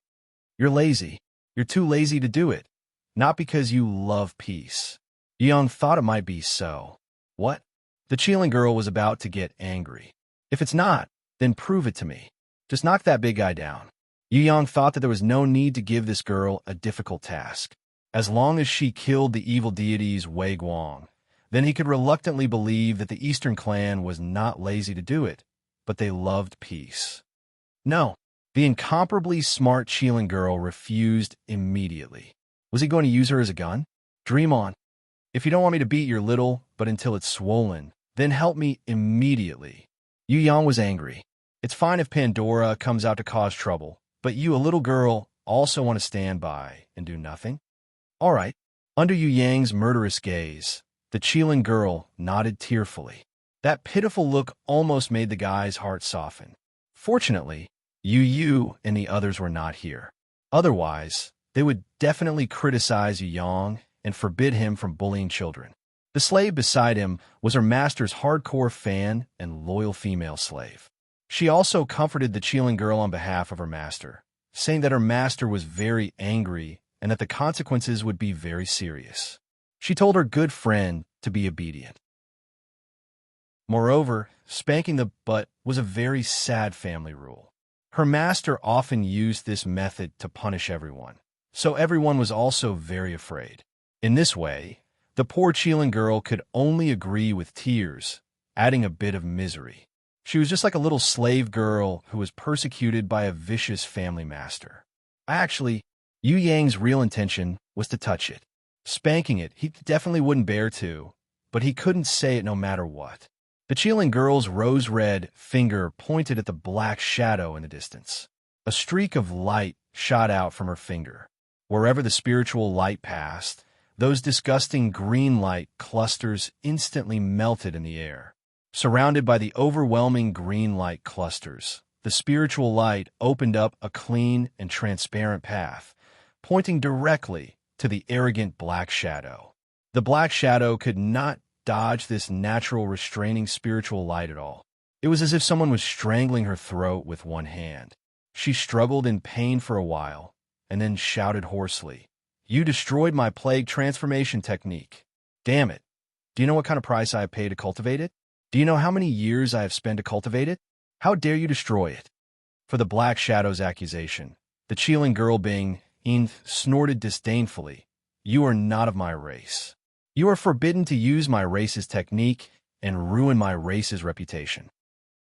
You're lazy. You're too lazy to do it. Not because you love peace." Yi thought it might be so. "What?" The Cheelan girl was about to get angry. "If it's not, then prove it to me. Just knock that big guy down." Yi thought that there was no need to give this girl a difficult task. As long as she killed the evil deities Wei Guang, then he could reluctantly believe that the Eastern clan was not lazy to do it, but they loved peace. No. The incomparably smart Cheelan girl refused immediately. Was he going to use her as a gun? "Dream on. If you don't want me to beat your little, but until it's swollen, then help me immediately." Yi was angry. It's fine if Pandora comes out to cause trouble, but you, a little girl, also want to stand by and do nothing? All right. Under Yu's murderous gaze, the Cheelan girl nodded tearfully. That pitiful look almost made the guy's heart soften. Fortunately, Yu and the others were not here. Otherwise, they would definitely criticize Yu and forbid him from bullying children. The slave beside him was her master's hardcore fan and loyal female slave. She also comforted the Cheelan girl on behalf of her master, saying that her master was very angry and that the consequences would be very serious. She told her good friend to be obedient. Moreover, spanking the butt was a very sad family rule. Her master often used this method to punish everyone, so everyone was also very afraid. In this way, the poor Cheelan girl could only agree with tears, adding a bit of misery. She was just like a little slave girl who was persecuted by a vicious family master. Actually, Yu's real intention was to touch it. Spanking it, he definitely wouldn't bear to, but he couldn't say it no matter what. The Cheelan girl's rose-red finger pointed at the Black Shadow in the distance. A streak of light shot out from her finger. Wherever the spiritual light passed, those disgusting green light clusters instantly melted in the air. Surrounded by the overwhelming green light clusters, the spiritual light opened up a clean and transparent path, pointing directly to the arrogant Black Shadow. The Black Shadow could not dodge this natural restraining spiritual light at all. It was as if someone was strangling her throat with one hand. She struggled in pain for a while, and then shouted hoarsely, "You destroyed my plague transformation technique. Damn it. Do you know what kind of price I pay to cultivate it?" Do you know how many years I have spent to cultivate it? How dare you destroy it? For the Black Shadow's accusation, the Cheeling girl being snorted disdainfully. You are not of my race. You are forbidden to use my race's technique and ruin my race's reputation.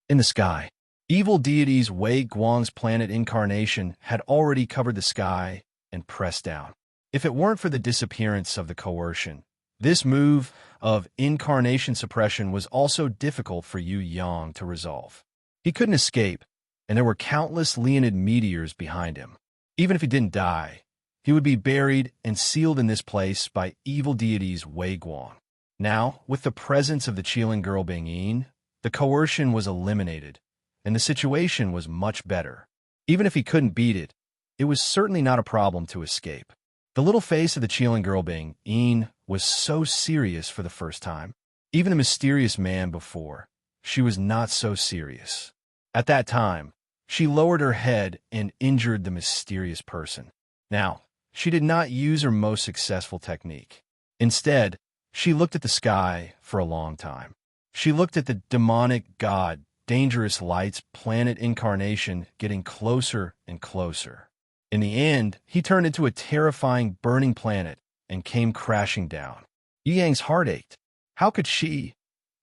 In the sky, evil deities Wei Guang's planet incarnation had already covered the sky and pressed down. If it weren't for the disappearance of the coercion, this move of incarnation suppression was also difficult for Yu Yang to resolve. He couldn't escape, and there were countless Leonid meteors behind him. Even if he didn't die, he would be buried and sealed in this place by evil deities Wei Guang. Now, with the presence of the Cheeling girl being Yin, the coercion was eliminated, and the situation was much better. Even if he couldn't beat it, it was certainly not a problem to escape. The little face of the Cheeling girl being Yin was so serious for the first time. Even the mysterious man before, she was not so serious. At that time, she lowered her head and injured the mysterious person. Now, she did not use her most successful technique. Instead, she looked at the sky for a long time. She looked at the demonic god, dangerous light's planet incarnation getting closer and closer. In the end, he turned into a terrifying burning planet and came crashing down. Yu Yang's heart ached. How could she,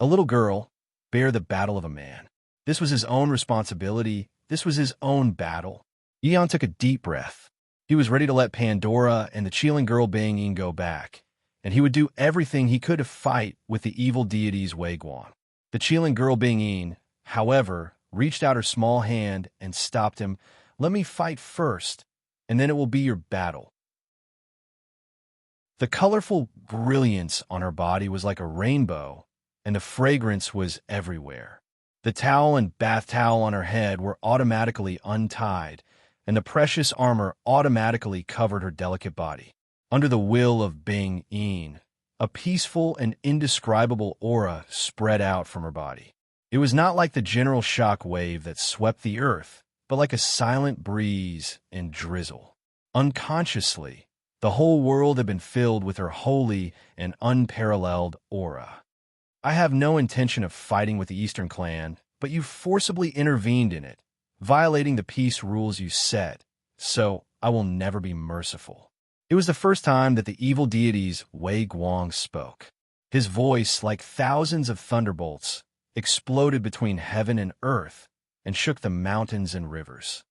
a little girl, bear the battle of a man? This was his own responsibility. This was his own battle. Yu Yang took a deep breath. He was ready to let Pandora and the Cheeling girl being Yin go back, and he would do everything he could to fight with the evil deities Wei Guang. The Cheeling girl being Yin, however, reached out her small hand and stopped him. Let me fight first, and then it will be your battle. The colorful brilliance on her body was like a rainbow, and the fragrance was everywhere. The towel and bath towel on her head were automatically untied, and the precious armor automatically covered her delicate body. Under the will of Bing Yin, a peaceful and indescribable aura spread out from her body. It was not like the general shock wave that swept the earth, but like a silent breeze and drizzle. Unconsciously, the whole world had been filled with her holy and unparalleled aura. I have no intention of fighting with the Eastern Clan, but you forcibly intervened in it, violating the peace rules you set, so I will never be merciful. It was the first time that the evil deities Wei Guang spoke. His voice, like thousands of thunderbolts, exploded between heaven and earth and shook the mountains and rivers.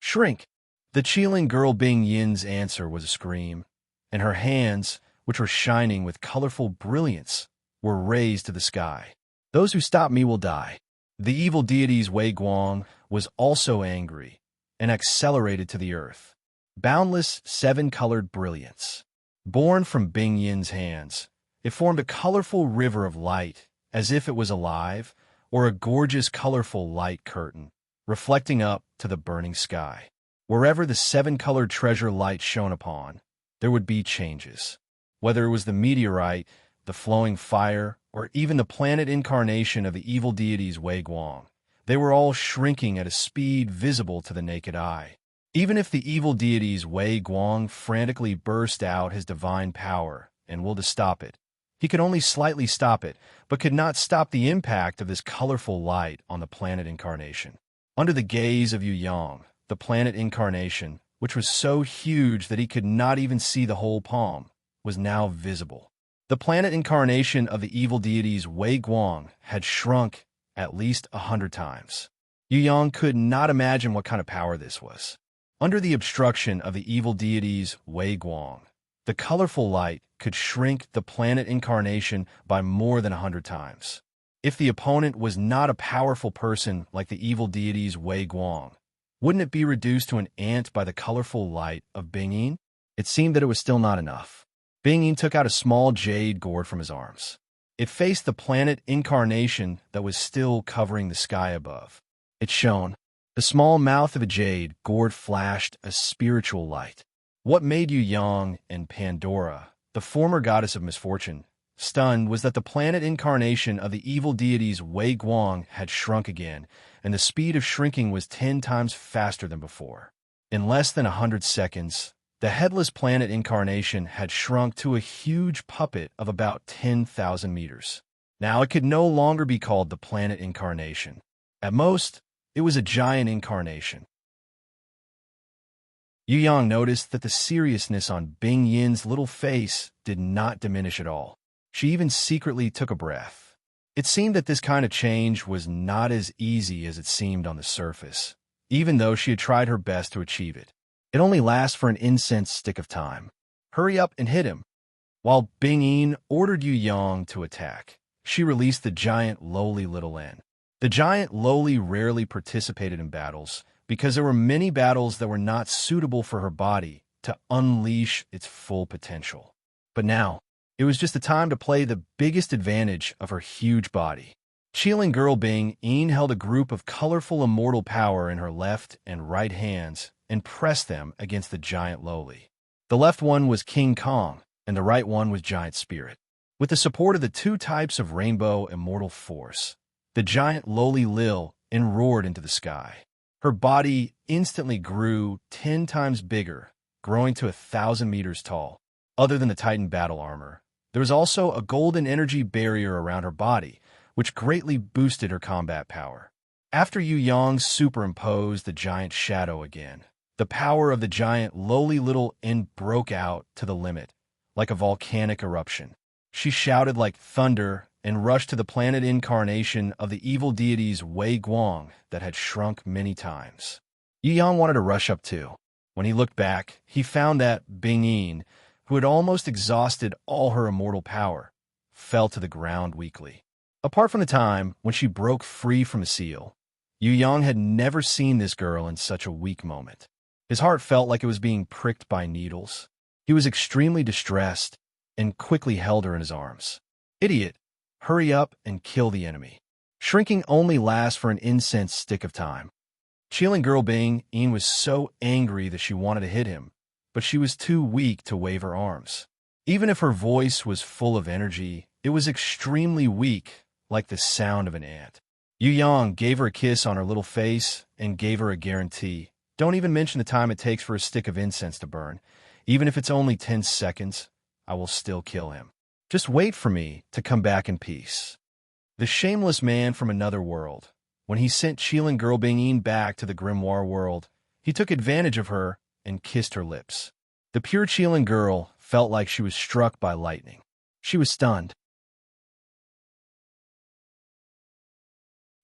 Shrink! The Cheeling girl Bing Yin's answer was a scream, and her hands, which were shining with colorful brilliance, were raised to the sky. Those who stop me will die. The evil deities Wei Guang was also angry and accelerated to the earth. Boundless seven-colored brilliance. Born from Bing Yin's hands, it formed a colorful river of light, as if it was alive, or a gorgeous colorful light curtain, reflecting up to the burning sky. Wherever the seven-colored treasure light shone upon, there would be changes. Whether it was the meteorite, the flowing fire, or even the planet incarnation of the evil deities Wei Guang, they were all shrinking at a speed visible to the naked eye. Even if the evil deities Wei Guang frantically burst out his divine power and willed to stop it, he could only slightly stop it, but could not stop the impact of this colorful light on the planet incarnation. Under the gaze of Yu Yang, the planet incarnation, which was so huge that he could not even see the whole palm, was now visible. The planet incarnation of the evil deities Wei Guang had shrunk at least 100 times. Yu Yang could not imagine what kind of power this was. Under the obstruction of the evil deities Wei Guang, the colorful light could shrink the planet incarnation by more than 100 times. If the opponent was not a powerful person like the evil deities Wei Guang, wouldn't it be reduced to an ant by the colorful light of Bing Yin? It seemed that it was still not enough. Bing Yin took out a small jade gourd from his arms. It faced the planet incarnation that was still covering the sky above. It shone. The small mouth of a jade gourd flashed a spiritual light. What made Yu Yang and Pandora, the former goddess of misfortune, stunned was that the planet incarnation of the evil deities Wei Guang had shrunk again, and the speed of shrinking was 10 times faster than before. In less than 100 seconds, the headless planet incarnation had shrunk to a huge puppet of about 10,000 meters. Now it could no longer be called the planet incarnation. At most, it was a giant incarnation. Yu Yang noticed that the seriousness on Bing Yin's little face did not diminish at all. She even secretly took a breath. It seemed that this kind of change was not as easy as it seemed on the surface, even though she had tried her best to achieve it. It only lasts for an incense stick of time. Hurry up and hit him. While Bing Yin ordered Yu Yang to attack, she released the giant lowly little N. The giant lowly rarely participated in battles, because there were many battles that were not suitable for her body to unleash its full potential. But now, it was just the time to play the biggest advantage of her huge body. Chilling girl Bing Yin held a group of colorful immortal power in her left and right hands and pressed them against the giant lowly. The left one was King Kong, and the right one was Giant Spirit. With the support of the two types of rainbow immortal force, the giant lowly Lil roared into the sky. Her body instantly grew 10 times bigger, growing to 1,000 meters tall. Other than the Titan battle armor, there was also a golden energy barrier around her body, which greatly boosted her combat power. After Yu Yang superimposed the giant shadow again, the power of the giant lowly little N broke out to the limit, like a volcanic eruption. She shouted like thunder and rushed to the planet incarnation of the evil deities Wei Guang that had shrunk many times. Yu Yang wanted to rush up too. When he looked back, he found that Bing Yin, who had almost exhausted all her immortal power, fell to the ground weakly. Apart from the time when she broke free from a seal, Yu Yang had never seen this girl in such a weak moment. His heart felt like it was being pricked by needles. He was extremely distressed and quickly held her in his arms. Idiot! Hurry up and kill the enemy. Shrinking only lasts for an incense stick of time. Chilling girl Bing Yin was so angry that she wanted to hit him, but she was too weak to wave her arms. Even if her voice was full of energy, it was extremely weak, like the sound of an ant. Yu Yang gave her a kiss on her little face and gave her a guarantee. Don't even mention the time it takes for a stick of incense to burn. Even if it's only 10 seconds, I will still kill him. Just wait for me to come back in peace. The shameless man from another world. When he sent Chilling girl Bing Yin back to the grimoire world, he took advantage of her and kissed her lips. The pure Chilling girl felt like she was struck by lightning. She was stunned.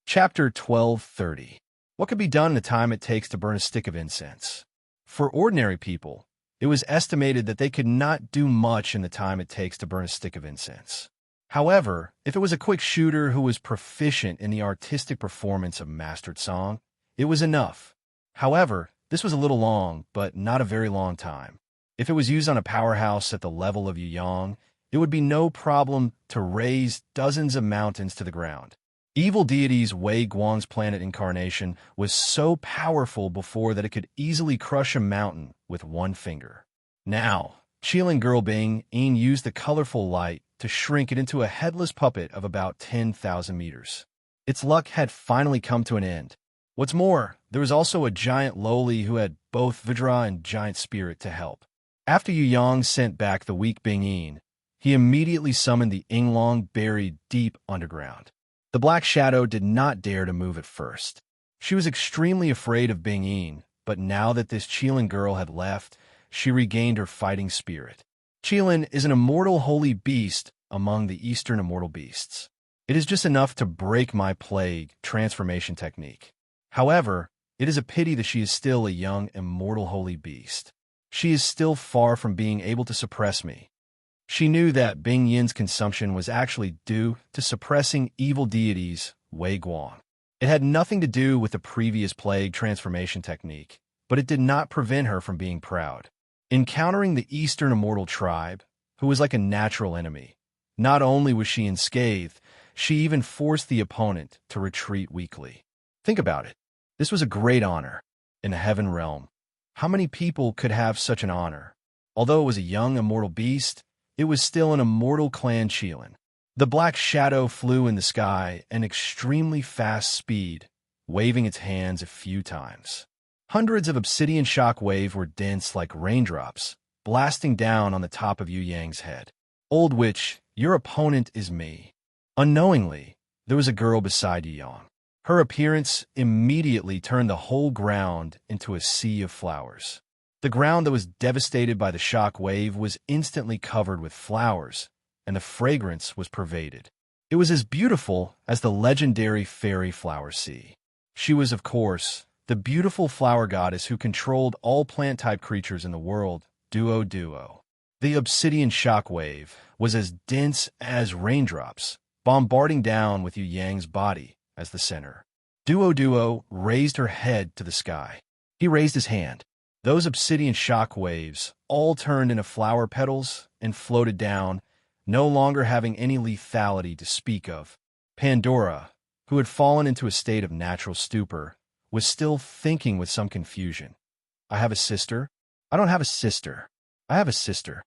Chapter 12:30. What could be done in the time it takes to burn a stick of incense? For ordinary people, it was estimated that they could not do much in the time it takes to burn a stick of incense. However, if it was a quick shooter who was proficient in the artistic performance of mastered song, it was enough. However, this was a little long, but not a very long time. If it was used on a powerhouse at the level of Yu Yang, it would be no problem to raise dozens of mountains to the ground. Evil deities Wei Guang's planet incarnation was so powerful before that it could easily crush a mountain with one finger. Now, Chilling girl Bing Yin used the colorful light to shrink it into a headless puppet of about 10,000 meters. Its luck had finally come to an end. What's more, there was also a giant lowly who had both Vidra and Giant Spirit to help. After Yu Yang sent back the weak Bing Yin, he immediately summoned the Yinglong buried deep underground. The Black Shadow did not dare to move at first. She was extremely afraid of Bing Yin, but now that this Qilin girl had left, she regained her fighting spirit. Qilin is an immortal holy beast among the eastern immortal beasts. It is just enough to break my plague transformation technique. However, it is a pity that she is still a young immortal holy beast. She is still far from being able to suppress me. She knew that Bing Yin's consumption was actually due to suppressing evil deities Wei Guang. It had nothing to do with the previous plague transformation technique, but it did not prevent her from being proud. Encountering the Eastern Immortal Tribe, who was like a natural enemy, not only was she unscathed, she even forced the opponent to retreat weakly. Think about it. This was a great honor. In the Heaven Realm, how many people could have such an honor? Although it was a young immortal beast, it was still an immortal clan Qilin. The Black Shadow flew in the sky at an extremely fast speed, waving its hands a few times. Hundreds of obsidian shockwave were dense like raindrops, blasting down on the top of Yu Yang's head. Old witch, your opponent is me. Unknowingly, there was a girl beside Yang. Her appearance immediately turned the whole ground into a sea of flowers. The ground that was devastated by the shock wave was instantly covered with flowers, and the fragrance was pervaded. It was as beautiful as the legendary fairy flower sea. She was, of course, the beautiful flower goddess who controlled all plant-type creatures in the world, Duo. The obsidian shock wave was as dense as raindrops, bombarding down with Yang's body as the center. Duo raised her head to the sky. He raised his hand. Those obsidian shock waves all turned into flower petals and floated down, no longer having any lethality to speak of. Pandora, who had fallen into a state of natural stupor, was still thinking with some confusion. I have a sister? I don't have a sister. I have a sister.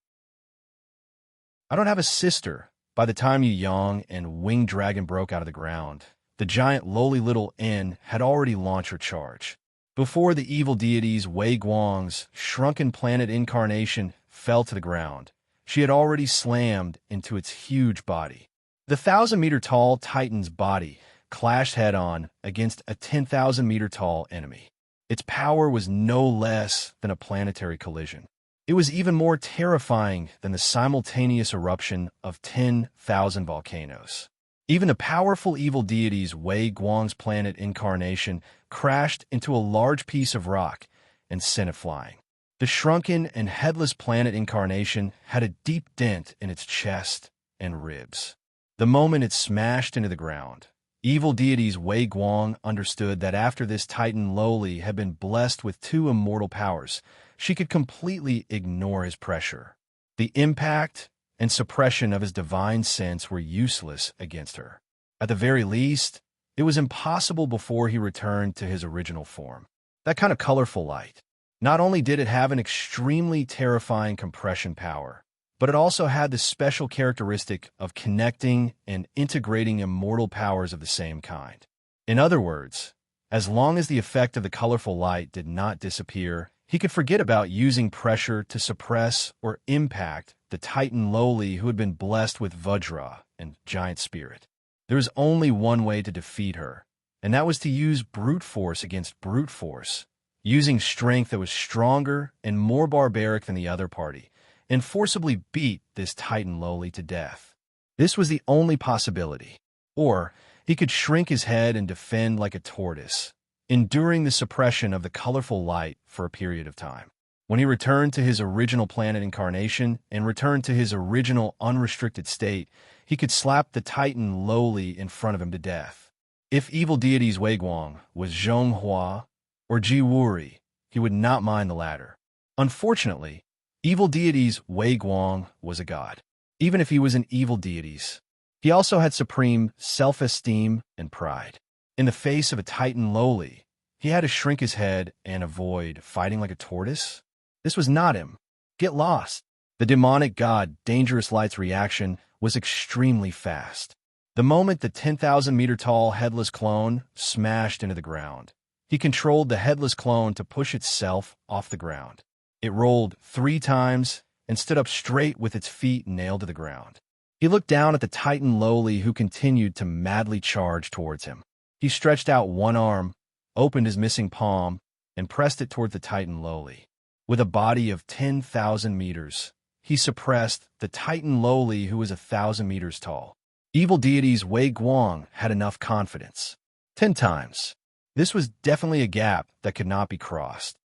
I don't have a sister. By the time Yang and Winged Dragon broke out of the ground, the giant lowly little N had already launched her charge. Before the evil deity's Wei Guang's shrunken planet incarnation fell to the ground, she had already slammed into its huge body. The 1,000-meter-tall Titan's body clashed head-on against a 10,000-meter-tall enemy. Its power was no less than a planetary collision. It was even more terrifying than the simultaneous eruption of 10,000 volcanoes. Even the powerful evil deity's Wei Guang's planet incarnation crashed into a large piece of rock and sent it flying. The shrunken and headless planet incarnation had a deep dent in its chest and ribs. The moment it smashed into the ground, evil deity's Wei Guang understood that after this Titan lowly had been blessed with 2 immortal powers, she could completely ignore his pressure. The impact and suppression of his divine sense were useless against her. At the very least, it was impossible before he returned to his original form. That kind of colorful light. Not only did it have an extremely terrifying compression power, but it also had the special characteristic of connecting and integrating immortal powers of the same kind. In other words, as long as the effect of the colorful light did not disappear, he could forget about using pressure to suppress or impact the Titan lowly who had been blessed with Vajra and Giant Spirit. There was only one way to defeat her, and that was to use brute force against brute force, using strength that was stronger and more barbaric than the other party, and forcibly beat this Titan lowly to death. This was the only possibility. Or he could shrink his head and defend like a tortoise, enduring the suppression of the colorful light for a period of time. When he returned to his original planet incarnation and returned to his original unrestricted state, he could slap the Titan lowly in front of him to death. If evil deity's Wei Guang was Zhonghua or Ji Wuri, he would not mind the latter. Unfortunately, evil deity's Wei Guang was a god. Even if he was an evil deity's, he also had supreme self-esteem and pride. In the face of a Titan lowly, he had to shrink his head and avoid fighting like a tortoise. This was not him. Get lost. The demonic god Dangerous Light's reaction was extremely fast. The moment the 10,000-meter-tall headless clone smashed into the ground, he controlled the headless clone to push itself off the ground. It rolled 3 times and stood up straight with its feet nailed to the ground. He looked down at the Titan lowly who continued to madly charge towards him. He stretched out one arm, opened his missing palm, and pressed it toward the Titan lowly. With a body of 10,000 meters, he suppressed the Titan lowly who was 1,000 meters tall. Evil deity's Wei Guang had enough confidence. 10 times. This was definitely a gap that could not be crossed.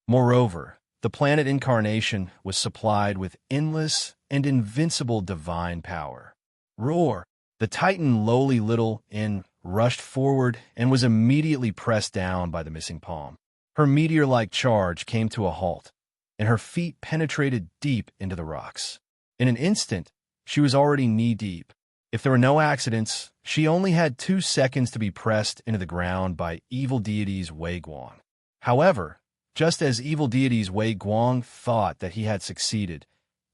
Moreover, the planet incarnation was supplied with endless and invincible divine power. Roar! The Titan lowly little N rushed forward and was immediately pressed down by the missing palm. Her meteor-like charge came to a halt, and her feet penetrated deep into the rocks. In an instant, she was already knee-deep. If there were no accidents, she only had 2 seconds to be pressed into the ground by evil deity's Wei Guang. However, just as evil deity's Wei Guang thought that he had succeeded,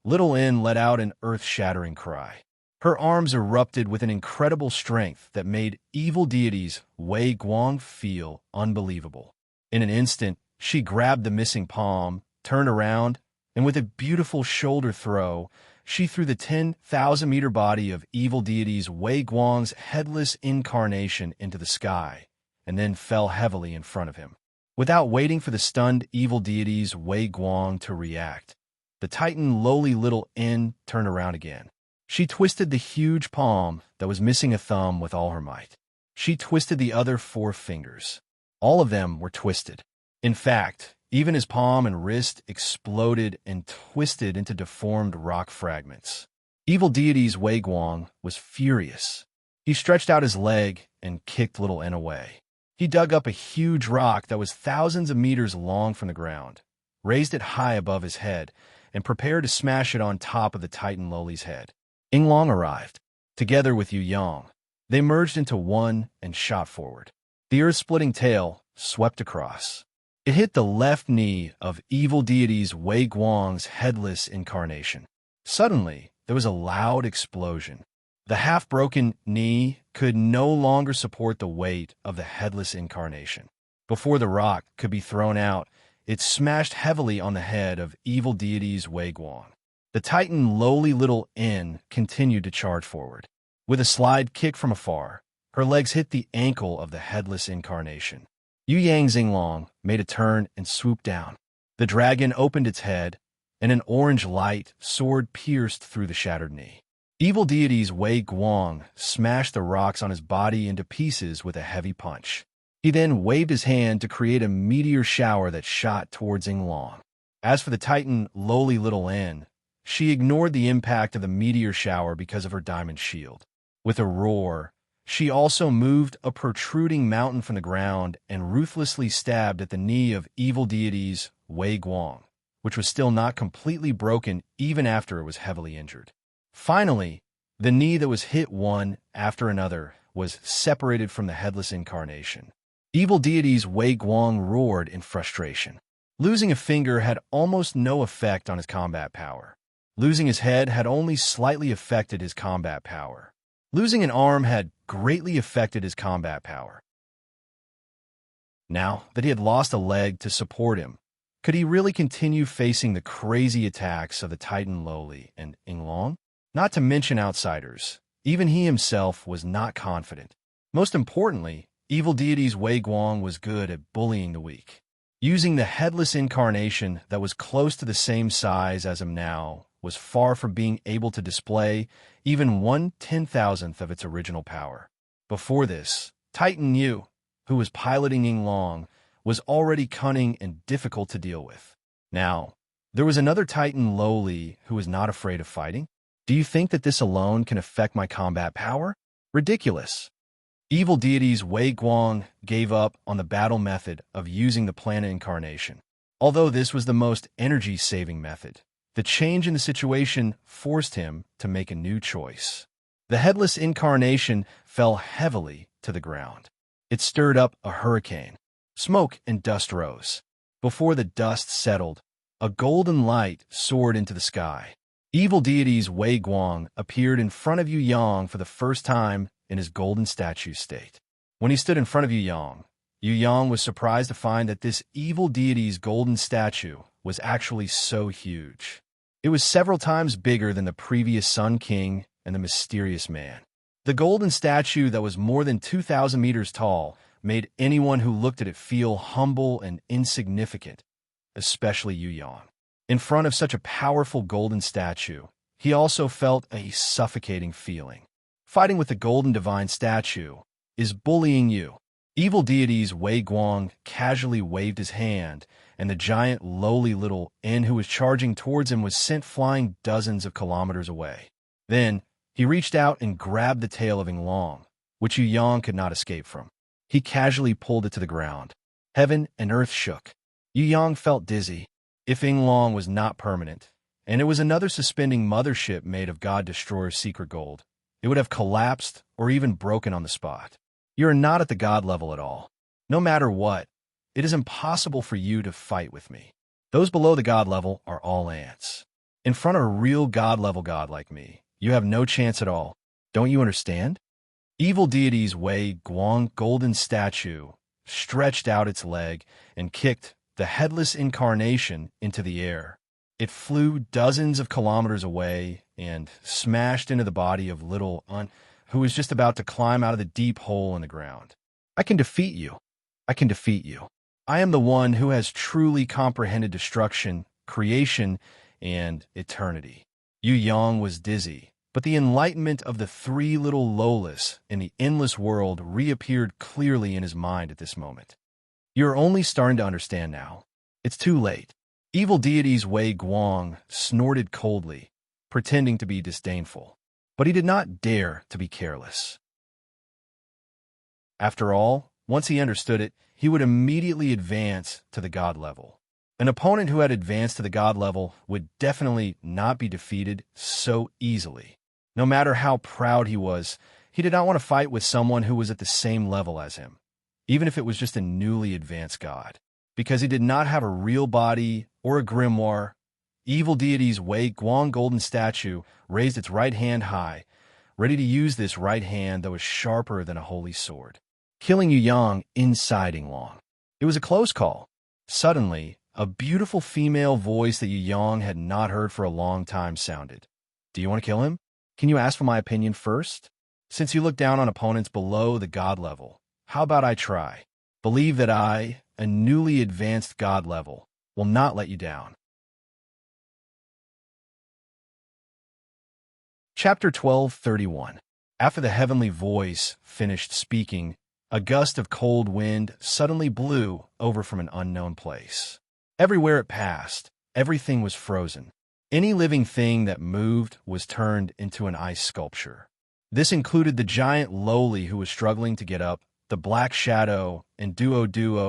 little N let out an earth-shattering cry. Her arms erupted with an incredible strength that made evil deity's Wei Guang feel unbelievable. In an instant, she grabbed the missing palm, turned around, and with a beautiful shoulder throw, she threw the 10,000-meter body of evil deities Wei Guang's headless incarnation into the sky, and then fell heavily in front of him. Without waiting for the stunned evil deities Wei Guang to react, the Titan lowly little N turned around again. She twisted the huge palm that was missing a thumb with all her might. She twisted the other 4 fingers. All of them were twisted. In fact, even his palm and wrist exploded and twisted into deformed rock fragments. Evil deities Wei Guang was furious. He stretched out his leg and kicked little N away. He dug up a huge rock that was thousands of meters long from the ground, raised it high above his head, and prepared to smash it on top of the Titan Lowly's head. Yinglong arrived. Together with Yu Yang, they merged into one and shot forward. The earth-splitting tail swept across. It hit the left knee of evil deities Wei Guang's headless incarnation. Suddenly, there was a loud explosion. The half-broken knee could no longer support the weight of the headless incarnation. Before the rock could be thrown out, it smashed heavily on the head of evil deities Wei Guang. The Titan lowly little N continued to charge forward. With a slide kick from afar, her legs hit the ankle of the headless incarnation. Yu Yang Xinglong made a turn and swooped down. The dragon opened its head, and an orange light sword pierced through the shattered knee. Evil deities Wei Guang smashed the rocks on his body into pieces with a heavy punch. He then waved his hand to create a meteor shower that shot towards Xinglong. As for the Titan lowly little N, she ignored the impact of the meteor shower because of her diamond shield. With a roar, she also moved a protruding mountain from the ground and ruthlessly stabbed at the knee of evil deities Wei Guang, which was still not completely broken even after it was heavily injured. Finally, the knee that was hit one after another was separated from the headless incarnation. Evil deities Wei Guang roared in frustration. Losing a finger had almost no effect on his combat power. Losing his head had only slightly affected his combat power. Losing an arm had greatly affected his combat power. Now that he had lost a leg to support him, could he really continue facing the crazy attacks of the Titan Lowly and Yinglong? Not to mention outsiders, even he himself was not confident. Most importantly, evil deities Wei Guang was good at bullying the weak. Using the headless incarnation that was close to the same size as him now was far from being able to display even 1/10,000th of its original power. Before this, Titan Yu, who was piloting Yinglong, was already cunning and difficult to deal with. Now, there was another Titan Lowly who was not afraid of fighting. Do you think that this alone can affect my combat power? Ridiculous. Evil deities Wei Guang gave up on the battle method of using the planet incarnation. Although this was the most energy-saving method, the change in the situation forced him to make a new choice. The headless incarnation fell heavily to the ground. It stirred up a hurricane. Smoke and dust rose. Before the dust settled, a golden light soared into the sky. Evil deities Wei Guang appeared in front of Yu Yang for the first time in his golden statue state. When he stood in front of Yu Yang was surprised to find that this evil deity's golden statue was actually so huge. It was several times bigger than the previous Sun King and the mysterious man. The golden statue that was more than 2,000 meters tall made anyone who looked at it feel humble and insignificant, especially Yu Yang. In front of such a powerful golden statue, he also felt a suffocating feeling. Fighting with the golden divine statue is bullying you. Evil deities Wei Guang casually waved his hand, and the giant lowly little N who was charging towards him was sent flying dozens of kilometers away. Then, he reached out and grabbed the tail of Yinglong, which Yu Yang could not escape from. He casually pulled it to the ground. Heaven and earth shook. Yu Yang felt dizzy. If Yinglong was not permanent, and it was another suspending mothership made of God Destroyer's secret gold, it would have collapsed or even broken on the spot. You are not at the God level at all. No matter what, it is impossible for you to fight with me. Those below the God level are all ants. In front of a real God level God like me, you have no chance at all. Don't you understand? Evil deities Wei Guang golden statue stretched out its leg and kicked the headless incarnation into the air. It flew dozens of kilometers away and smashed into the body of little Un, who was just about to climb out of the deep hole in the ground. I can defeat you. I can defeat you. I am the one who has truly comprehended destruction, creation, and eternity. Yu Yang was dizzy, but the enlightenment of the three little Lolas in the endless world reappeared clearly in his mind at this moment. You're only starting to understand now. It's too late. Evil deities Wei Guang snorted coldly, pretending to be disdainful. But he did not dare to be careless. After all, once he understood it, he would immediately advance to the god level. An opponent who had advanced to the god level would definitely not be defeated so easily. No matter how proud he was, he did not want to fight with someone who was at the same level as him, even if it was just a newly advanced god. Because he did not have a real body or a grimoire, evil deity's Wei Guang golden statue raised its right hand high, ready to use this right hand that was sharper than a holy sword, killing Yu Yang inside Long. It was a close call. Suddenly, a beautiful female voice that Yu Yang had not heard for a long time sounded. Do you want to kill him? Can you ask for my opinion first? Since you look down on opponents below the god level, how about I try? Believe that I, a newly advanced god level, will not let you down. Chapter 12:31. After the heavenly voice finished speaking, a gust of cold wind suddenly blew over from an unknown place. Everywhere it passed, everything was frozen. Any living thing that moved was turned into an ice sculpture. This included the giant Loli who was struggling to get up, the Black Shadow, and Duo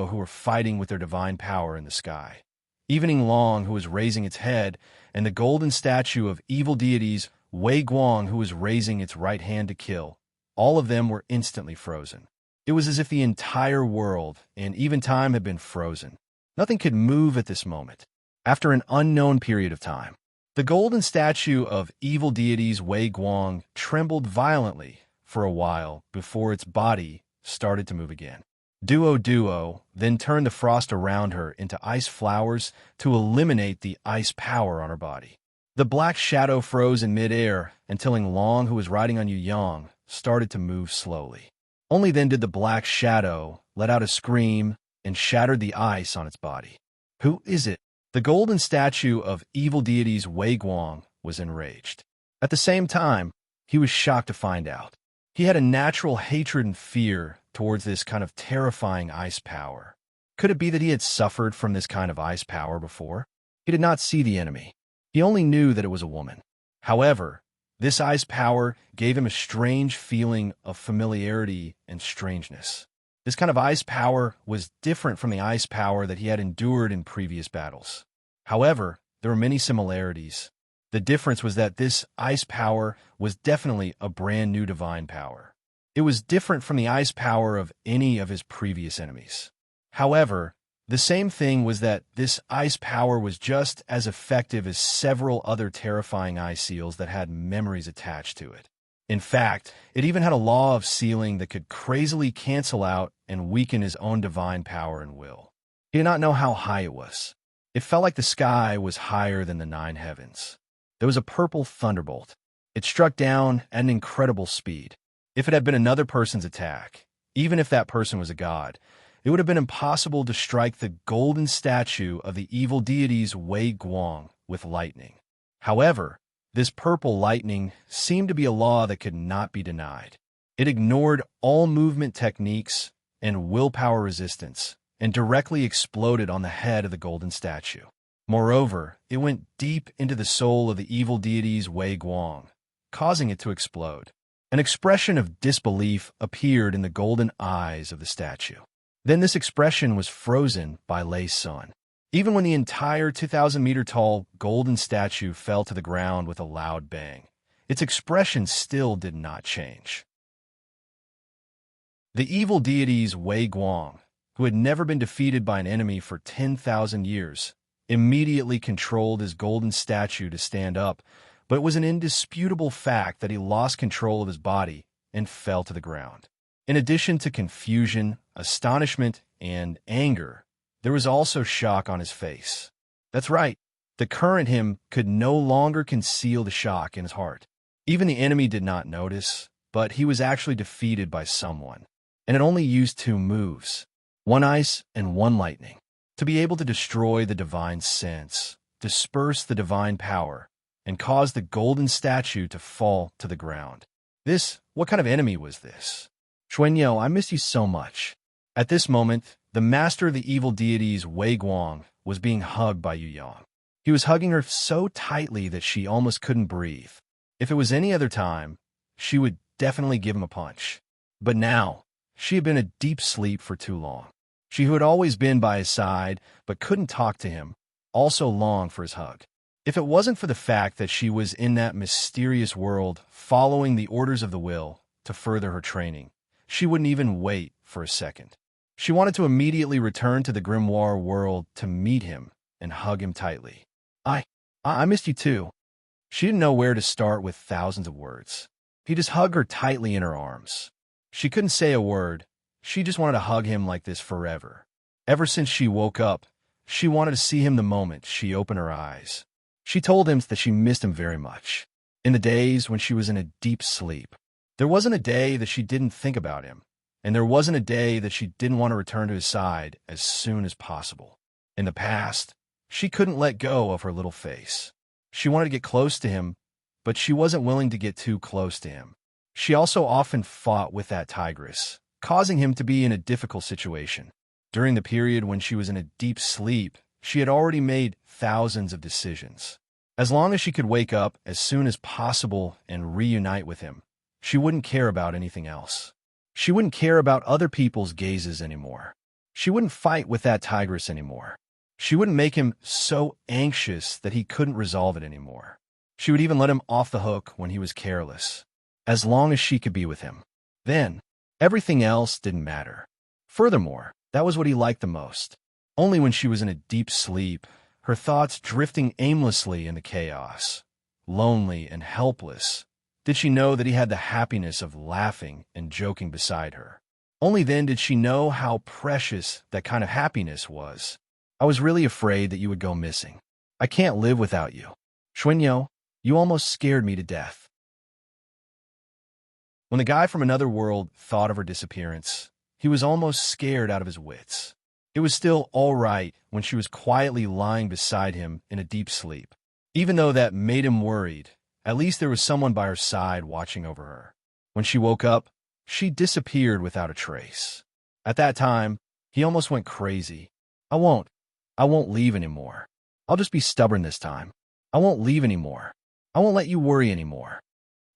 who were fighting with their divine power in the sky. Evening Long, who was raising its head, and the golden statue of evil deities Wei Guang, who was raising its right hand to kill. All of them were instantly frozen. It was as if the entire world and even time had been frozen. Nothing could move at this moment. After an unknown period of time, the golden statue of evil deities Wei Guang trembled violently for a while before its body started to move again. Duo then turned the frost around her into ice flowers to eliminate the ice power on her body. The Black Shadow froze in midair until Long, who was riding on Yu Yang, started to move slowly. Only then did the Black Shadow let out a scream and shattered the ice on its body. Who is it? The golden statue of evil deities Wei Guang was enraged. At the same time, he was shocked to find out. He had a natural hatred and fear towards this kind of terrifying ice power. Could it be that he had suffered from this kind of ice power before? He did not see the enemy. He only knew that it was a woman. However, this ice power gave him a strange feeling of familiarity and strangeness. This kind of ice power was different from the ice power that he had endured in previous battles. However, there were many similarities. The difference was that this ice power was definitely a brand new divine power. It was different from the ice power of any of his previous enemies. However, the same thing was that this ice power was just as effective as several other terrifying ice seals that had memories attached to it. In fact, it even had a law of sealing that could crazily cancel out and weaken his own divine power and will. He did not know how high it was. It felt like the sky was higher than the 9 heavens. There was a purple thunderbolt. It struck down at an incredible speed. If it had been another person's attack, even if that person was a god, it would have been impossible to strike the golden statue of the evil deities Wei Guang with lightning. However, this purple lightning seemed to be a law that could not be denied. It ignored all movement techniques and willpower resistance and directly exploded on the head of the golden statue. Moreover, it went deep into the soul of the evil deities Wei Guang, causing it to explode. An expression of disbelief appeared in the golden eyes of the statue. Then this expression was frozen by Lei's sun. Even when the entire 2,000-meter-tall golden statue fell to the ground with a loud bang, its expression still did not change. The evil deities Wei Guang, who had never been defeated by an enemy for 10,000 years, immediately controlled his golden statue to stand up, but it was an indisputable fact that he lost control of his body and fell to the ground. In addition to confusion, astonishment, and anger, there was also shock on his face. That's right, The current him could no longer conceal the shock in his heart. Even the enemy did not notice, but he was actually defeated by someone, and it only used 2 moves, 1 ice and 1 lightning, to be able to destroy the divine sense, disperse the divine power, and cause the golden statue to fall to the ground. What kind of enemy was this? Xuanyo, I miss you so much. At this moment, the master of the evil deities Wei Guang was being hugged by Yu Yang. He was hugging her so tightly that she almost couldn't breathe. If it was any other time, she would definitely give him a punch. But now, she had been in a deep sleep for too long. She who had always been by his side but couldn't talk to him also longed for his hug. If it wasn't for the fact that she was in that mysterious world following the orders of the will to further her training, she wouldn't even wait for a second. She wanted to immediately return to the grimoire world to meet him and hug him tightly. I missed you too. She didn't know where to start with thousands of words. He just hugged her tightly in her arms. She couldn't say a word. She just wanted to hug him like this forever. Ever since she woke up, she wanted to see him the moment she opened her eyes. She told him that she missed him very much. In the days when she was in a deep sleep, there wasn't a day that she didn't think about him, and there wasn't a day that she didn't want to return to his side as soon as possible. In the past, she couldn't let go of her little face. She wanted to get close to him, but she wasn't willing to get too close to him. She also often fought with that tigress, causing him to be in a difficult situation. During the period when she was in a deep sleep, she had already made thousands of decisions. As long as she could wake up as soon as possible and reunite with him, she wouldn't care about anything else. She wouldn't care about other people's gazes anymore. She wouldn't fight with that tigress anymore. She wouldn't make him so anxious that he couldn't resolve it anymore. She would even let him off the hook when he was careless, as long as she could be with him. Then, everything else didn't matter. Furthermore, that was what he liked the most. Only when she was in a deep sleep, her thoughts drifting aimlessly in the chaos, lonely and helpless, did she know that he had the happiness of laughing and joking beside her. Only then did she know how precious that kind of happiness was. I was really afraid that you would go missing. I can't live without you. Xuanyo, you almost scared me to death. When the guy from another world thought of her disappearance, he was almost scared out of his wits. It was still all right when she was quietly lying beside him in a deep sleep. Even though that made him worried, at least there was someone by her side watching over her. When she woke up, she disappeared without a trace. At that time, he almost went crazy. I won't leave anymore. I'll just be stubborn this time. I won't leave anymore. I won't let you worry anymore.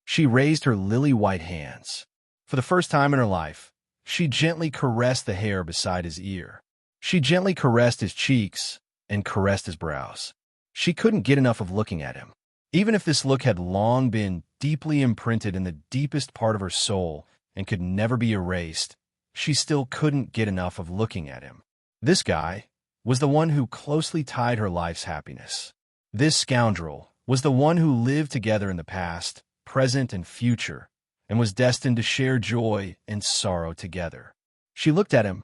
She raised her lily-white hands. For the first time in her life, she gently caressed the hair beside his ear. She gently caressed his cheeks and caressed his brows. She couldn't get enough of looking at him. Even if this look had long been deeply imprinted in the deepest part of her soul and could never be erased, she still couldn't get enough of looking at him. This guy was the one who closely tied her life's happiness. This scoundrel was the one who lived together in the past, present, and future, and was destined to share joy and sorrow together. She looked at him,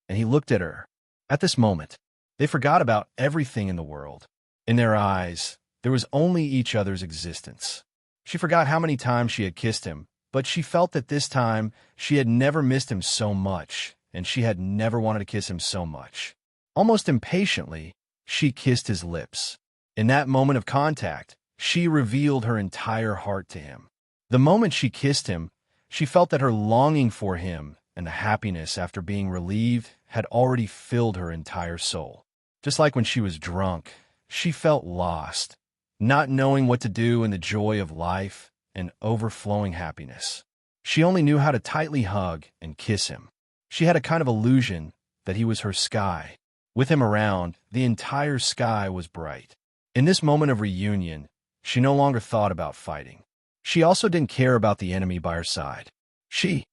and he looked at her. At this moment, they forgot about everything in the world. In their eyes, there was only each other's existence. She forgot how many times she had kissed him, but she felt that this time she had never missed him so much, and she had never wanted to kiss him so much. Almost impatiently, she kissed his lips. In that moment of contact, she revealed her entire heart to him. The moment she kissed him, she felt that her longing for him and the happiness after being relieved had already filled her entire soul. Just like when she was drunk, she felt lost, not knowing what to do in the joy of life and overflowing happiness. She only knew how to tightly hug and kiss him. She had a kind of illusion that he was her sky. With him around, the entire sky was bright. In this moment of reunion, she no longer thought about fighting. She also didn't care about the enemy by her side. She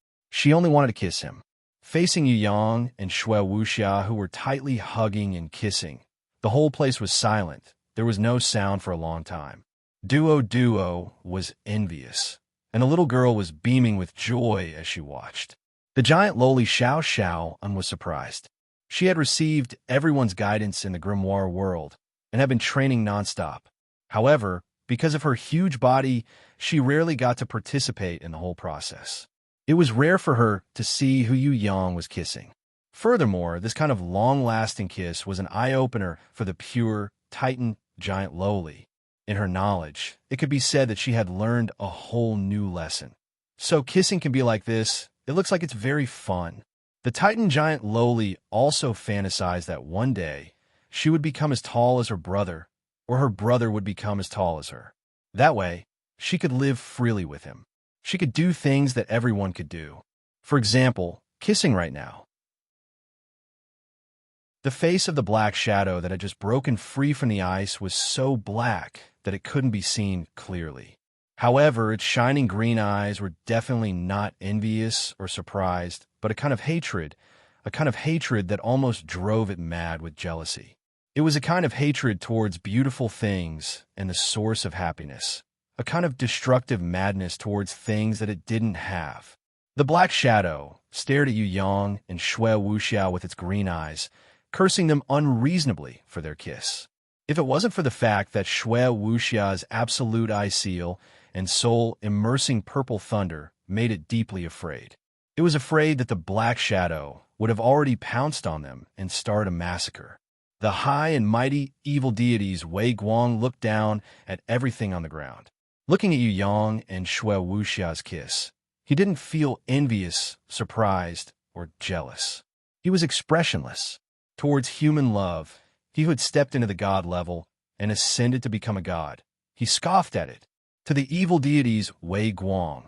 only wanted to kiss him. Facing Yu Yang and Shui Wuxia, who were tightly hugging and kissing, the whole place was silent. There was no sound for a long time. Duo was envious, and the little girl was beaming with joy as she watched. The giant lowly Xiao was surprised. She had received everyone's guidance in the grimoire world, and had been training nonstop. However, because of her huge body, she rarely got to participate in the whole process. It was rare for her to see who Yu Yang was kissing. Furthermore, this kind of long-lasting kiss was an eye-opener for the pure, Titan giant lowly. In her knowledge, it could be said that she had learned a whole new lesson. So kissing can be like this. It looks like it's very fun. The Titan giant lowly also fantasized that one day she would become as tall as her brother, or her brother would become as tall as her. That way, she could live freely with him. She could do things that everyone could do. For example, kissing right now. The face of the black shadow that had just broken free from the ice was so black that it couldn't be seen clearly. However, its shining green eyes were definitely not envious or surprised, but a kind of hatred that almost drove it mad with jealousy. It was a kind of hatred towards beautiful things and the source of happiness, a kind of destructive madness towards things that it didn't have. The black shadow stared at Yu Yang and Shui Wuxiao with its green eyes, cursing them unreasonably for their kiss. If it wasn't for the fact that Shui Wuxia's absolute eye seal and soul-immersing purple thunder made it deeply afraid. It was afraid that the black shadow would have already pounced on them and started a massacre. The high and mighty evil deities Wei Guang looked down at everything on the ground. Looking at Yu Yang and Shui Wuxia's kiss, he didn't feel envious, surprised, or jealous. He was expressionless. Towards human love, he who had stepped into the god level and ascended to become a god. He scoffed at it. To the evil deities Wei Guang,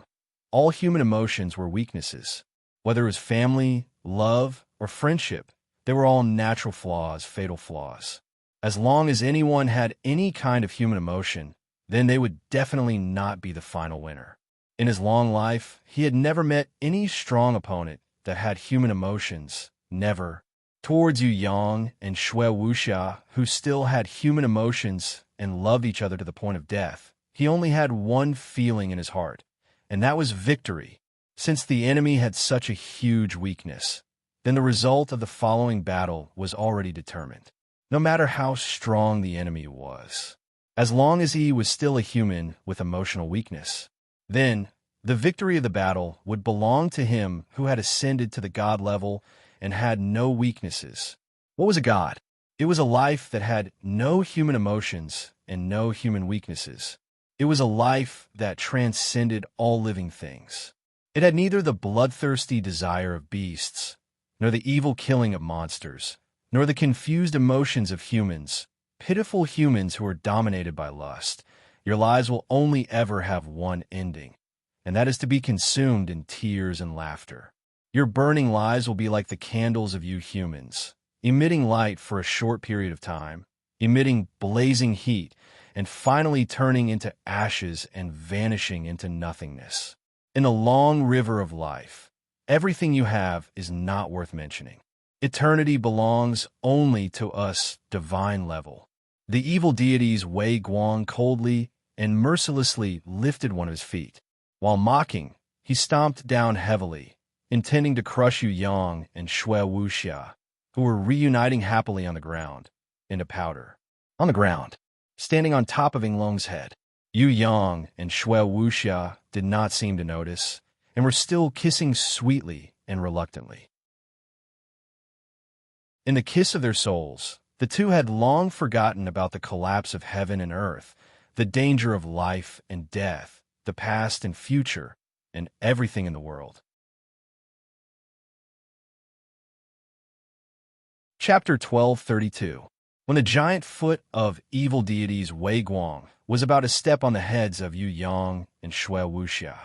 all human emotions were weaknesses. Whether it was family, love, or friendship, they were all natural flaws, fatal flaws. As long as anyone had any kind of human emotion, then they would definitely not be the final winner. In his long life, he had never met any strong opponent that had human emotions, never. Towards Yu Yang and Shui Wuxia, who still had human emotions and loved each other to the point of death, he only had one feeling in his heart, and that was victory. Since the enemy had such a huge weakness, then the result of the following battle was already determined, no matter how strong the enemy was. As long as he was still a human with emotional weakness, then the victory of the battle would belong to him who had ascended to the god level and had no weaknesses. What was a god? It was a life that had no human emotions and no human weaknesses. It was a life that transcended all living things. It had neither the bloodthirsty desire of beasts, nor the evil killing of monsters, nor the confused emotions of humans, pitiful humans who are dominated by lust. Your lives will only ever have one ending, and that is to be consumed in tears and laughter. Your burning lives will be like the candles of you humans, emitting light for a short period of time, emitting blazing heat, and finally turning into ashes and vanishing into nothingness. In the long river of life, everything you have is not worth mentioning. Eternity belongs only to us divine level. The evil deities Wei Guang coldly and mercilessly lifted one of his feet. While mocking, he stomped down heavily, intending to crush Yu Yang and Shui Wuxia, who were reuniting happily on the ground, into powder. On the ground, standing on top of Yinglong's head, Yu Yang and Shui Wuxia did not seem to notice, and were still kissing sweetly and reluctantly. In the kiss of their souls, the two had long forgotten about the collapse of heaven and earth, the danger of life and death, the past and future, and everything in the world. Chapter 1232. When the giant foot of evil deities Wei Guang was about to step on the heads of Yu Yang and Shui Wuxia,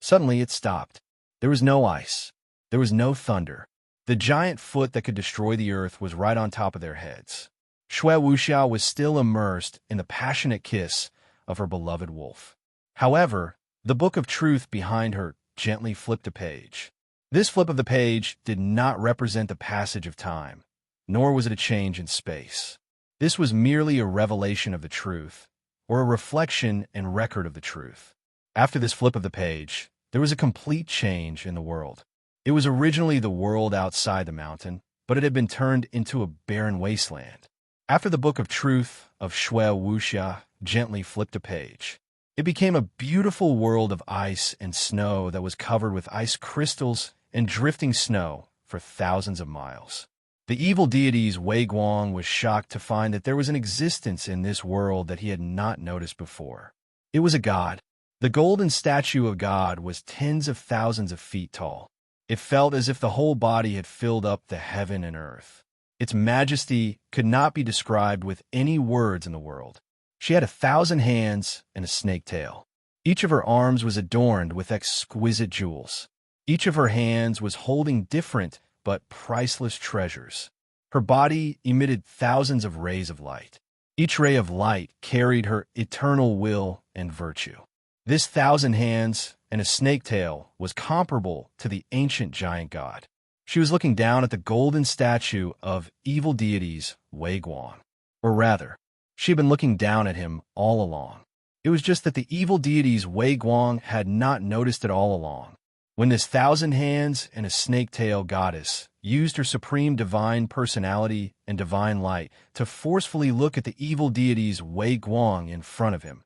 suddenly it stopped. There was no ice. There was no thunder. The giant foot that could destroy the earth was right on top of their heads. Shui Wuxia was still immersed in the passionate kiss of her beloved wolf. However, the book of truth behind her gently flipped a page. This flip of the page did not represent the passage of time, nor was it a change in space. This was merely a revelation of the truth, or a reflection and record of the truth. After this flip of the page, there was a complete change in the world. It was originally the world outside the mountain, but it had been turned into a barren wasteland. After the book of truth of shui wuxia gently flipped a page. It became a beautiful world of ice and snow that was covered with ice crystals and drifting snow for thousands of miles. The evil deity's Wei Guang was shocked to find that there was an existence in this world that he had not noticed before. It was a god. The golden statue of God was tens of thousands of feet tall. It felt as if the whole body had filled up the heaven and earth. Its majesty could not be described with any words in the world. She had 1,000 hands and a snake tail. Each of her arms was adorned with exquisite jewels. Each of her hands was holding different but priceless treasures. Her body emitted thousands of rays of light. Each ray of light carried her eternal will and virtue. This 1,000 hands and a snake tail was comparable to the ancient giant god. She was looking down at the golden statue of evil deities Wei Guang. Or rather, she had been looking down at him all along. It was just that the evil deities Wei Guang had not noticed it all along. When this 1,000 hands and a snake tail goddess used her supreme divine personality and divine light to forcefully look at the evil deities Wei Guang in front of him,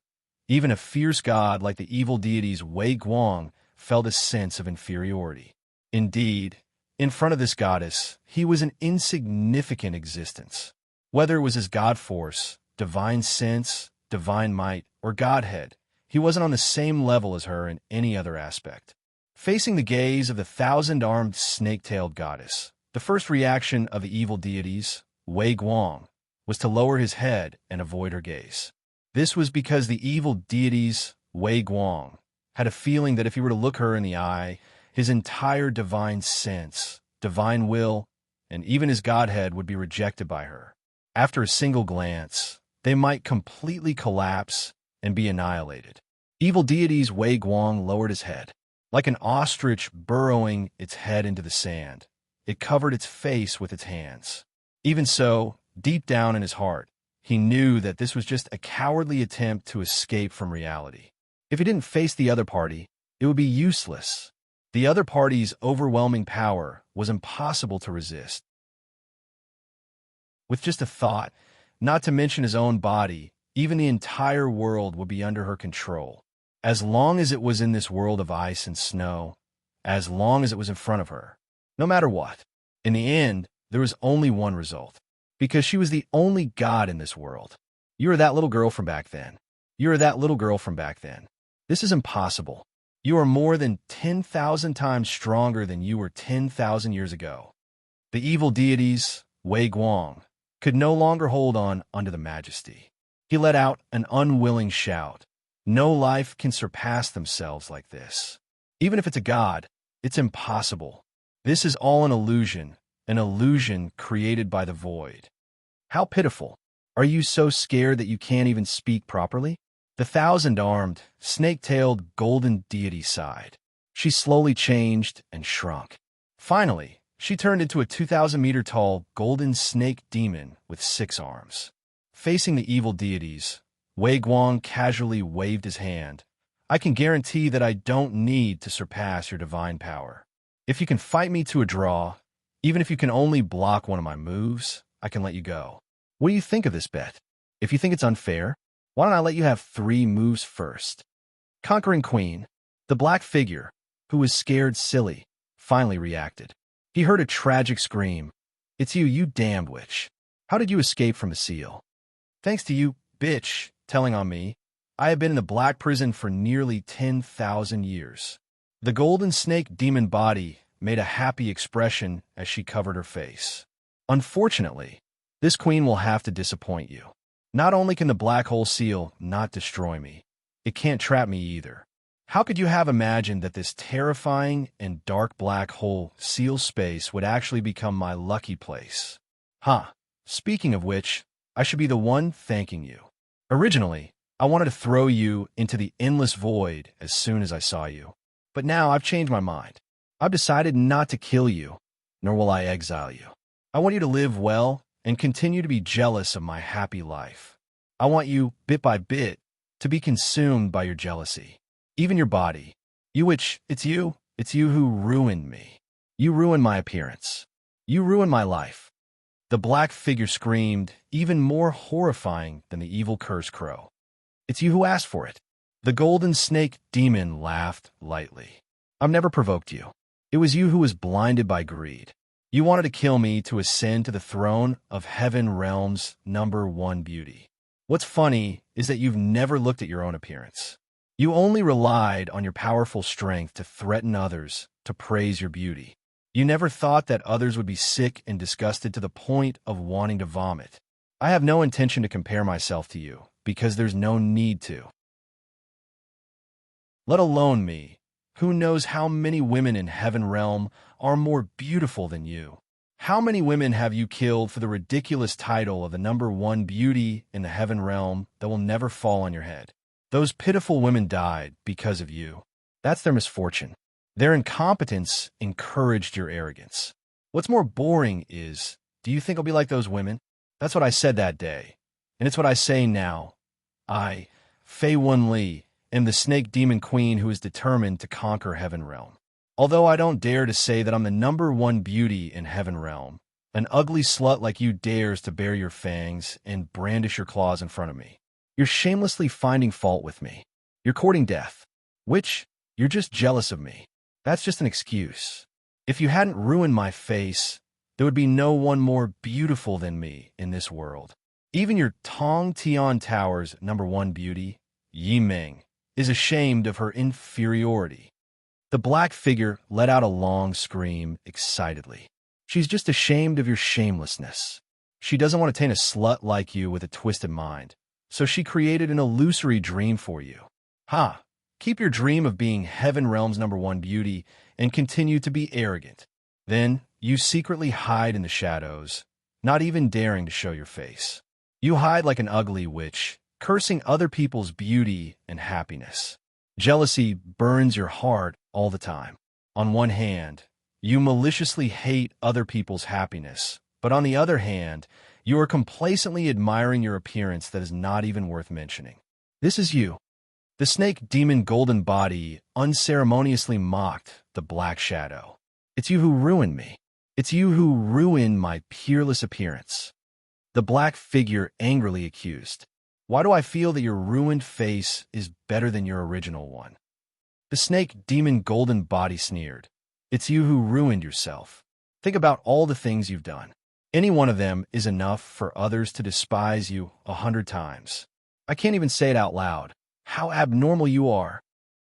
even a fierce god like the evil deities Wei Guang felt a sense of inferiority. Indeed, in front of this goddess, he was an insignificant existence. Whether it was his god force, divine sense, divine might, or godhead, he wasn't on the same level as her in any other aspect. Facing the gaze of the 1,000-armed snake-tailed goddess, the first reaction of the evil deities, Wei Guang, was to lower his head and avoid her gaze. This was because the evil deities, Wei Guang, had a feeling that if he were to look her in the eye, his entire divine sense, divine will, and even his godhead would be rejected by her. After a single glance, they might completely collapse and be annihilated. Evil deities Wei Guang lowered his head. Like an ostrich burrowing its head into the sand, it covered its face with its hands. Even so, deep down in his heart, he knew that this was just a cowardly attempt to escape from reality. If he didn't face the other party, it would be useless. The other party's overwhelming power was impossible to resist. With just a thought, not to mention his own body, even the entire world would be under her control. As long as it was in this world of ice and snow, as long as it was in front of her, no matter what. In the end, there was only one result, because she was the only god in this world. You are that little girl from back then. You are that little girl from back then. This is impossible. You are more than 10,000 times stronger than you were 10,000 years ago. The evil deities, Wei Guang, could no longer hold on under the majesty. He let out an unwilling shout. No life can surpass themselves like this. Even if it's a god, it's impossible. This is all an illusion created by the void. How pitiful. Are you so scared that you can't even speak properly? The 1,000-armed, snake-tailed golden deity sighed. She slowly changed and shrunk. Finally, she turned into a 2,000-meter-tall golden snake demon with 6 arms. Facing the evil deities, Wei Guang casually waved his hand. I can guarantee that I don't need to surpass your divine power. If you can fight me to a draw, even if you can only block one of my moves, I can let you go. What do you think of this bet? If you think it's unfair, why don't I let you have 3 moves first? Conquering Queen, the black figure, who was scared silly, finally reacted. He heard a tragic scream. It's you, you damned witch. How did you escape from the seal? Thanks to you, bitch, telling on me, I have been in the black prison for nearly 10,000 years. The golden snake demon body made a happy expression as she covered her face. Unfortunately, this queen will have to disappoint you. Not only can the black hole seal not destroy me, it can't trap me either. How could you have imagined that this terrifying and dark black hole seal space would actually become my lucky place? Speaking of which, I should be the one thanking you. Originally, I wanted to throw you into the endless void as soon as I saw you. But now I've changed my mind. I've decided not to kill you, nor will I exile you. I want you to live well and continue to be jealous of my happy life. I want you, bit by bit, to be consumed by your jealousy. Even your body. It's you who ruined me. You ruined my appearance. You ruined my life. The black figure screamed, even more horrifying than the evil curse crow. It's you who asked for it. The golden snake demon laughed lightly. I've never provoked you. It was you who was blinded by greed. You wanted to kill me to ascend to the throne of Heaven Realm's #1 beauty. What's funny is that you've never looked at your own appearance. You only relied on your powerful strength to threaten others, to praise your beauty. You never thought that others would be sick and disgusted to the point of wanting to vomit. I have no intention to compare myself to you, because there's no need to. Let alone me. Who knows how many women in Heaven Realm are more beautiful than you? How many women have you killed for the ridiculous title of the #1 beauty in the Heaven Realm that will never fall on your head? Those pitiful women died because of you. That's their misfortune. Their incompetence encouraged your arrogance. What's more boring is, do you think I'll be like those women? That's what I said that day, and it's what I say now. I, Fei Wen Li, am the snake demon queen who is determined to conquer Heaven Realm. Although I don't dare to say that I'm the #1 beauty in Heaven Realm, an ugly slut like you dares to bare your fangs and brandish your claws in front of me. You're shamelessly finding fault with me. You're courting death, which you're just jealous of me. That's just an excuse. If you hadn't ruined my face, there would be no one more beautiful than me in this world. Even your Tong Tian Tower's #1 beauty, Yi Ming, is ashamed of her inferiority. The black figure let out a long scream excitedly. She's just ashamed of your shamelessness. She doesn't want to taint a slut like you with a twisted mind, so she created an illusory dream for you. Ha! Keep your dream of being Heaven Realm's #1 beauty and continue to be arrogant. Then you secretly hide in the shadows, not even daring to show your face. You hide like an ugly witch, cursing other people's beauty and happiness. Jealousy burns your heart all the time. On one hand, you maliciously hate other people's happiness, but on the other hand, you are complacently admiring your appearance that is not even worth mentioning. This is you. The snake demon golden body unceremoniously mocked the black shadow. It's you who ruined me. It's you who ruined my peerless appearance. The black figure angrily accused. Why do I feel that your ruined face is better than your original one? The snake demon golden body sneered. It's you who ruined yourself. Think about all the things you've done. Any one of them is enough for others to despise you 100 times. I can't even say it out loud. How abnormal you are.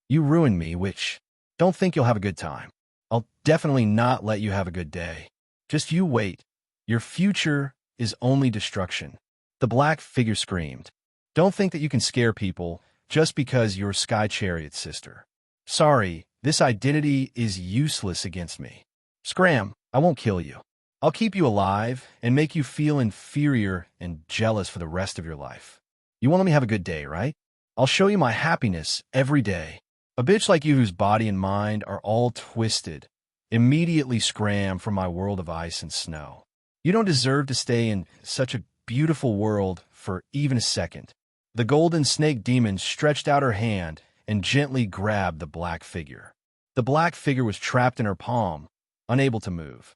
You ruined me, which, don't think you'll have a good time. I'll definitely not let you have a good day. Just you wait. Your future is only destruction. The black figure screamed. Don't think that you can scare people just because you're Sky Chariot's sister. Sorry, this identity is useless against me. Scram, I won't kill you. I'll keep you alive and make you feel inferior and jealous for the rest of your life. You won't let me have a good day, right? I'll show you my happiness every day. A bitch like you whose body and mind are all twisted, immediately scram from my world of ice and snow. You don't deserve to stay in such a beautiful world for even a second. The golden snake demon stretched out her hand and gently grabbed the black figure. The black figure was trapped in her palm, unable to move.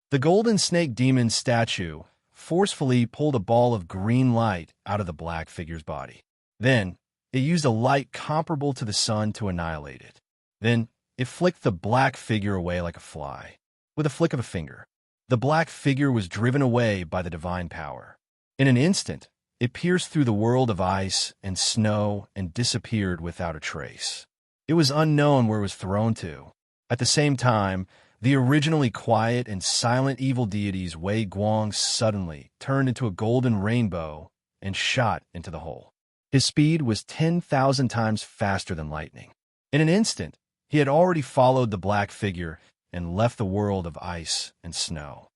The golden snake demon statue forcefully pulled a ball of green light out of the black figure's body. Then, it used a light comparable to the sun to annihilate it. Then, it flicked the black figure away like a fly. With a flick of a finger, the black figure was driven away by the divine power. In an instant, it pierced through the world of ice and snow and disappeared without a trace. It was unknown where it was thrown to. At the same time, the originally quiet and silent evil deities Wei Guang suddenly turned into a golden rainbow and shot into the hole. His speed was 10,000 times faster than lightning. In an instant, he had already followed the black figure and left the world of ice and snow.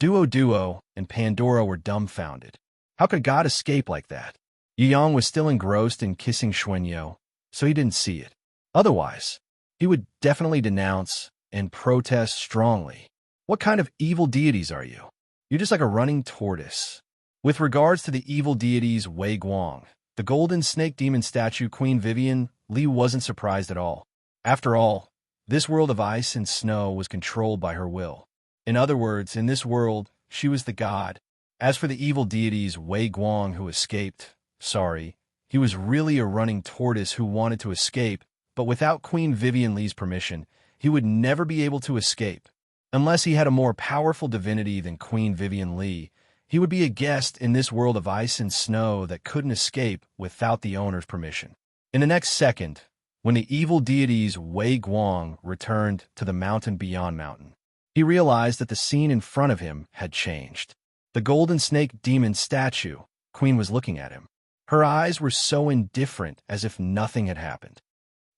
Duo and Pandora were dumbfounded. How could God escape like that? Yang was still engrossed in kissing Xuanyo, so he didn't see it. Otherwise, he would definitely denounce and protest strongly. What kind of evil deities are you? You're just like a running tortoise. With regards to the evil deities Wei Guang, the golden snake demon statue Queen Vivian, Li wasn't surprised at all. After all, this world of ice and snow was controlled by her will. In other words, in this world, she was the god. As for the evil deities Wei Guang who escaped, sorry, he was really a running tortoise who wanted to escape, but without Queen Vivian Li's permission, he would never be able to escape. Unless he had a more powerful divinity than Queen Vivian Li, he would be a guest in this world of ice and snow that couldn't escape without the owner's permission. In the next second, when the evil deities Wei Guang returned to the mountain beyond mountain, he realized that the scene in front of him had changed. The golden snake demon statue, Queen was looking at him. Her eyes were so indifferent as if nothing had happened.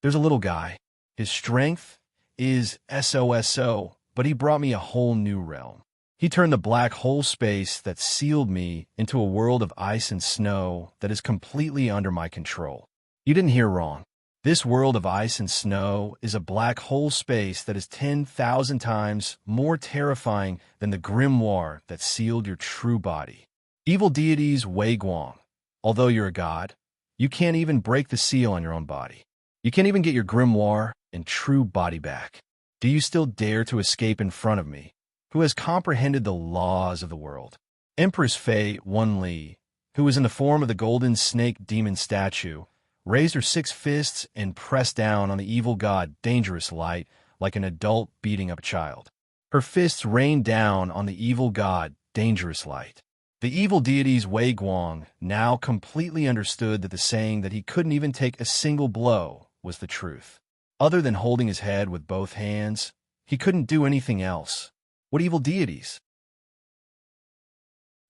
There's a little guy. His strength is SOSO, but he brought me a whole new realm. He turned the black hole space that sealed me into a world of ice and snow that is completely under my control. You didn't hear wrong. This world of ice and snow is a black hole space that is 10,000 times more terrifying than the grimoire that sealed your true body. Evil deities Wei Guang, although you're a god, you can't even break the seal on your own body. You can't even get your grimoire and true body back. Do you still dare to escape in front of me, who has comprehended the laws of the world? Empress Fei Li, who was in the form of the golden snake demon statue, raised her 6 fists and pressed down on the evil god Dangerous Light like an adult beating up a child. Her fists rained down on the evil god Dangerous Light. The evil deities Wei Guang now completely understood that the saying that he couldn't even take a single blow was the truth. Other than holding his head with both hands, he couldn't do anything else. What evil deities?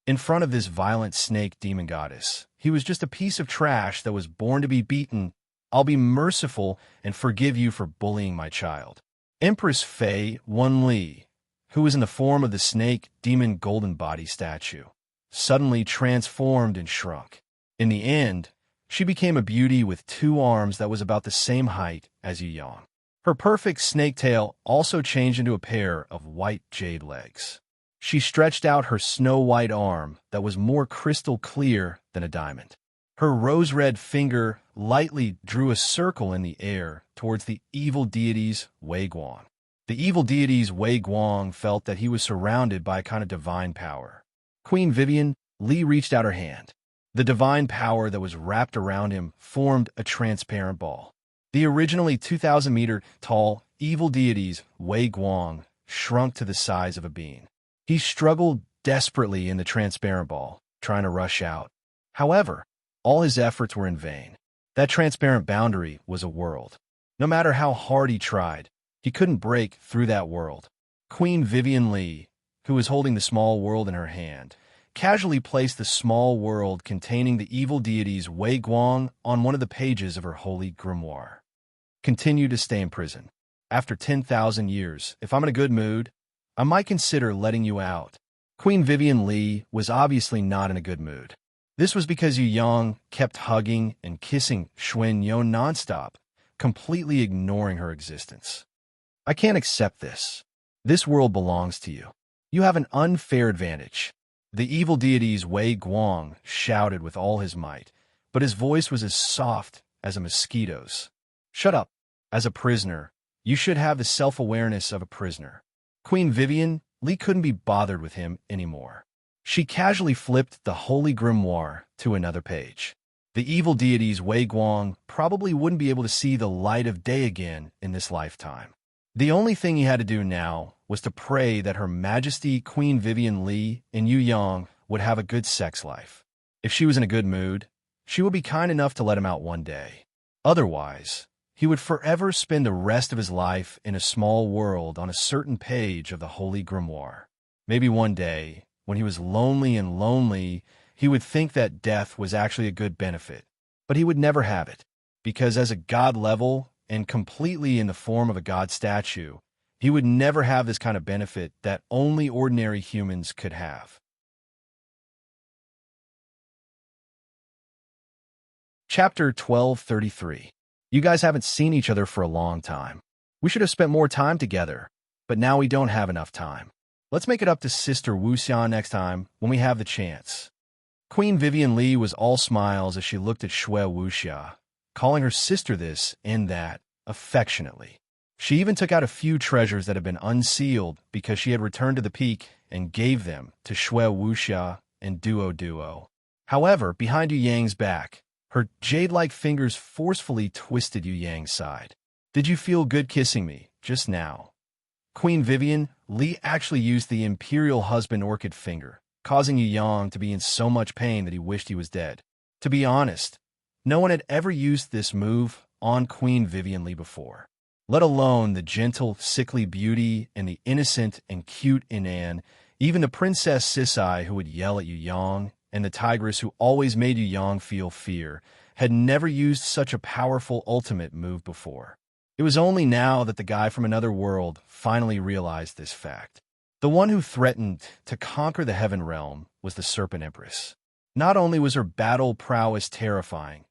In front of this violent snake demon goddess, he was just a piece of trash that was born to be beaten. I'll be merciful and forgive you for bullying my child. Empress Fei Li, who was in the form of the snake demon golden body statue, suddenly transformed and shrunk. In the end, she became a beauty with 2 arms that was about the same height as Yu Yang. Her perfect snake tail also changed into a pair of white jade legs. She stretched out her snow-white arm that was more crystal clear than a diamond. Her rose-red finger lightly drew a circle in the air towards the evil deities Wei Guang. The evil deities Wei Guang felt that he was surrounded by a kind of divine power. Queen Vivian Li reached out her hand. The divine power that was wrapped around him formed a transparent ball. The originally 2,000-meter tall evil deities Wei Guang shrunk to the size of a bean. He struggled desperately in the transparent ball, trying to rush out. However, all his efforts were in vain. That transparent boundary was a world. No matter how hard he tried, he couldn't break through that world. Queen Vivian Li, who was holding the small world in her hand, casually placed the small world containing the evil deities Wei Guang on one of the pages of her holy grimoire. Continue to stay in prison. After 10,000 years, if I'm in a good mood, I might consider letting you out. Queen Vivian Li was obviously not in a good mood. This was because Yu Yang kept hugging and kissing Xuan Yon nonstop, completely ignoring her existence. I can't accept this. This world belongs to you. You have an unfair advantage. The evil deities Wei Guang shouted with all his might, but his voice was as soft as a mosquito's. Shut up. As a prisoner, you should have the self-awareness of a prisoner. Queen Vivian Li couldn't be bothered with him anymore. She casually flipped the holy grimoire to another page. The evil deities Wei Guang probably wouldn't be able to see the light of day again in this lifetime. The only thing he had to do now was to pray that Her Majesty Queen Vivian Li and Yu Yang would have a good sex life. If she was in a good mood, she would be kind enough to let him out one day. Otherwise, he would forever spend the rest of his life in a small world on a certain page of the Holy Grimoire. Maybe one day, when he was lonely, he would think that death was actually a good benefit. But he would never have it, because as a god level and completely in the form of a god statue, he would never have this kind of benefit that only ordinary humans could have. Chapter 1233. You guys haven't seen each other for a long time. We should have spent more time together, but now we don't have enough time. Let's make it up to Sister Wuxian next time when we have the chance. Queen Vivian Li was all smiles as she looked at Shui Wuxia, calling her sister this and that affectionately. She even took out a few treasures that had been unsealed because she had returned to the peak and gave them to Shui Wuxia and Duo. However, behind Yu Yang's back, her jade-like fingers forcefully twisted Yu Yang's side. "Did you feel good kissing me just now?" Queen Vivian, Li actually used the imperial husband orchid finger, causing Yu Yang to be in so much pain that he wished he was dead. To be honest, no one had ever used this move on Queen Vivian Li before, let alone the gentle, sickly beauty and the innocent and cute Inan. Even the Princess Sisai, who would yell at Yu Yang, and the tigress who always made Yu Yang feel fear, had never used such a powerful ultimate move before. It was only now that the guy from another world finally realized this fact. The one who threatened to conquer the Heaven Realm was the Serpent Empress. Not only was her battle prowess terrifying,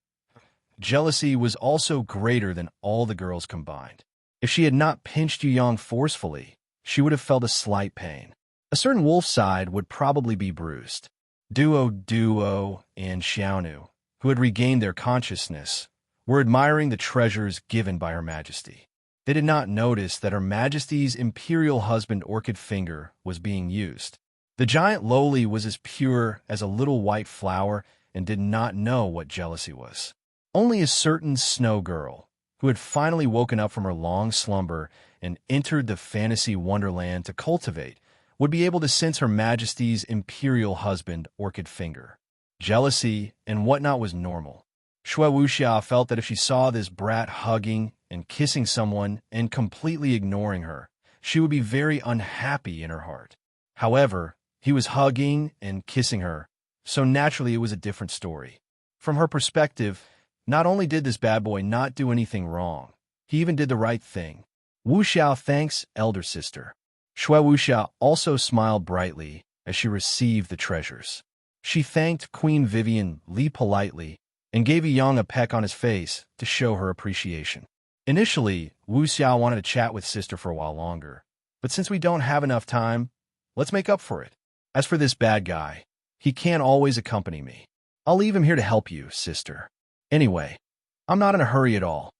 jealousy was also greater than all the girls combined. If she had not pinched Yu Yang forcefully, she would have felt a slight pain. A certain wolf side would probably be bruised. Duo and Xiaonu, who had regained their consciousness, were admiring the treasures given by Her Majesty. They did not notice that Her Majesty's imperial husband orchid finger was being used. The giant lowly was as pure as a little white flower and did not know what jealousy was. Only a certain snow girl, who had finally woken up from her long slumber and entered the fantasy wonderland to cultivate, would be able to sense Her Majesty's imperial husband orchid finger. Jealousy and whatnot was normal. Shui Wuxia felt that if she saw this brat hugging and kissing someone and completely ignoring her, she would be very unhappy in her heart. However, he was hugging and kissing her, so naturally it was a different story. From her perspective, not only did this bad boy not do anything wrong, he even did the right thing. Wuxiao thanks elder sister. Shui Wuxia also smiled brightly as she received the treasures. She thanked Queen Vivian Li politely and gave Yu Yang a peck on his face to show her appreciation. Initially, Wu Xiao wanted to chat with sister for a while longer, but since we don't have enough time, let's make up for it. As for this bad guy, he can't always accompany me. I'll leave him here to help you, sister. Anyway, I'm not in a hurry at all.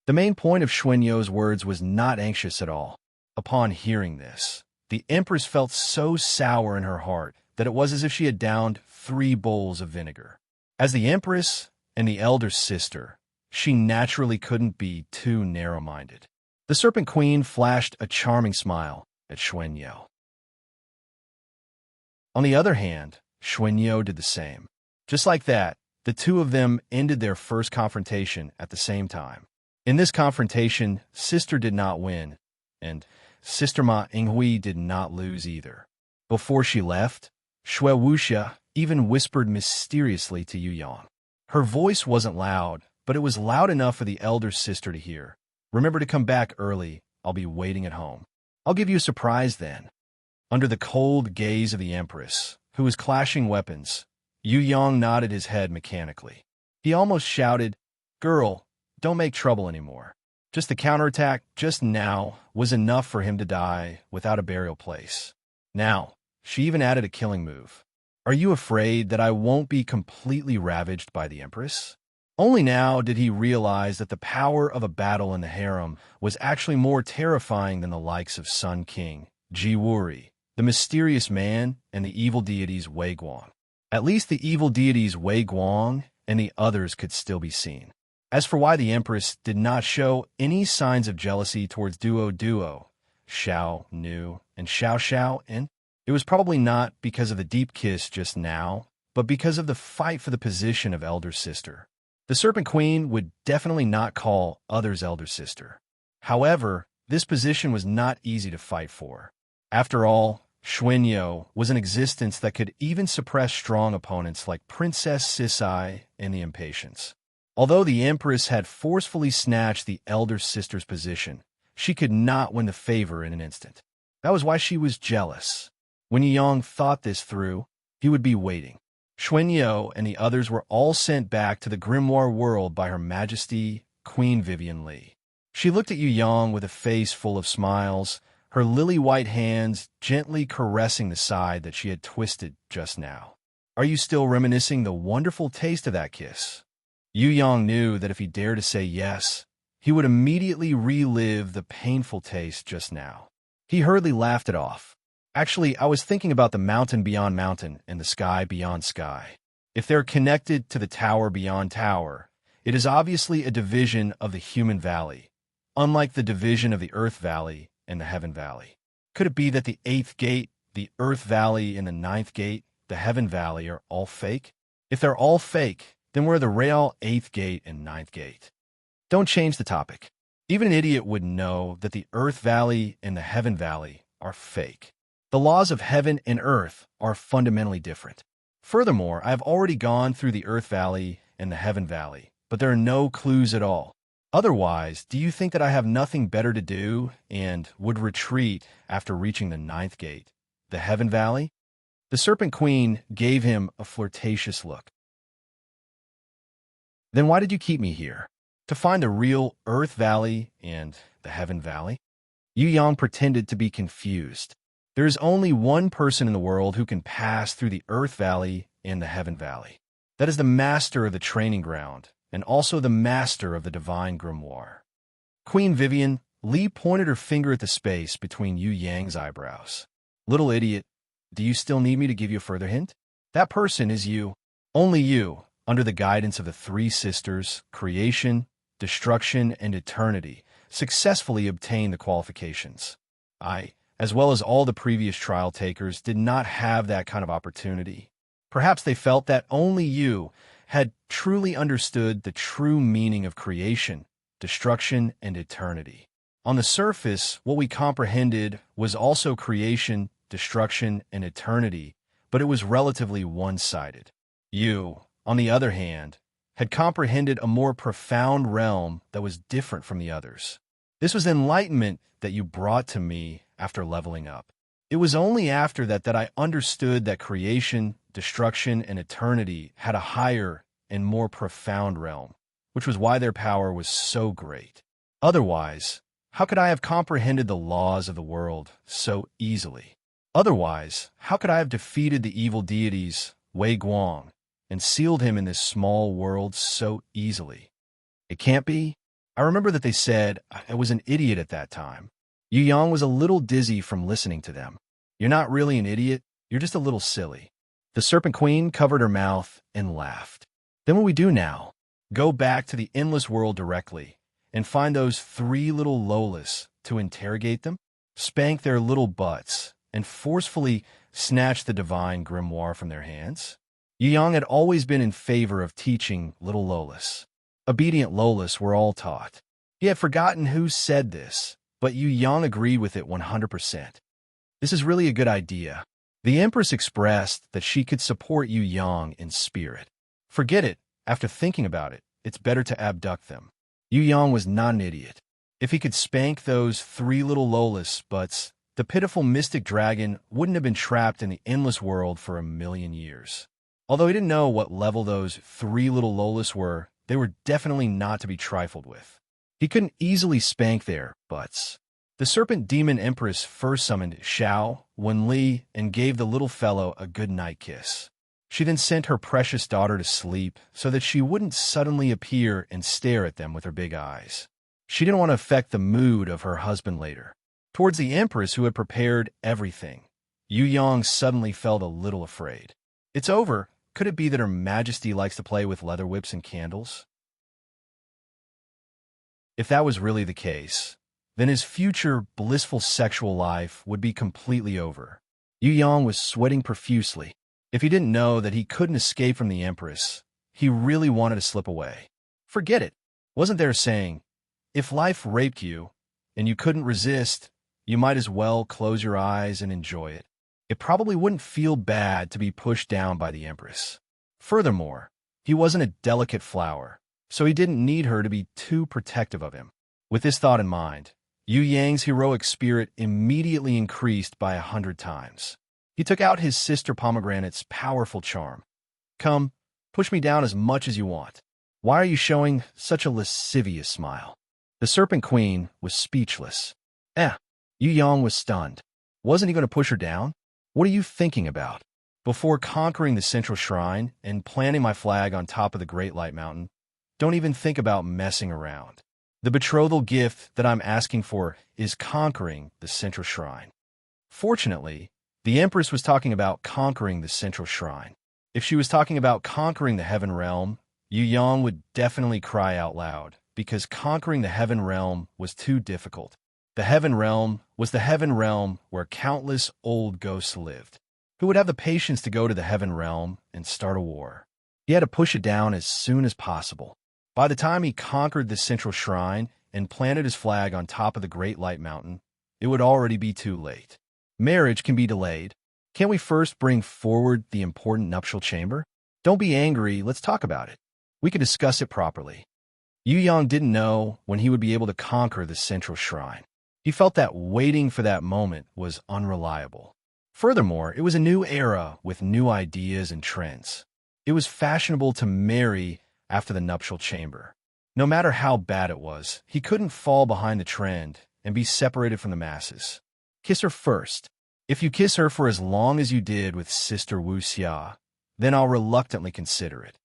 The main point of Xuanyou's words was not anxious at all. Upon hearing this, the Empress felt so sour in her heart that it was as if she had downed 3 bowls of vinegar. As the Empress and the elder sister, she naturally couldn't be too narrow-minded. The Serpent Queen flashed a charming smile at Xuanyou. On the other hand, Xuanyou did the same. Just like that, the two of them ended their first confrontation at the same time. In this confrontation, Sister did not win, and Sister Ma Yinghui did not lose either. Before she left, Shui Wuxia even whispered mysteriously to Yu Yang. Her voice wasn't loud, but it was loud enough for the elder sister to hear. "Remember to come back early. I'll be waiting at home. I'll give you a surprise then." Under the cold gaze of the Empress, who was clashing weapons, Yu Yang nodded his head mechanically. He almost shouted, "Girl, don't make trouble anymore." Just the counterattack just now was enough for him to die without a burial place. Now, she even added a killing move. "Are you afraid that I won't be completely ravaged by the Empress?" Only now did he realize that the power of a battle in the harem was actually more terrifying than the likes of Sun King, Ji Wuri, the mysterious man, and the evil deities Wei Guang. At least the evil deities Wei Guang and the others could still be seen. As for why the Empress did not show any signs of jealousy towards Duo, Xiao Nu, and Xiao, it was probably not because of the deep kiss just now, but because of the fight for the position of elder sister. The Serpent Queen would definitely not call others elder sister. However, this position was not easy to fight for. After all, Xuanyou was an existence that could even suppress strong opponents like Princess Sisai and the Impatience. Although the Empress had forcefully snatched the elder sister's position, she could not win the favor in an instant. That was why she was jealous. When Yu Yang thought this through, he would be waiting. Xuanyou and the others were all sent back to the grimoire world by Her Majesty, Queen Vivian Li. She looked at Yu Yang with a face full of smiles, her lily-white hands gently caressing the side that she had twisted just now. "Are you still reminiscing the wonderful taste of that kiss?" Yu Yang knew that if he dared to say yes, he would immediately relive the painful taste just now. He hurriedly laughed it off. Actually, I was thinking about the mountain beyond mountain and the sky beyond sky. If they're connected to the tower beyond tower, it is obviously a division of the human valley, unlike the division of the earth valley and the heaven valley. Could it be that the 8th gate, the earth valley, and the 9th gate, the heaven valley, are all fake? If they're all fake, then where are the real 8th gate and 9th gate? Don't change the topic. Even an idiot would know that the earth valley and the heaven valley are fake. The laws of heaven and earth are fundamentally different. Furthermore, I have already gone through the earth valley and the heaven valley, but there are no clues at all. Otherwise, do you think that I have nothing better to do and would retreat after reaching the 9th gate, the heaven valley? The Serpent Queen gave him a flirtatious look. Then why did you keep me here? To find the real earth valley and the heaven valley? Yu Yang pretended to be confused. There is only one person in the world who can pass through the earth valley and the heaven valley. That is the master of the training ground, and also the master of the divine grimoire. Queen Vivian, Li pointed her finger at the space between Yu Yang's eyebrows. Little idiot, do you still need me to give you a further hint? That person is you. Only you, under the guidance of the three sisters, creation, destruction, and eternity, successfully obtained the qualifications. I, as well as all the previous trial takers, did not have that kind of opportunity. Perhaps they felt that only you had truly understood the true meaning of creation, destruction, and eternity. On the surface, what we comprehended was also creation, destruction, and eternity, but it was relatively one-sided. You, on the other hand, had comprehended a more profound realm that was different from the others. This was enlightenment that you brought to me after leveling up. It was only after that I understood that creation, destruction, and eternity had a higher and more profound realm, which was why their power was so great. Otherwise, how could I have comprehended the laws of the world so easily? Otherwise, how could I have defeated the evil deities, Wei Guang, and sealed him in this small world so easily? It can't be. I remember that they said I was an idiot at that time. Yu Yang was a little dizzy from listening to them. You're not really an idiot, you're just a little silly. The Serpent Queen covered her mouth and laughed. Then what we do now? Go back to the endless world directly and find those three little Lolas to interrogate them, spank their little butts, and forcefully snatch the divine grimoire from their hands? Yu Yang had always been in favor of teaching little Lolas. Obedient Lolas were all taught. He had forgotten who said this, but Yu Yang agreed with it 100%. This is really a good idea. The Empress expressed that she could support Yu Yang in spirit. Forget it. After thinking about it, it's better to abduct them. Yu Yang was not an idiot. If he could spank those three little Lolas butts, the pitiful mystic dragon wouldn't have been trapped in the endless world for 1,000,000 years. Although he didn't know what level those three little Lolas were, they were definitely not to be trifled with. He couldn't easily spank their butts. The Serpent Demon Empress first summoned Xiao, Wen Li, and gave the little fellow a good night kiss. She then sent her precious daughter to sleep so that she wouldn't suddenly appear and stare at them with her big eyes. She didn't want to affect the mood of her husband later. Towards the Empress, who had prepared everything, Yu Yang suddenly felt a little afraid. It's over. Could it be that Her Majesty likes to play with leather whips and candles? If that was really the case, then his future blissful sexual life would be completely over. Yu Yang was sweating profusely. If he didn't know that he couldn't escape from the Empress, he really wanted to slip away. Forget it. Wasn't there a saying, if life raped you and you couldn't resist, you might as well close your eyes and enjoy it. It probably wouldn't feel bad to be pushed down by the Empress. Furthermore, he wasn't a delicate flower, so he didn't need her to be too protective of him. With this thought in mind, Yu Yang's heroic spirit immediately increased by 100 times. He took out his sister Pomegranate's powerful charm. Come, push me down as much as you want. Why are you showing such a lascivious smile? The Serpent Queen was speechless. Yu Yang was stunned. Wasn't he going to push her down? What are you thinking about? Before conquering the central shrine and planting my flag on top of the Great Light Mountain, don't even think about messing around. The betrothal gift that I'm asking for is conquering the central shrine. Fortunately, the Empress was talking about conquering the central shrine. If she was talking about conquering the heaven realm, Yu Yang would definitely cry out loud, because conquering the heaven realm was too difficult. The heaven realm was the heaven realm where countless old ghosts lived. Who would have the patience to go to the heaven realm and start a war? He had to push it down as soon as possible. By the time he conquered the central shrine and planted his flag on top of the Great Light Mountain, it would already be too late. Marriage can be delayed. Can't we first bring forward the important nuptial chamber? Don't be angry, let's talk about it. We can discuss it properly. Yu Yang didn't know when he would be able to conquer the central shrine. He felt that waiting for that moment was unreliable. Furthermore, it was a new era with new ideas and trends. It was fashionable to marry after the nuptial chamber. No matter how bad it was, he couldn't fall behind the trend and be separated from the masses. Kiss her first. If you kiss her for as long as you did with Sister Wu Xia, then I'll reluctantly consider it.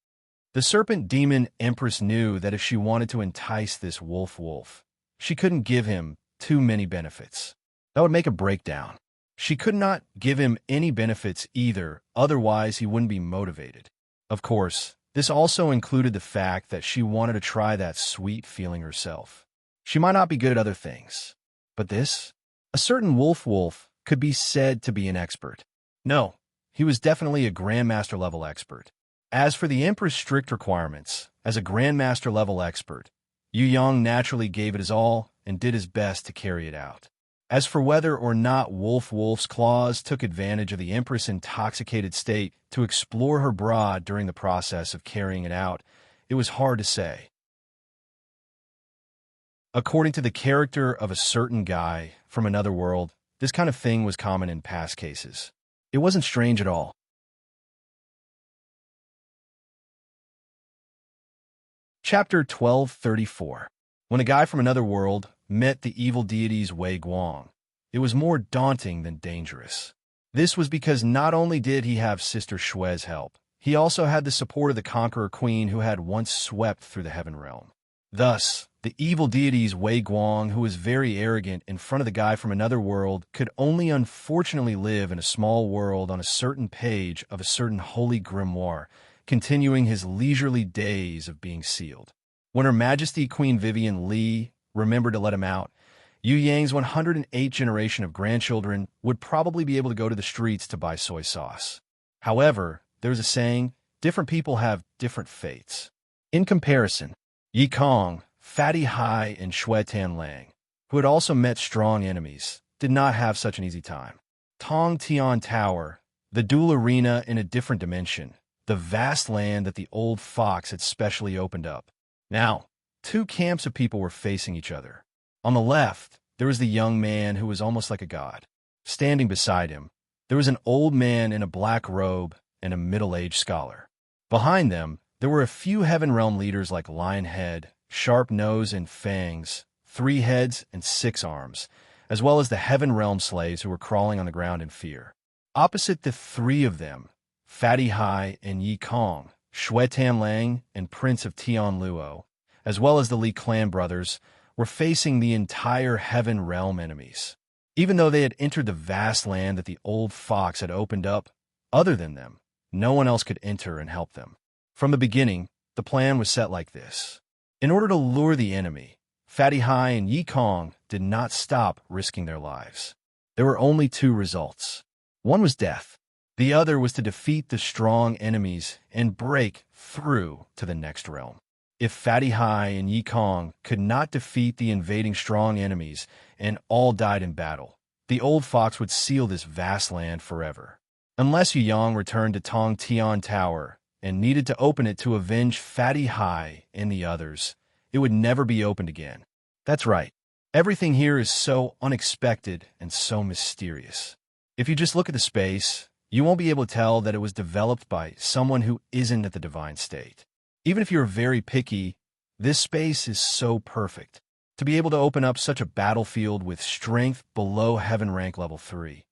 The serpent demon Empress knew that if she wanted to entice this wolf, she couldn't give him too many benefits. That would make a breakdown. She could not give him any benefits either, otherwise he wouldn't be motivated. Of course, this also included the fact that she wanted to try that sweet feeling herself. She might not be good at other things, but this? A certain wolf could be said to be an expert. No, he was definitely a Grandmaster level expert. As for the Emperor's strict requirements, as a Grandmaster level expert, Yu Yang naturally gave it his all and did his best to carry it out. As for whether or not Wolf's claws took advantage of the Empress' intoxicated state to explore her bra during the process of carrying it out, it was hard to say. According to the character of a certain guy from another world, this kind of thing was common in past cases. It wasn't strange at all. Chapter 1234. When a guy from another world met the evil deities Wei Guang, it was more daunting than dangerous. This was because not only did he have Sister Xue's help, he also had the support of the Conqueror Queen who had once swept through the heaven realm. Thus, the evil deities Wei Guang, who was very arrogant in front of the guy from another world, could only unfortunately live in a small world on a certain page of a certain holy grimoire, continuing his leisurely days of being sealed. When Her Majesty Queen Vivian Li remembered to let him out, Yu Yang's 108th generation of grandchildren would probably be able to go to the streets to buy soy sauce. However, there's a saying, different people have different fates. In comparison, Yi Kong, Fatty Hai, and Xue Tianlang, who had also met strong enemies, did not have such an easy time. Tong Tian Tower, the duel arena in a different dimension, the vast land that the old fox had specially opened up. Now, two camps of people were facing each other. On the left, there was the young man who was almost like a god. Standing beside him, there was an old man in a black robe and a middle-aged scholar. Behind them, there were a few Heaven Realm leaders like Lionhead, Sharp Nose and Fangs, 3 heads and 6 arms, as well as the Heaven Realm slaves who were crawling on the ground in fear. Opposite the 3 of them, Fatty Hai and Yi Kong, Xue Tianlang and Prince of Tianluo, as well as the Li clan brothers, were facing the entire Heaven Realm enemies. Even though they had entered the vast land that the old fox had opened up, other than them, no one else could enter and help them. From the beginning, the plan was set like this. In order to lure the enemy, Fatty Hai and Yi Kong did not stop risking their lives. There were only 2 results. One was death. The other was to defeat the strong enemies and break through to the next realm. If Fatty Hai and Yi Kong could not defeat the invading strong enemies and all died in battle, the old fox would seal this vast land forever. Unless Yu Yang returned to Tong Tian Tower and needed to open it to avenge Fatty Hai and the others, it would never be opened again. That's right. Everything here is so unexpected and so mysterious. If you just look at the space, you won't be able to tell that it was developed by someone who isn't at the divine state. Even if you're very picky, this space is so perfect. To be able to open up such a battlefield with strength below Heaven Rank Level 3,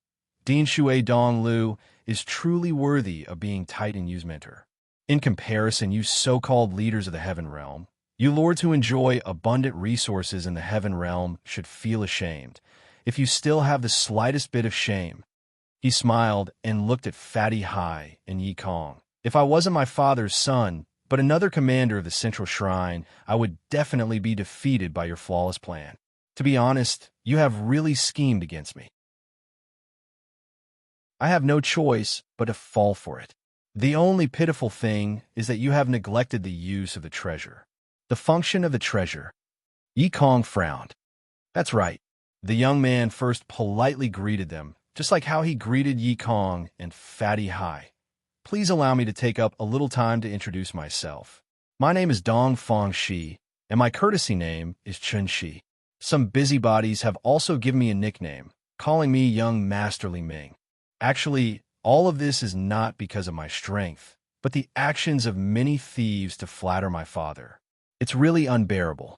Dean Shui Dong Lu is truly worthy of being Titan Yu's mentor. In comparison, you so-called leaders of the Heaven Realm, You lords who enjoy abundant resources in the heaven realm should feel ashamed. If you still have the slightest bit of shame. He smiled and looked at Fatty Hai and Yi Kong. If I wasn't my father's son, but another commander of the Central Shrine, I would definitely be defeated by your flawless plan. To be honest, you have really schemed against me. I have no choice but to fall for it. The only pitiful thing is that you have neglected the use of the treasure. The function of the treasure. Yi Kong frowned. That's right. The young man first politely greeted them, just like how he greeted Yi Kong and Fatty Hai. Please allow me to take up a little time to introduce myself. My name is Dong Fong Shi, and my courtesy name is Chun Shi. Some busybodies have also given me a nickname, calling me Young Masterly Ming. Actually, all of this is not because of my strength, but the actions of many thieves to flatter my father. It's really unbearable.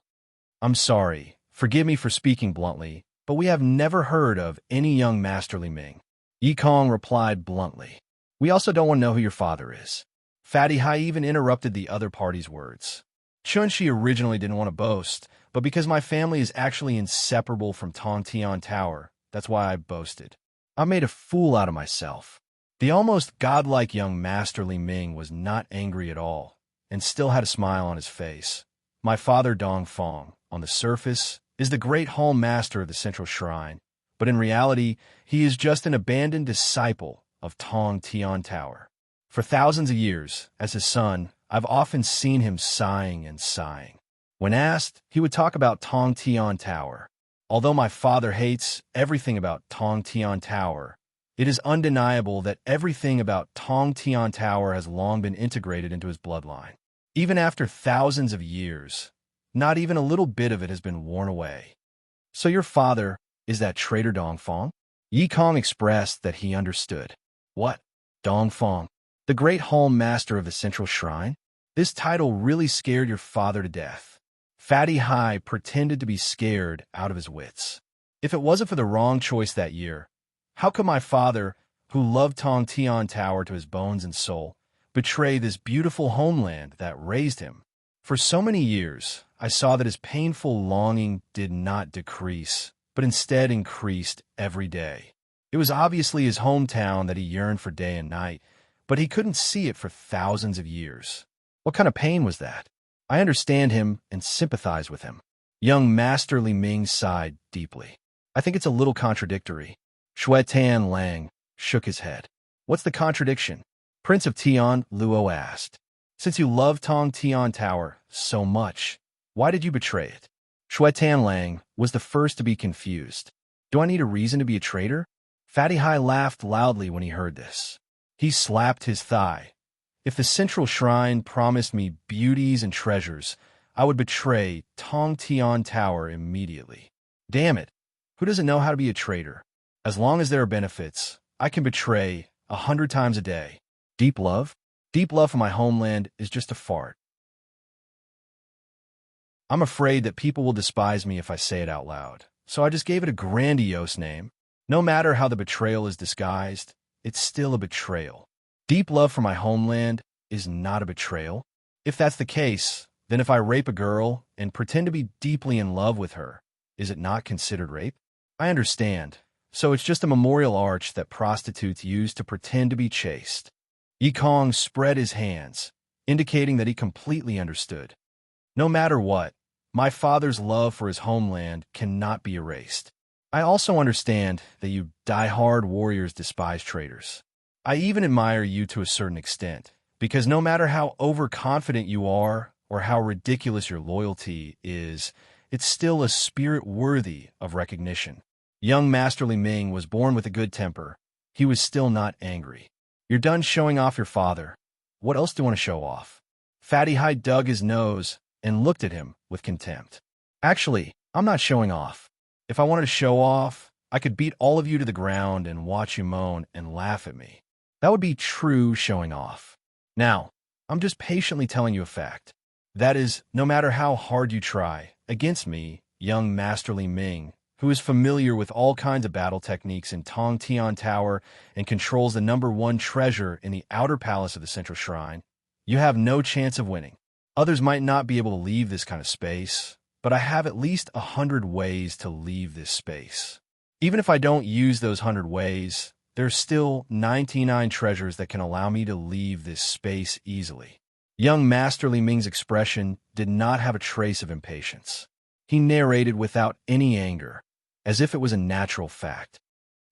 I'm sorry, forgive me for speaking bluntly, but we have never heard of any young Masterly Ming. Yi Kong replied bluntly. We also don't want to know who your father is. Fatty Hai even interrupted the other party's words. Chun-Shi originally didn't want to boast, but because my family is actually inseparable from Tong Tian Tower, that's why I boasted. I made a fool out of myself. The almost godlike young Masterly Ming was not angry at all, and still had a smile on his face. My father Dong Fong, on the surface, is the great hall master of the Central Shrine, but in reality, he is just an abandoned disciple of Tong Tian Tower. For thousands of years, as his son, I've often seen him sighing and sighing. When asked, he would talk about Tong Tian Tower. Although my father hates everything about Tong Tian Tower, it is undeniable that everything about Tong Tian Tower has long been integrated into his bloodline. Even after thousands of years, not even a little bit of it has been worn away. So your father is that traitor Dong Fong? Yi Kong expressed that he understood. What? Dong Fong, the great hall master of the Central Shrine? This title really scared your father to death. Fatty Hai pretended to be scared out of his wits. If it wasn't for the wrong choice that year, how could my father, who loved Tong Tian Tower to his bones and soul, betray this beautiful homeland that raised him? For so many years, I saw that his painful longing did not decrease, but instead increased every day. It was obviously his hometown that he yearned for day and night, but he couldn't see it for thousands of years. What kind of pain was that? I understand him and sympathize with him. Young Masterly Ming sighed deeply. I think it's a little contradictory. Shui Tan Lang shook his head. What's the contradiction? Prince of Tian, Luo asked. Since you love Tong Tian Tower so much, why did you betray it? Shui Tan Lang was the first to be confused. Do I need a reason to be a traitor? Fatty Hai laughed loudly when he heard this. He slapped his thigh. If the Central Shrine promised me beauties and treasures, I would betray Tong Tian Tower immediately. Damn it, who doesn't know how to be a traitor? As long as there are benefits, I can betray 100 times a day. Deep love? Deep love for my homeland is just a fart. I'm afraid that people will despise me if I say it out loud, so I just gave it a grandiose name. No matter how the betrayal is disguised, it's still a betrayal. Deep love for my homeland is not a betrayal. If that's the case, then if I rape a girl and pretend to be deeply in love with her, is it not considered rape? I understand. So it's just a memorial arch that prostitutes use to pretend to be chaste. Yi Kong spread his hands, indicating that he completely understood. No matter what, my father's love for his homeland cannot be erased. I also understand that you die-hard warriors despise traitors. I even admire you to a certain extent, because no matter how overconfident you are or how ridiculous your loyalty is, it's still a spirit worthy of recognition. Young Masterly Ming was born with a good temper. He was still not angry. You're done showing off your father. What else do you want to show off? Fatty Hai dug his nose and looked at him with contempt. Actually, I'm not showing off. If I wanted to show off, I could beat all of you to the ground and watch you moan and laugh at me. That would be true showing off. Now, I'm just patiently telling you a fact. That is, no matter how hard you try, against me, young Masterly Ming, who is familiar with all kinds of battle techniques in Tong Tian Tower and controls the #1 treasure in the outer palace of the Central Shrine, you have no chance of winning. Others might not be able to leave this kind of space, but I have at least 100 ways to leave this space. Even if I don't use those 100 ways, there's still 99 treasures that can allow me to leave this space easily. Young Master Li Ming's expression did not have a trace of impatience. He narrated without any anger, as if it was a natural fact.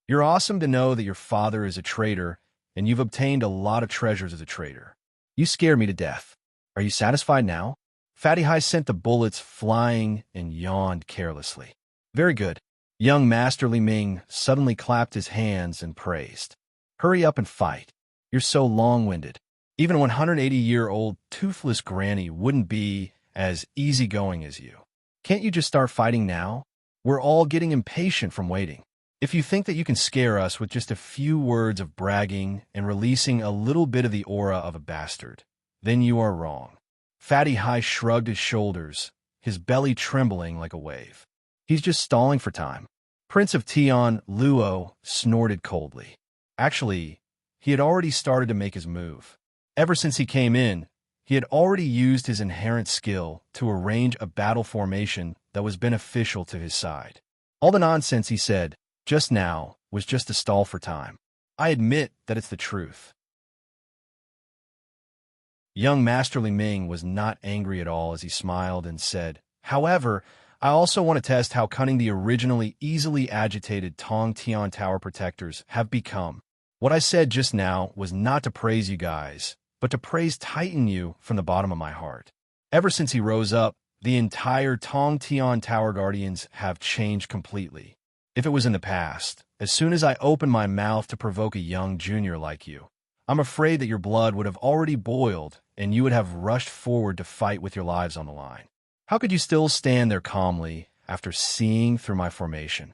You're awesome to know that your father is a trader, and you've obtained a lot of treasures as a trader. You scare me to death. Are you satisfied now? Fatty Hai sent the bullets flying and yawned carelessly. Very good. Young Master Li Ming suddenly clapped his hands and praised. Hurry up and fight. You're so long-winded. Even a 180-year-old toothless granny wouldn't be as easygoing as you. Can't you just start fighting now? We're all getting impatient from waiting. If you think that you can scare us with just a few words of bragging and releasing a little bit of the aura of a bastard, then you are wrong. Fatty Hai shrugged his shoulders, his belly trembling like a wave. He's just stalling for time. Prince of Tian Luo snorted coldly. Actually, he had already started to make his move. Ever since he came in, he had already used his inherent skill to arrange a battle formation that was beneficial to his side. All the nonsense he said just now was just a stall for time. I admit that it's the truth. Young Master Li Ming was not angry at all as he smiled and said, however, I also want to test how cunning the originally easily agitated Tong Tian Tower protectors have become. What I said just now was not to praise you guys, but to praise Titan you from the bottom of my heart. Ever since he rose up, the entire Tong Tian Tower Guardians have changed completely. If it was in the past, as soon as I opened my mouth to provoke a young junior like you, I'm afraid that your blood would have already boiled and you would have rushed forward to fight with your lives on the line. How could you still stand there calmly after seeing through my formation?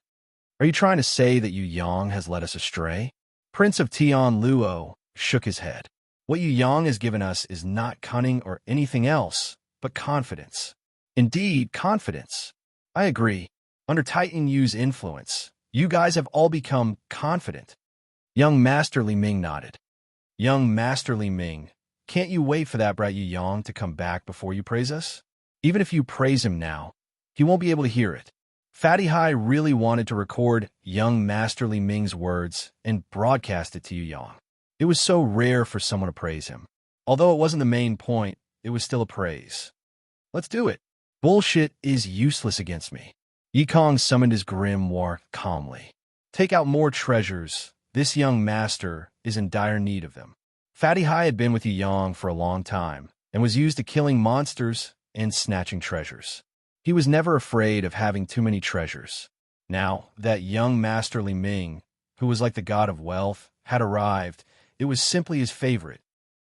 Are you trying to say that Yu Yang has led us astray? Prince of Tian Luo shook his head. What Yu Yang has given us is not cunning or anything else, but confidence. Indeed, confidence. I agree. Under Titan Yu's influence, you guys have all become confident. Young Master Li Ming nodded. Young Master Li Ming, can't you wait for that bright Yu Yang to come back before you praise us? Even if you praise him now, he won't be able to hear it. Fatty Hai really wanted to record young Master Li Ming's words and broadcast it to Yu Yang. It was so rare for someone to praise him. Although it wasn't the main point, it was still a praise. Let's do it. Bullshit is useless against me. Yikong summoned his grimoire calmly. Take out more treasures. This young master is in dire need of them. Fatty Hai had been with Yu Yang for a long time and was used to killing monsters and snatching treasures. He was never afraid of having too many treasures. Now that young Master Li Ming, who was like the god of wealth, had arrived, it was simply his favorite.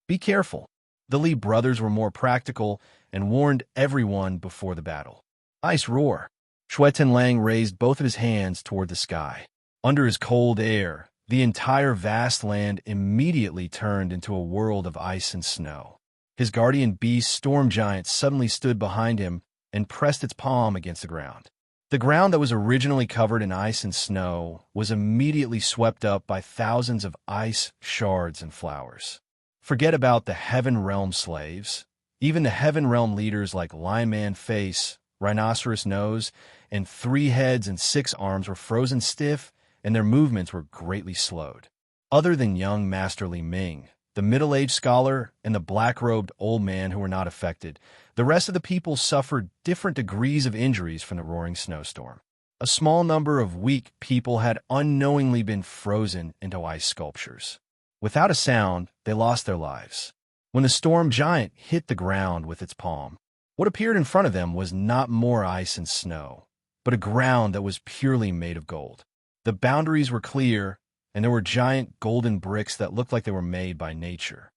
Be careful. The Li brothers were more practical and warned everyone before the battle. Ice roar. Shui Tenlang raised both of his hands toward the sky. Under his cold air, the entire vast land immediately turned into a world of ice and snow. His guardian beast, Storm Giant, suddenly stood behind him and pressed its palm against the ground. The ground that was originally covered in ice and snow was immediately swept up by thousands of ice shards and flowers. Forget about the Heaven Realm slaves. Even the Heaven Realm leaders like Lion Man Face, Rhinoceros Nose, and 3 heads and 6 arms were frozen stiff, and their movements were greatly slowed. Other than young Master Li Ming, the middle-aged scholar, and the black-robed old man who were not affected, the rest of the people suffered different degrees of injuries from the roaring snowstorm. A small number of weak people had unknowingly been frozen into ice sculptures. Without a sound, they lost their lives. When the storm giant hit the ground with its palm, what appeared in front of them was not more ice and snow, but a ground that was purely made of gold. The boundaries were clear, and there were giant golden bricks that looked like they were made by nature.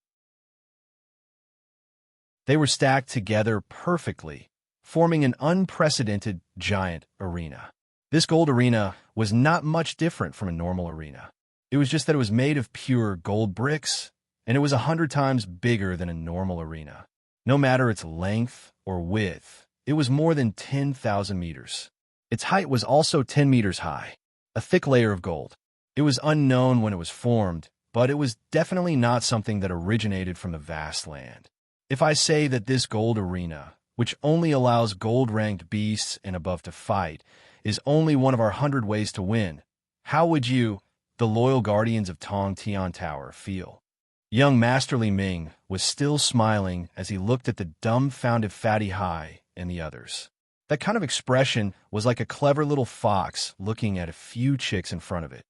They were stacked together perfectly, forming an unprecedented giant arena. This gold arena was not much different from a normal arena. It was just that it was made of pure gold bricks, and it was 100 times bigger than a normal arena. No matter its length or width, it was more than 10,000 meters. Its height was also 10 meters high, a thick layer of gold. It was unknown when it was formed, but it was definitely not something that originated from the vast land. If I say that this gold arena, which only allows gold-ranked beasts and above to fight, is only one of our 100 ways to win, how would you, the loyal guardians of Tong Tian Tower, feel? Young Masterly Ming was still smiling as he looked at the dumbfounded Fatty Hai and the others. That kind of expression was like a clever little fox looking at a few chicks in front of it.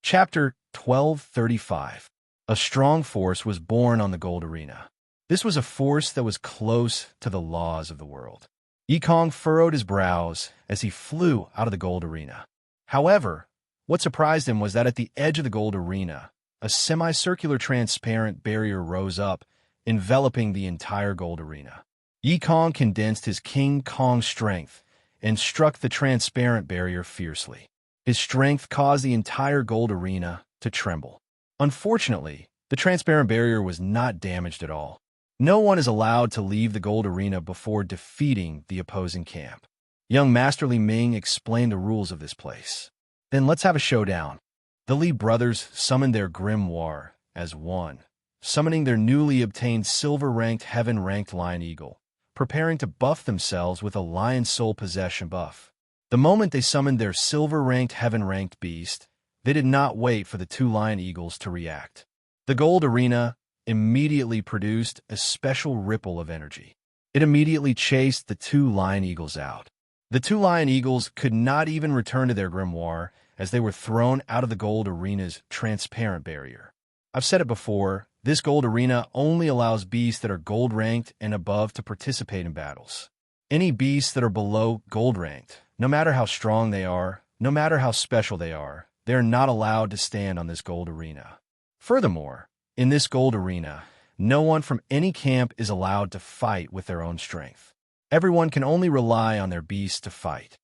Chapter 1235. A strong force was born on the Gold Arena. This was a force that was close to the laws of the world. Yikong furrowed his brows as he flew out of the Gold Arena. However, what surprised him was that at the edge of the Gold Arena, a semicircular transparent barrier rose up, enveloping the entire Gold Arena. Yikong condensed his King Kong strength and struck the transparent barrier fiercely. His strength caused the entire Gold Arena to tremble. Unfortunately, the transparent barrier was not damaged at all. No one is allowed to leave the Gold Arena before defeating the opposing camp. Young Masterly Ming explained the rules of this place. Then let's have a showdown. The Li brothers summoned their grimoire as one, summoning their newly obtained silver-ranked heaven-ranked Lion Eagle, preparing to buff themselves with a Lion Soul Possession buff. The moment they summoned their silver-ranked heaven-ranked beast, they did not wait for the two Lion Eagles to react. The Gold Arena immediately produced a special ripple of energy. It immediately chased the two Lion Eagles out. The two Lion Eagles could not even return to their grimoire as they were thrown out of the Gold Arena's transparent barrier. I've said it before, this Gold Arena only allows beasts that are gold-ranked and above to participate in battles. Any beasts that are below gold-ranked, no matter how strong they are, no matter how special they are not allowed to stand on this Gold Arena. Furthermore, in this Gold Arena, no one from any camp is allowed to fight with their own strength. Everyone can only rely on their beasts to fight.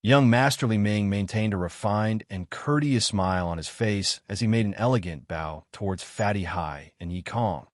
Young Masterly Ming maintained a refined and courteous smile on his face as he made an elegant bow towards Fatty Hai and Yikong.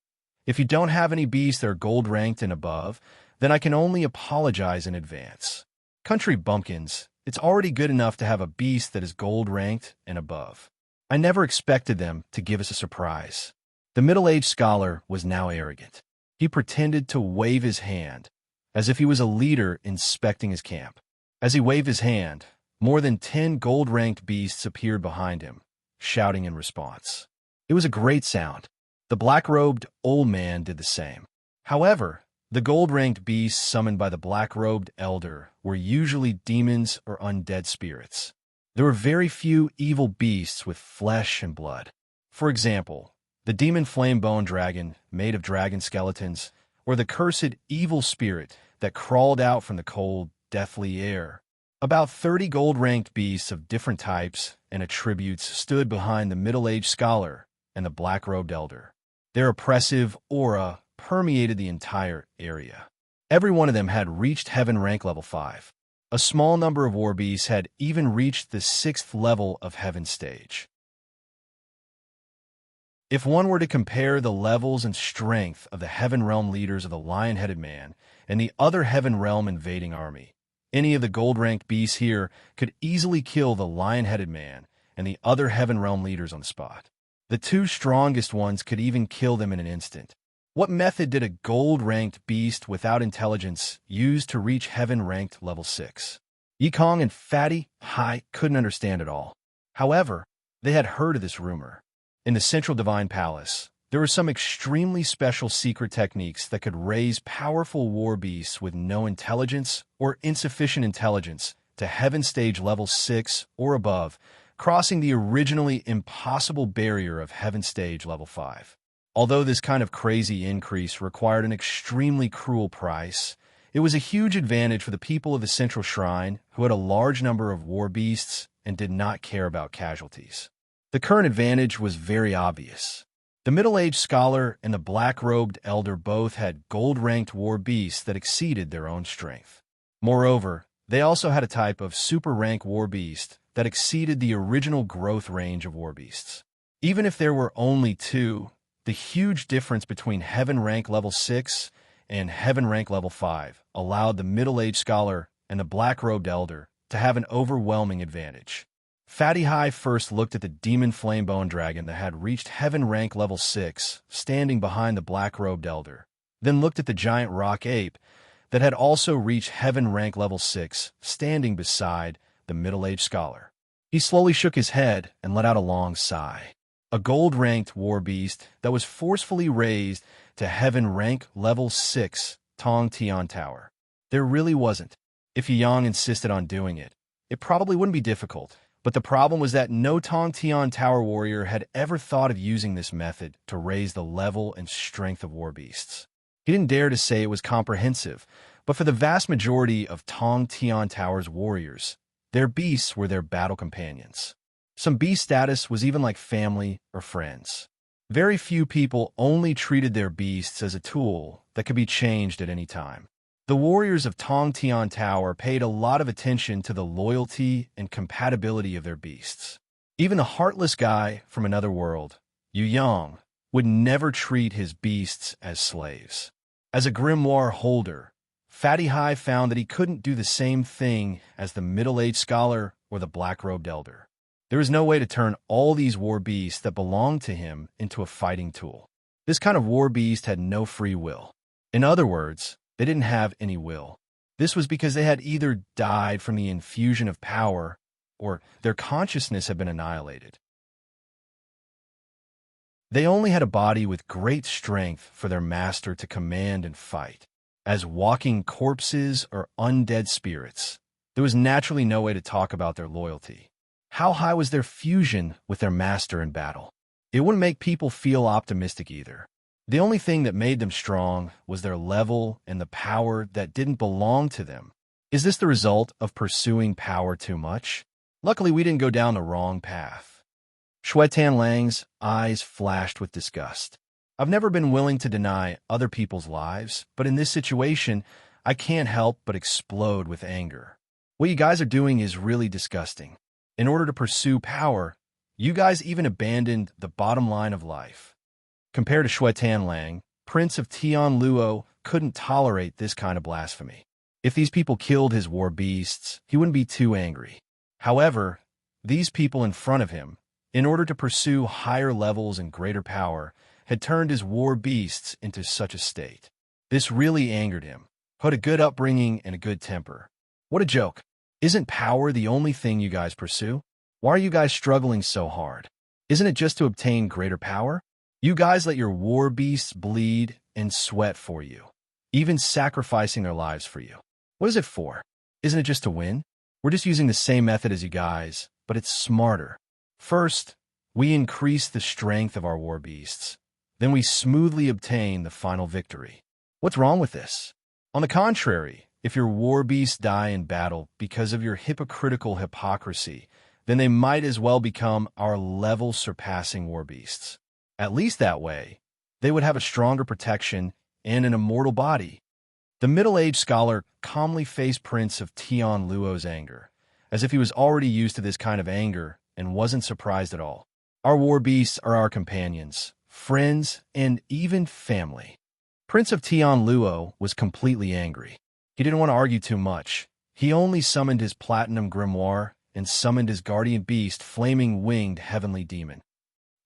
If you don't have any beasts that are gold-ranked and above, then I can only apologize in advance. Country bumpkins, it's already good enough to have a beast that is gold-ranked and above. I never expected them to give us a surprise. The middle-aged scholar was now arrogant. He pretended to wave his hand, as if he was a leader inspecting his camp. As he waved his hand, more than 10 gold-ranked beasts appeared behind him, shouting in response. It was a great sound. The black-robed old man did the same. However, the gold-ranked beasts summoned by the black-robed elder were usually demons or undead spirits. There were very few evil beasts with flesh and blood. For example, the demon flame-bone dragon made of dragon skeletons, or the cursed evil spirit that crawled out from the cold, deathly air. About 30 gold-ranked beasts of different types and attributes stood behind the middle-aged scholar and the black-robed elder. Their oppressive aura permeated the entire area. Every one of them had reached heaven rank level 5. A small number of war beasts had even reached the 6th level of heaven stage. If one were to compare the levels and strength of the heaven realm leaders of the lion-headed man and the other heaven realm invading army, any of the gold-ranked beasts here could easily kill the lion-headed man and the other heaven realm leaders on the spot. The two strongest ones could even kill them in an instant. What method did a gold-ranked beast without intelligence use to reach heaven-ranked level 6? Yikong and Fatty Hai couldn't understand it all. However, they had heard of this rumor. In the Central Divine Palace, there were some extremely special secret techniques that could raise powerful war beasts with no intelligence or insufficient intelligence to heaven stage level 6 or above, crossing the originally impossible barrier of heaven stage level 5. Although this kind of crazy increase required an extremely cruel price, it was a huge advantage for the people of the Central Shrine who had a large number of war beasts and did not care about casualties. The current advantage was very obvious. The middle-aged scholar and the black-robed elder both had gold-ranked war beasts that exceeded their own strength. Moreover, they also had a type of super-rank war beast that exceeded the original growth range of war beasts. Even if there were only two, the huge difference between heaven rank level 6 and heaven rank level 5 allowed the middle-aged scholar and the black-robed elder to have an overwhelming advantage. Fatty High first looked at the demon flamebone dragon that had reached heaven rank level 6, standing behind the black-robed elder, then looked at the giant rock ape that had also reached heaven rank level 6, standing beside the middle-aged scholar. He slowly shook his head and let out a long sigh. A gold-ranked war beast that was forcefully raised to heaven rank level 6 Tong Tian Tower. There really wasn't. If Yang insisted on doing it, it probably wouldn't be difficult. But the problem was that no Tong Tian Tower warrior had ever thought of using this method to raise the level and strength of war beasts. He didn't dare to say it was comprehensive, but for the vast majority of Tong Tian Tower's warriors, their beasts were their battle companions. Some beast status was even like family or friends. Very few people only treated their beasts as a tool that could be changed at any time. The warriors of Tong Tian Tower paid a lot of attention to the loyalty and compatibility of their beasts. Even the heartless guy from another world, Yu Yang, would never treat his beasts as slaves. As a grimoire holder, Fatty High found that he couldn't do the same thing as the middle-aged scholar or the black-robed elder. There was no way to turn all these war beasts that belonged to him into a fighting tool. This kind of war beast had no free will. In other words, they didn't have any will. This was because they had either died from the infusion of power or their consciousness had been annihilated. They only had a body with great strength for their master to command and fight. As walking corpses or undead spirits, there was naturally no way to talk about their loyalty. How high was their fusion with their master in battle? It wouldn't make people feel optimistic either. The only thing that made them strong was their level and the power that didn't belong to them. Is this the result of pursuing power too much? Luckily, we didn't go down the wrong path. Shui Tanlang's eyes flashed with disgust. I've never been willing to deny other people's lives, but in this situation, I can't help but explode with anger. What you guys are doing is really disgusting. In order to pursue power, you guys even abandoned the bottom line of life. Compared to Shui Tanlang, Prince of Tianluo couldn't tolerate this kind of blasphemy. If these people killed his war beasts, he wouldn't be too angry. However, these people in front of him, in order to pursue higher levels and greater power, had turned his war beasts into such a state. This really angered him. Had a good upbringing and a good temper. What a joke. Isn't power the only thing you guys pursue? Why are you guys struggling so hard? Isn't it just to obtain greater power? You guys let your war beasts bleed and sweat for you, even sacrificing their lives for you. What is it for? Isn't it just to win? We're just using the same method as you guys, but it's smarter. First, we increase the strength of our war beasts. Then we smoothly obtain the final victory. What's wrong with this? On the contrary, if your war beasts die in battle because of your hypocritical hypocrisy, then they might as well become our level-surpassing war beasts. At least that way, they would have a stronger protection and an immortal body. The middle-aged scholar calmly faced Prince of Tianluo's anger, as if he was already used to this kind of anger and wasn't surprised at all. Our war beasts are our companions, friends, and even family. Prince of Tianluo was completely angry. He didn't want to argue too much. He only summoned his platinum grimoire and summoned his guardian beast, Flaming Winged Heavenly Demon.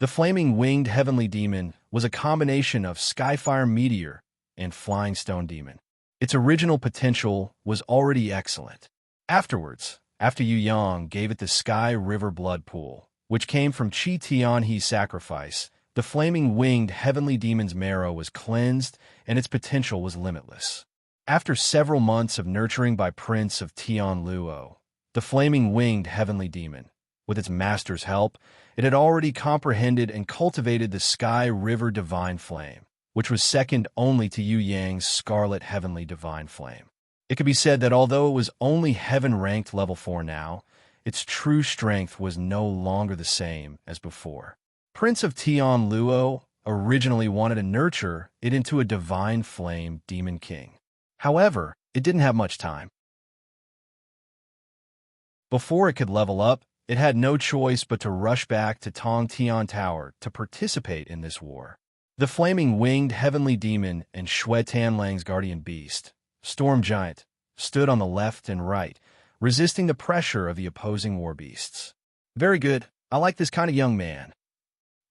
The Flaming Winged Heavenly Demon was a combination of Skyfire Meteor and Flying Stone Demon. Its original potential was already excellent. Afterwards, after Yu Yang gave it the Sky River Blood Pool, which came from Qi Tianhe's sacrifice, the Flaming Winged Heavenly Demon's marrow was cleansed and its potential was limitless. After several months of nurturing by Prince of Tianluo, the Flaming Winged Heavenly Demon, with its master's help, it had already comprehended and cultivated the Sky River Divine Flame, which was second only to Yu Yang's Scarlet Heavenly Divine Flame. It could be said that although it was only heaven-ranked level 4 now, its true strength was no longer the same as before. Prince of Tianluo originally wanted to nurture it into a Divine Flame Demon King. However, it didn't have much time. Before it could level up, it had no choice but to rush back to Tong Tian Tower to participate in this war. The Flaming Winged Heavenly Demon and Shui Tanlang's guardian beast, Storm Giant, stood on the left and right, resisting the pressure of the opposing war beasts. Very good. I like this kind of young man.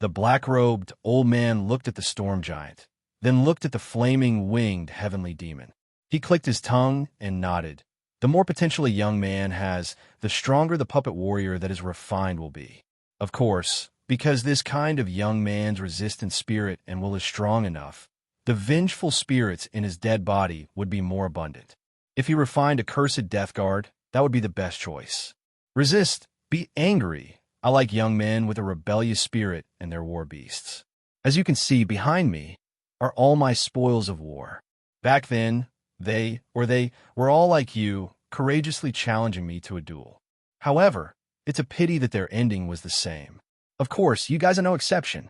The black-robed old man looked at the storm giant, then looked at the flaming winged heavenly demon. He clicked his tongue and nodded. The more potential a young man has, the stronger the puppet warrior that is refined will be. Of course, because this kind of young man's resistant spirit and will is strong enough, the vengeful spirits in his dead body would be more abundant. If he refined a cursed death guard, that would be the best choice. Resist, be angry. I like young men with a rebellious spirit and their war beasts. As you can see behind me are all my spoils of war. Back then, they were all like you, courageously challenging me to a duel. However, it's a pity that their ending was the same. Of course, you guys are no exception.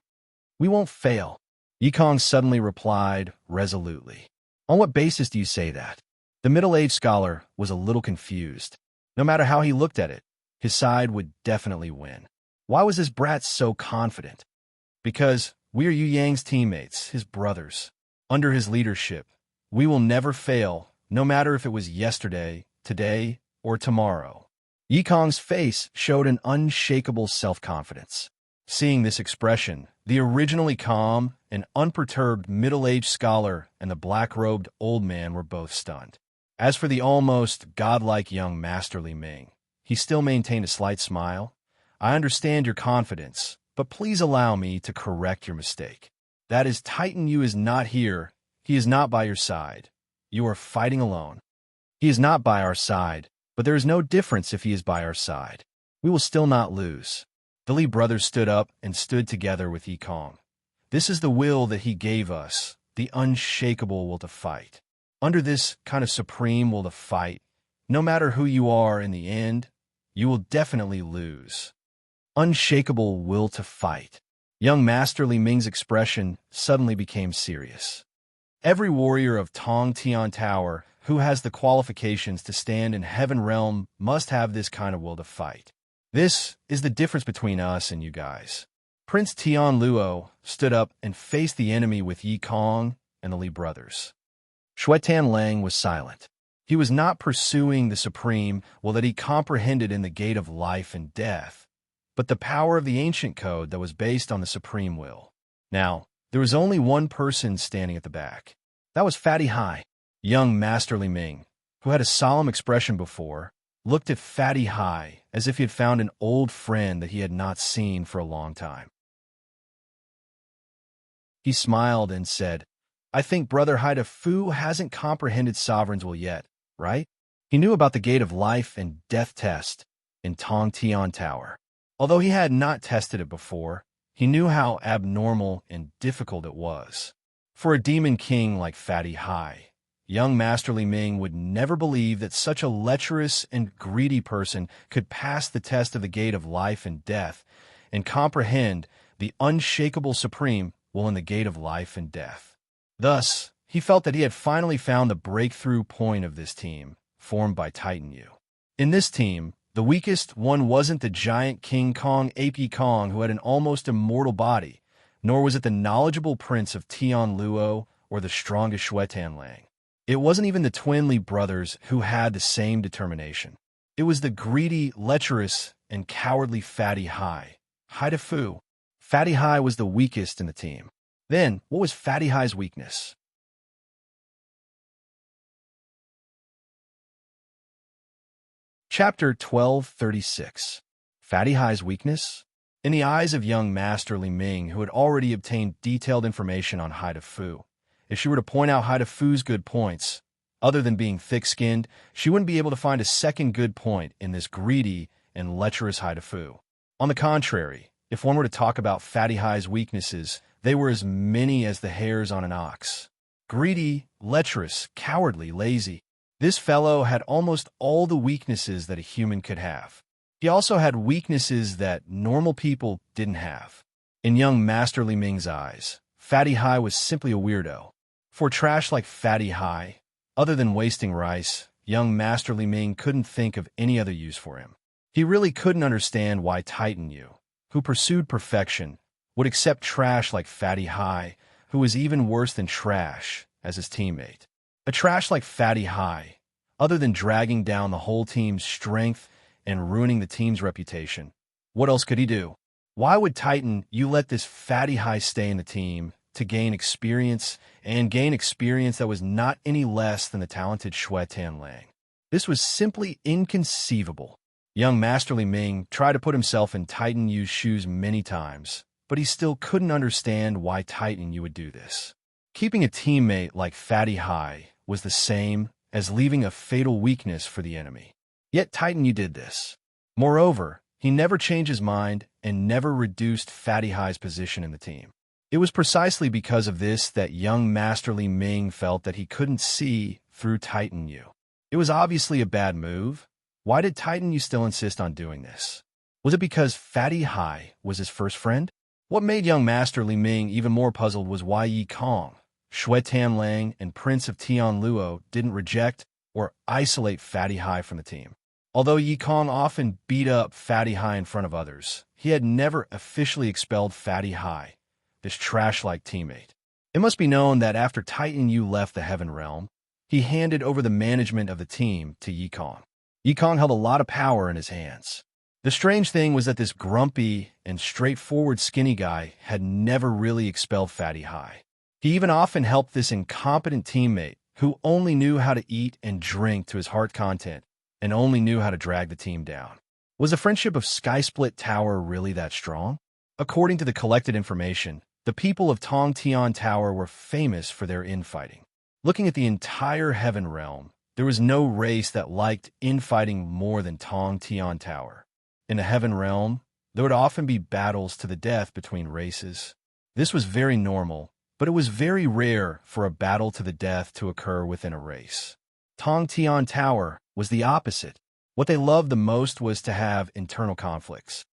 We won't fail. Yikong suddenly replied resolutely. On what basis do you say that? The middle-aged scholar was a little confused. No matter how he looked at it, his side would definitely win. Why was this brat so confident? Because we are Yu Yang's teammates, his brothers. Under his leadership, we will never fail, no matter if it was yesterday, today, or tomorrow. Yikong's face showed an unshakable self-confidence. Seeing this expression, the originally calm and unperturbed middle-aged scholar and the black-robed old man were both stunned. As for the almost godlike young Master Li Ming, he still maintained a slight smile. I understand your confidence, but please allow me to correct your mistake. That is, Titan Yu is not here. He is not by your side. You are fighting alone. He is not by our side, but there is no difference if he is by our side. We will still not lose. The Li brothers stood up and stood together with Yikong. This is the will that he gave us, the unshakable will to fight. Under this kind of supreme will to fight, no matter who you are in the end, you will definitely lose. Unshakable will to fight. Young Master Li Ming's expression suddenly became serious. Every warrior of Tong Tian Tower who has the qualifications to stand in Heaven Realm must have this kind of will to fight. This is the difference between us and you guys. Prince Tian Luo stood up and faced the enemy with Yi Kong and the Li brothers. Xuetan Lang was silent. He was not pursuing the supreme will that he comprehended in the gate of life and death, but the power of the ancient code that was based on the supreme will. Now, there was only one person standing at the back. That was Fatty Hai. Young Master Li Ming, who had a solemn expression before, looked at Fatty Hai as if he had found an old friend that he had not seen for a long time. He smiled and said, I think Brother Haida Fu hasn't comprehended Sovereign's will yet, right? He knew about the Gate of Life and Death test in Tong Tian Tower. Although he had not tested it before, he knew how abnormal and difficult it was. For a demon king like Fatty Hai, young Master Li Ming would never believe that such a lecherous and greedy person could pass the test of the Gate of Life and Death and comprehend the unshakable supreme will in the Gate of Life and Death. Thus, he felt that he had finally found the breakthrough point of this team, formed by Titan Yu. In this team, the weakest one wasn't the giant King Kong Ape Kong who had an almost immortal body, nor was it the knowledgeable prince of Tian Luo or the strongest Xuetan Lang. It wasn't even the twin Li brothers who had the same determination. It was the greedy, lecherous, and cowardly Fatty Hai. Haida Fu. Fatty Hai was the weakest in the team. Then, what was Fatty Hai's weakness? Chapter 1236. Fatty Hai's weakness? In the eyes of young Master Li Ming, who had already obtained detailed information on Haida Fu, if she were to point out Haida Fu's good points, other than being thick-skinned, she wouldn't be able to find a second good point in this greedy and lecherous Haida Fu. On the contrary, if one were to talk about Fatty Hai's weaknesses, they were as many as the hairs on an ox. Greedy, lecherous, cowardly, lazy. This fellow had almost all the weaknesses that a human could have. He also had weaknesses that normal people didn't have. In young Master Li Ming's eyes, Fatty Hai was simply a weirdo. For trash like Fatty Hai, other than wasting rice, young Master Li Ming couldn't think of any other use for him. He really couldn't understand why Titan Yu, who pursued perfection, would accept trash like Fatty Hai, who was even worse than trash, as his teammate. A trash like Fatty Hai, other than dragging down the whole team's strength and ruining the team's reputation, What else could he do? Why would Titan you let this fatty high stay in the team to gain experience that was not any less than the talented Shui Tianlang? This was simply inconceivable. Young Masterly Ming tried to put himself in Titan Yu's shoes many times, but he still couldn't understand why Titan Yu would do this. Keeping a teammate like Fatty High was the same as leaving a fatal weakness for the enemy. Yet Titan Yu did this. Moreover, he never changed his mind and never reduced Fatty High's position in the team. It was precisely because of this that young Masterly Ming felt that he couldn't see through Titan Yu. It was obviously a bad move. Why did Titan Yu still insist on doing this? Was it because Fatty High was his first friend? What made young Masterly Ming even more puzzled was why Yi Kong, Shui Tianlang, and Prince of Tianluo didn't reject or isolate Fatty High from the team. Although Yi Kong often beat up Fatty High in front of others, he had never officially expelled Fatty High, this trash-like teammate. It must be known that after Titan Yu left the Heaven Realm, he handed over the management of the team to Yi Kong. Yi Kong held a lot of power in his hands. The strange thing was that this grumpy and straightforward skinny guy had never really expelled Fatty High. He even often helped this incompetent teammate who only knew how to eat and drink to his heart content and only knew how to drag the team down. Was the friendship of Skysplit Tower really that strong? According to the collected information, the people of Tong Tian Tower were famous for their infighting. Looking at the entire Heaven Realm, there was no race that liked infighting more than Tong Tian Tower. In the Heaven Realm, there would often be battles to the death between races. This was very normal, but it was very rare for a battle to the death to occur within a race. Tong Tian Tower was the opposite. What they loved the most was to have internal conflicts.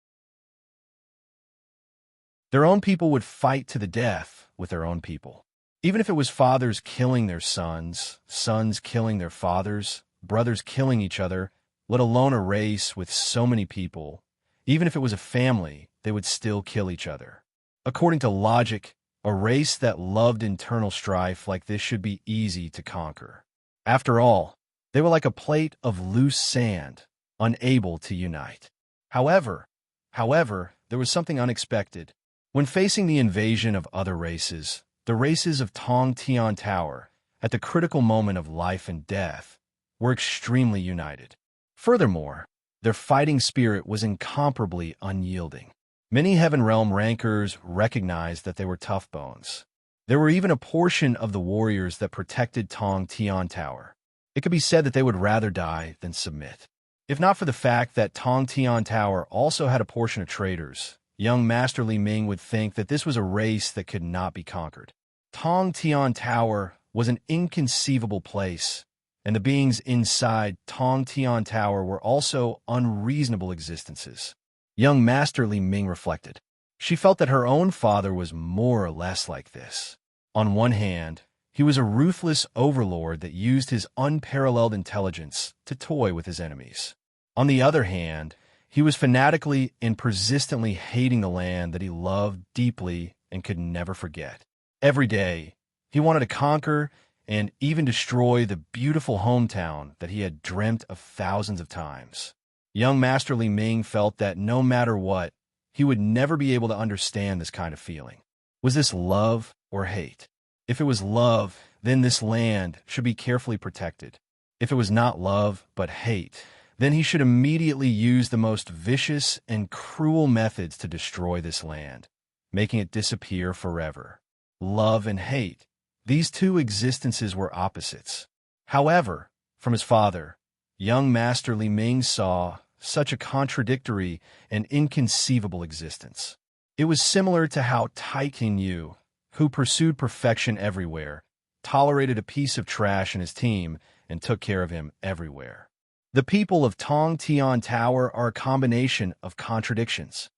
Their own people would fight to the death with their own people. Even if it was fathers killing their sons, sons killing their fathers, brothers killing each other, let alone a race with so many people, even if it was a family, they would still kill each other. According to logic, a race that loved internal strife like this should be easy to conquer. After all, they were like a plate of loose sand, unable to unite. However, there was something unexpected. When facing the invasion of other races, the races of Tong Tian Tower, at the critical moment of life and death, were extremely united. Furthermore, their fighting spirit was incomparably unyielding. Many Heaven Realm rankers recognized that they were tough bones. There were even a portion of the warriors that protected Tong Tian Tower. It could be said that they would rather die than submit. If not for the fact that Tong Tian Tower also had a portion of traitors, young Masterly Ming would think that this was a race that could not be conquered. Tong Tian Tower was an inconceivable place, and the beings inside Tong Tian Tower were also unreasonable existences. Young Masterly Ming reflected. She felt that her own father was more or less like this. On one hand, he was a ruthless overlord that used his unparalleled intelligence to toy with his enemies. On the other hand, he was fanatically and persistently hating the land that he loved deeply and could never forget. Every day, he wanted to conquer and even destroy the beautiful hometown that he had dreamt of thousands of times. Young Masterly Ming felt that no matter what, he would never be able to understand this kind of feeling. Was this love or hate? If it was love, then this land should be carefully protected. If it was not love but hate, then he should immediately use the most vicious and cruel methods to destroy this land, making it disappear forever. Love and hate, these two existences were opposites. However, from his father, young Masterly Ming saw such a contradictory and inconceivable existence. It was similar to how Titan Yu, who pursued perfection everywhere, tolerated a piece of trash in his team and took care of him everywhere. The people of Tong Tian Tower are a combination of contradictions.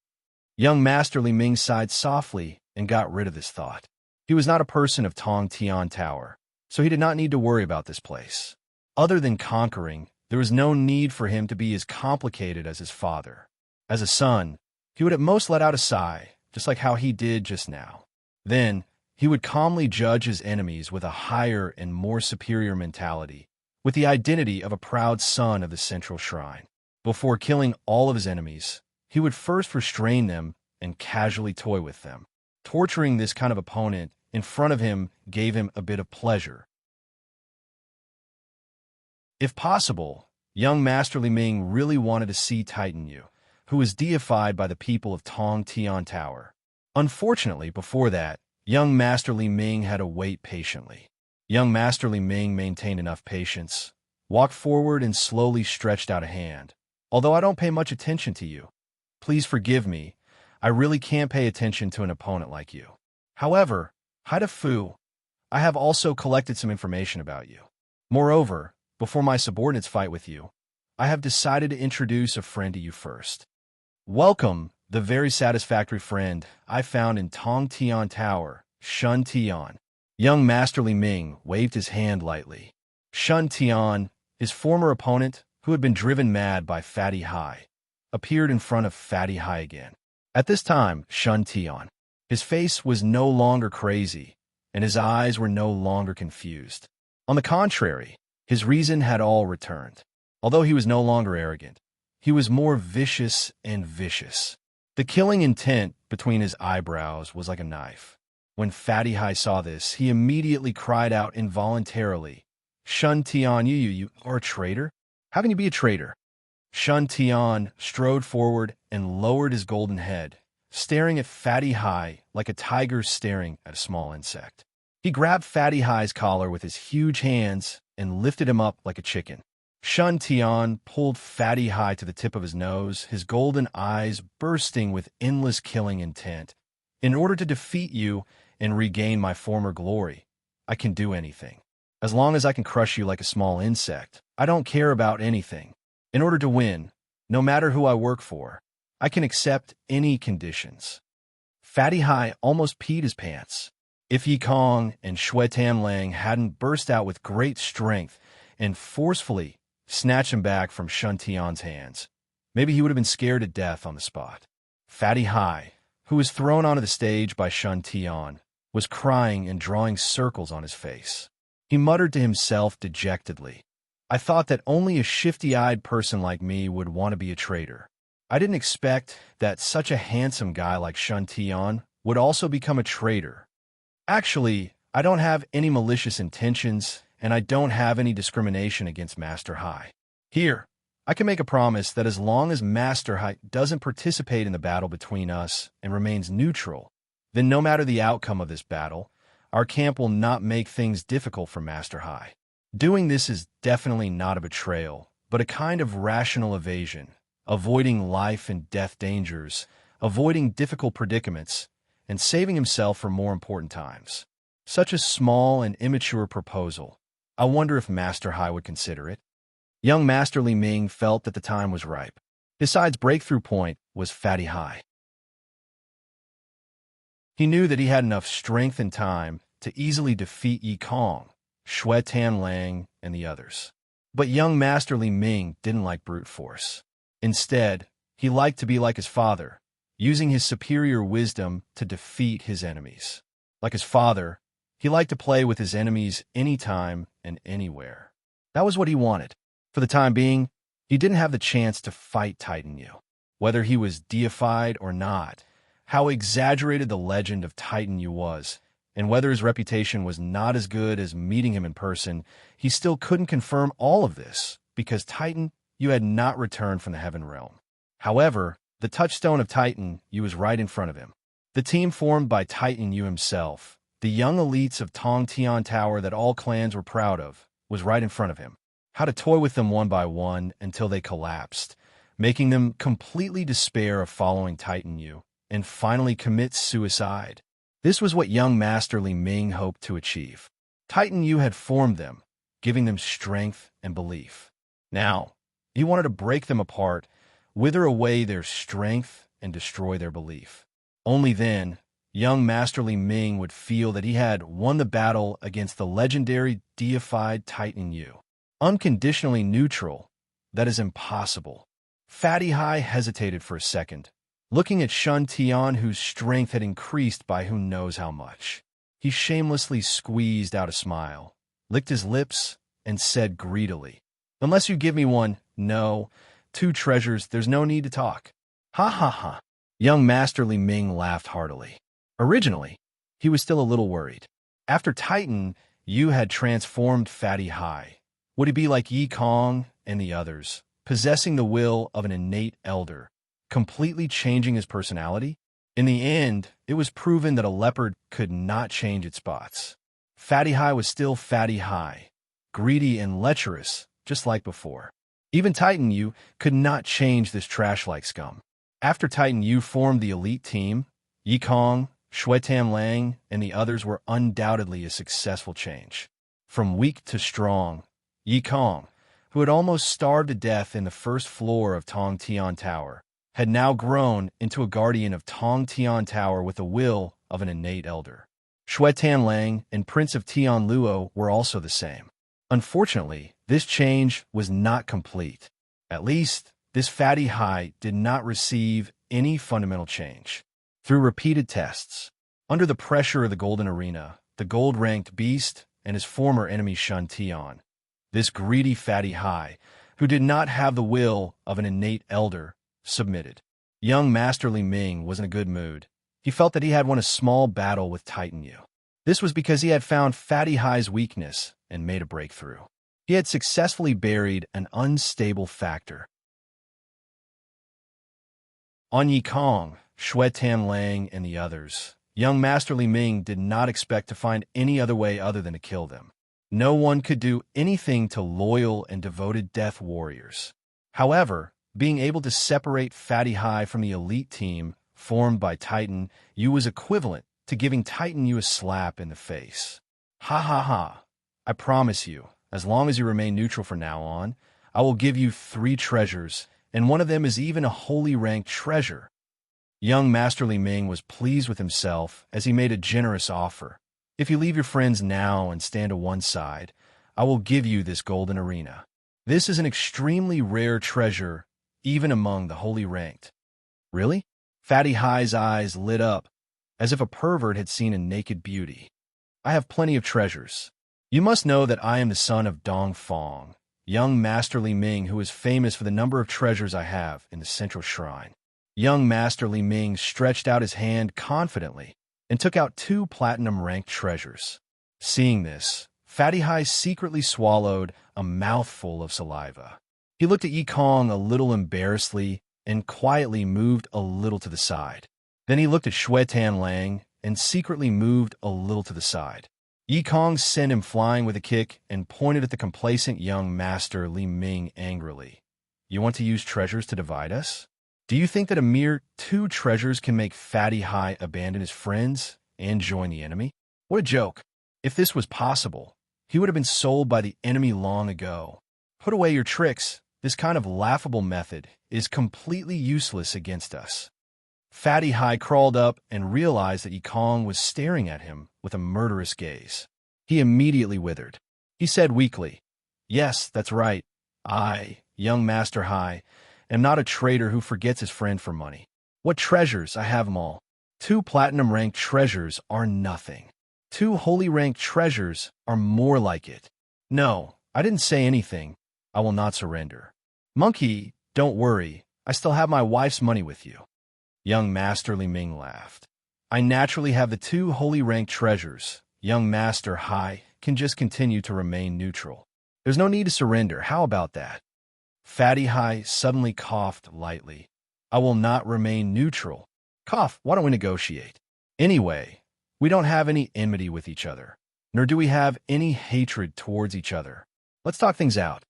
Young Masterly Ming sighed softly and got rid of this thought. He was not a person of Tong Tian Tower, so he did not need to worry about this place. Other than conquering, there was no need for him to be as complicated as his father. As a son, he would at most let out a sigh, just like how he did just now. Then, he would calmly judge his enemies with a higher and more superior mentality, with the identity of a proud son of the central shrine. Before killing all of his enemies, He would first restrain them and casually toy with them. Torturing this kind of opponent in front of him gave him a bit of pleasure. If possible, young Master Li Ming really wanted to see Titan Yu, who was deified by the people of Tong Tian Tower. Unfortunately, before that, young Master Li Ming had to wait patiently. Young Master Li Ming maintained enough patience, walked forward and slowly stretched out a hand. Although I don't pay much attention to you, please forgive me. I really can't pay attention to an opponent like you. However, Haida Fu, I have also collected some information about you. Moreover, before my subordinates fight with you, I have decided to introduce a friend to you first. Welcome, the very satisfactory friend I found in Tong Tian Tower, Shun Tian. Young Master Li Ming waved his hand lightly. Shun Tian, his former opponent, who had been driven mad by Fatty Hai, appeared in front of Fatty Hai again. At this time, Shun Tian, his face was no longer crazy, and his eyes were no longer confused. On the contrary, his reason had all returned. Although he was no longer arrogant, he was more vicious and vicious. The killing intent between his eyebrows was like a knife. When Fatty Hai saw this, he immediately cried out involuntarily, Shun Tian, you are a traitor? How can you be a traitor? Shun Tian strode forward and lowered his golden head, staring at Fatty Hai like a tiger staring at a small insect. He grabbed Fatty Hai's collar with his huge hands and lifted him up like a chicken. Shun Tian pulled Fatty Hai to the tip of his nose, his golden eyes bursting with endless killing intent. In order to defeat you and regain my former glory, I can do anything. As long as I can crush you like a small insect, I don't care about anything. In order to win, no matter who I work for, I can accept any conditions. Fatty Hai almost peed his pants. If Yi Kong and Shui Tanlang hadn't burst out with great strength and forcefully snatched him back from Shun Tian's hands, maybe he would have been scared to death on the spot. Fatty Hai, who was thrown onto the stage by Shun Tian, was crying and drawing circles on his face. He muttered to himself dejectedly, I thought that only a shifty-eyed person like me would want to be a traitor. I didn't expect that such a handsome guy like Shun Tian would also become a traitor. Actually, I don't have any malicious intentions, and I don't have any discrimination against Master Hai. Here, I can make a promise that as long as Master Hai doesn't participate in the battle between us and remains neutral, then no matter the outcome of this battle, our camp will not make things difficult for Master Hai. Doing this is definitely not a betrayal, but a kind of rational evasion, avoiding life and death dangers, avoiding difficult predicaments, and saving himself for more important times. Such a small and immature proposal. I wonder if Master Hai would consider it. Young Master Li Ming felt that the time was ripe. His side's breakthrough point was Fatty Hai. He knew that he had enough strength and time to easily defeat Yi Kong, Shui Tanlang, and the others. But young Master Li Ming didn't like brute force. Instead, he liked to be like his father, using his superior wisdom to defeat his enemies. Like his father, he liked to play with his enemies anytime and anywhere. That was what he wanted. For the time being, he didn't have the chance to fight Titan Yu. Whether he was deified or not, how exaggerated the legend of Titan Yu was, and whether his reputation was not as good as meeting him in person, he still couldn't confirm all of this, because Titan Yu had not returned from the Heaven Realm. However, the touchstone of Titan Yu was right in front of him. The team formed by Titan Yu himself, the young elites of Tong Tian Tower that all clans were proud of, was right in front of him. How to toy with them one by one until they collapsed, making them completely despair of following Titan Yu, and finally commit suicide. This was what young Master Li Ming hoped to achieve. Titan Yu had formed them, giving them strength and belief. Now, he wanted to break them apart, wither away their strength, and destroy their belief. Only then, young Master Li Ming would feel that he had won the battle against the legendary deified Titan Yu. Unconditionally neutral, that is impossible. Fatty Hai hesitated for a second, looking at Shun Tian, whose strength had increased by who knows how much. He shamelessly squeezed out a smile, licked his lips, and said greedily, "Unless you give me one, no, two treasures, there's no need to talk." Ha ha ha. Young Master Li Ming laughed heartily. Originally, he was still a little worried. After Titan, Yu had transformed Fatty Hai. Would he be like Yi Kong and the others, possessing the will of an innate elder, completely changing his personality? In the end, it was proven that a leopard could not change its spots. Fatty Hai was still Fatty Hai, greedy and lecherous, just like before. Even Titan Yu could not change this trash-like scum. After Titan Yu formed the elite team, Yi Kong, Shui Tam Lang, and the others were undoubtedly a successful change. From weak to strong, Yi Kong, who had almost starved to death in the first floor of Tong Tian Tower, had now grown into a guardian of Tong Tian Tower with the will of an innate elder. Shui Tan Lang and Prince of Tian Luo were also the same. Unfortunately, this change was not complete. At least, this Fatty Hai did not receive any fundamental change. Through repeated tests, under the pressure of the Golden Arena, the gold-ranked beast and his former enemy Shun Tian, this greedy Fatty Hai, who did not have the will of an innate elder, submitted. Young Master Li Ming was in a good mood. He felt that he had won a small battle with Titan Yu. This was because he had found Fatty Hai's weakness and made a breakthrough. He had successfully buried an unstable factor. On Yi Kong, Shui Tam Lang, and the others, young Master Li Ming did not expect to find any other way other than to kill them. No one could do anything to loyal and devoted death warriors. However, being able to separate Fatty Hai from the elite team formed by Titan Yu was equivalent to giving Titan Yu a slap in the face. Ha ha ha. I promise you, as long as you remain neutral from now on, I will give you 3 treasures, and one of them is even a holy ranked treasure. Young Master Li Ming was pleased with himself as he made a generous offer. If you leave your friends now and stand to one side, I will give you this golden arena. This is an extremely rare treasure, even among the holy ranked. Really? Fatty Hai's eyes lit up, as if a pervert had seen a naked beauty. I have plenty of treasures. You must know that I am the son of Dong Fong, young Master Li Ming, who is famous for the number of treasures I have in the central shrine. Young Master Li Ming stretched out his hand confidently and took out 2 platinum-ranked treasures. Seeing this, Fatty Hai secretly swallowed a mouthful of saliva. He looked at Yi Kong a little embarrassedly and quietly moved a little to the side. Then he looked at Shui Tan Lang and secretly moved a little to the side. Yi Kong sent him flying with a kick and pointed at the complacent young Master Li Ming angrily. You want to use treasures to divide us? Do you think that a mere 2 treasures can make Fatty Hai abandon his friends and join the enemy? What a joke. If this was possible, he would have been sold by the enemy long ago. Put away your tricks. This kind of laughable method is completely useless against us. Fatty Hai crawled up and realized that Yi Kong was staring at him with a murderous gaze. He immediately withered. He said weakly, Yes, that's right. I, young Master Hai, am not a traitor who forgets his friend for money. What treasures? I have them all. 2 platinum-ranked treasures are nothing. 2 holy-ranked treasures are more like it. No, I didn't say anything. I will not surrender. Monkey, don't worry. I still have my wife's money with you. Young Master Li Ming laughed. I naturally have the 2 holy-ranked treasures. Young Master Hai can just continue to remain neutral. There's no need to surrender. How about that? Fatty Hai suddenly coughed lightly. I will not remain neutral. Cough, why don't we negotiate? Anyway, we don't have any enmity with each other, nor do we have any hatred towards each other. Let's talk things out.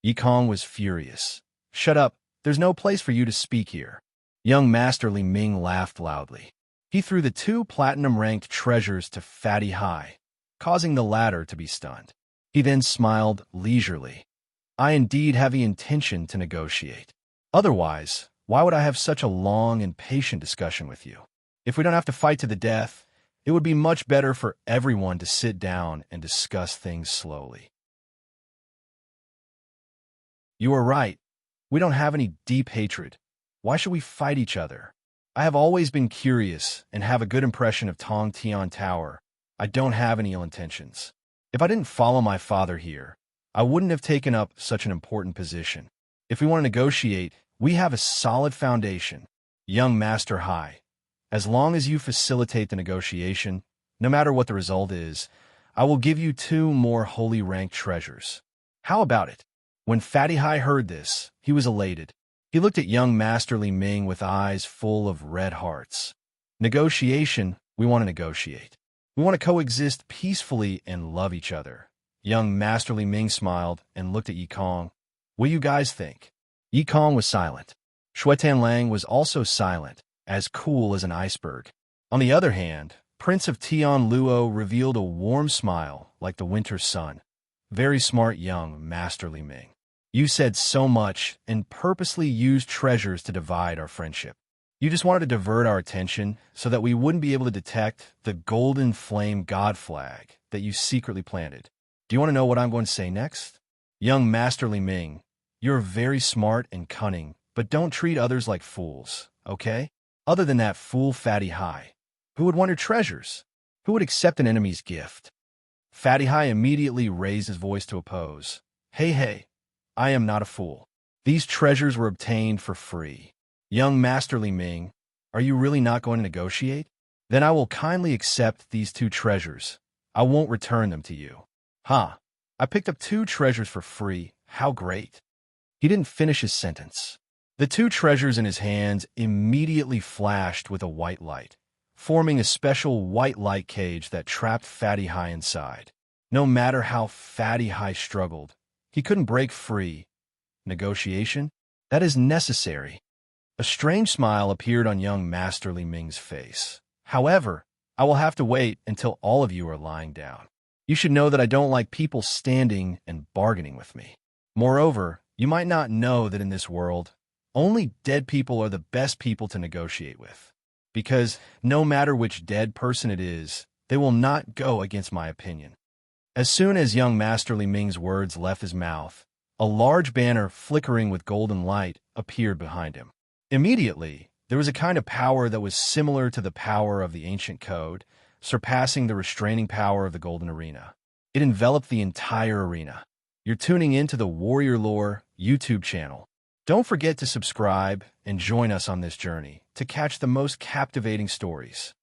Yi Kong was furious. Shut up. There's no place for you to speak here. Young Master Li Ming laughed loudly. He threw the 2 platinum-ranked treasures to Fatty Hai, causing the latter to be stunned. He then smiled leisurely. I indeed have the intention to negotiate. Otherwise, why would I have such a long and patient discussion with you? If we don't have to fight to the death, it would be much better for everyone to sit down and discuss things slowly. You are right. We don't have any deep hatred. Why should we fight each other? I have always been curious and have a good impression of Tong Tian Tower. I don't have any ill intentions. If I didn't follow my father here, I wouldn't have taken up such an important position. If we want to negotiate, we have a solid foundation. Young Master Hai, as long as you facilitate the negotiation, no matter what the result is, I will give you 2 more holy rank treasures. How about it? When Fatty Hai heard this, he was elated. He looked at young Master Li Ming with eyes full of red hearts. Negotiation, we want to negotiate. We want to coexist peacefully and love each other. Young Master Li Ming smiled and looked at Yi Kong. What do you guys think? Yi Kong was silent. Shui Lang was also silent, as cool as an iceberg. On the other hand, Prince of Tian Luo revealed a warm smile like the winter sun. Very smart young Master Li Ming. You said so much and purposely used treasures to divide our friendship. You just wanted to divert our attention so that we wouldn't be able to detect the golden flame god flag that you secretly planted. Do you want to know what I'm going to say next? Young Master Li Ming, you're very smart and cunning, but don't treat others like fools, okay? Other than that fool Fatty Hai, who would want your treasures? Who would accept an enemy's gift? Fatty Hai immediately raised his voice to oppose. Hey, I am not a fool. These treasures were obtained for free. Young Master Li Ming, are you really not going to negotiate? Then I will kindly accept these 2 treasures. I won't return them to you. I picked up 2 treasures for free. How great. He didn't finish his sentence. The 2 treasures in his hands immediately flashed with a white light, forming a special white light cage that trapped Fatty Hai inside. No matter how Fatty Hai struggled, he couldn't break free. Negotiation? That is necessary. A strange smile appeared on young Master Li Ming's face. However, I will have to wait until all of you are lying down. You should know that I don't like people standing and bargaining with me. Moreover, you might not know that in this world, only dead people are the best people to negotiate with. Because no matter which dead person it is, they will not go against my opinion. As soon as young Master Li Ming's words left his mouth, a large banner flickering with golden light appeared behind him. Immediately, there was a kind of power that was similar to the power of the ancient code, surpassing the restraining power of the Golden Arena. It enveloped the entire arena. You're tuning into the Warrior Lore YouTube channel. Don't forget to subscribe and join us on this journey to catch the most captivating stories.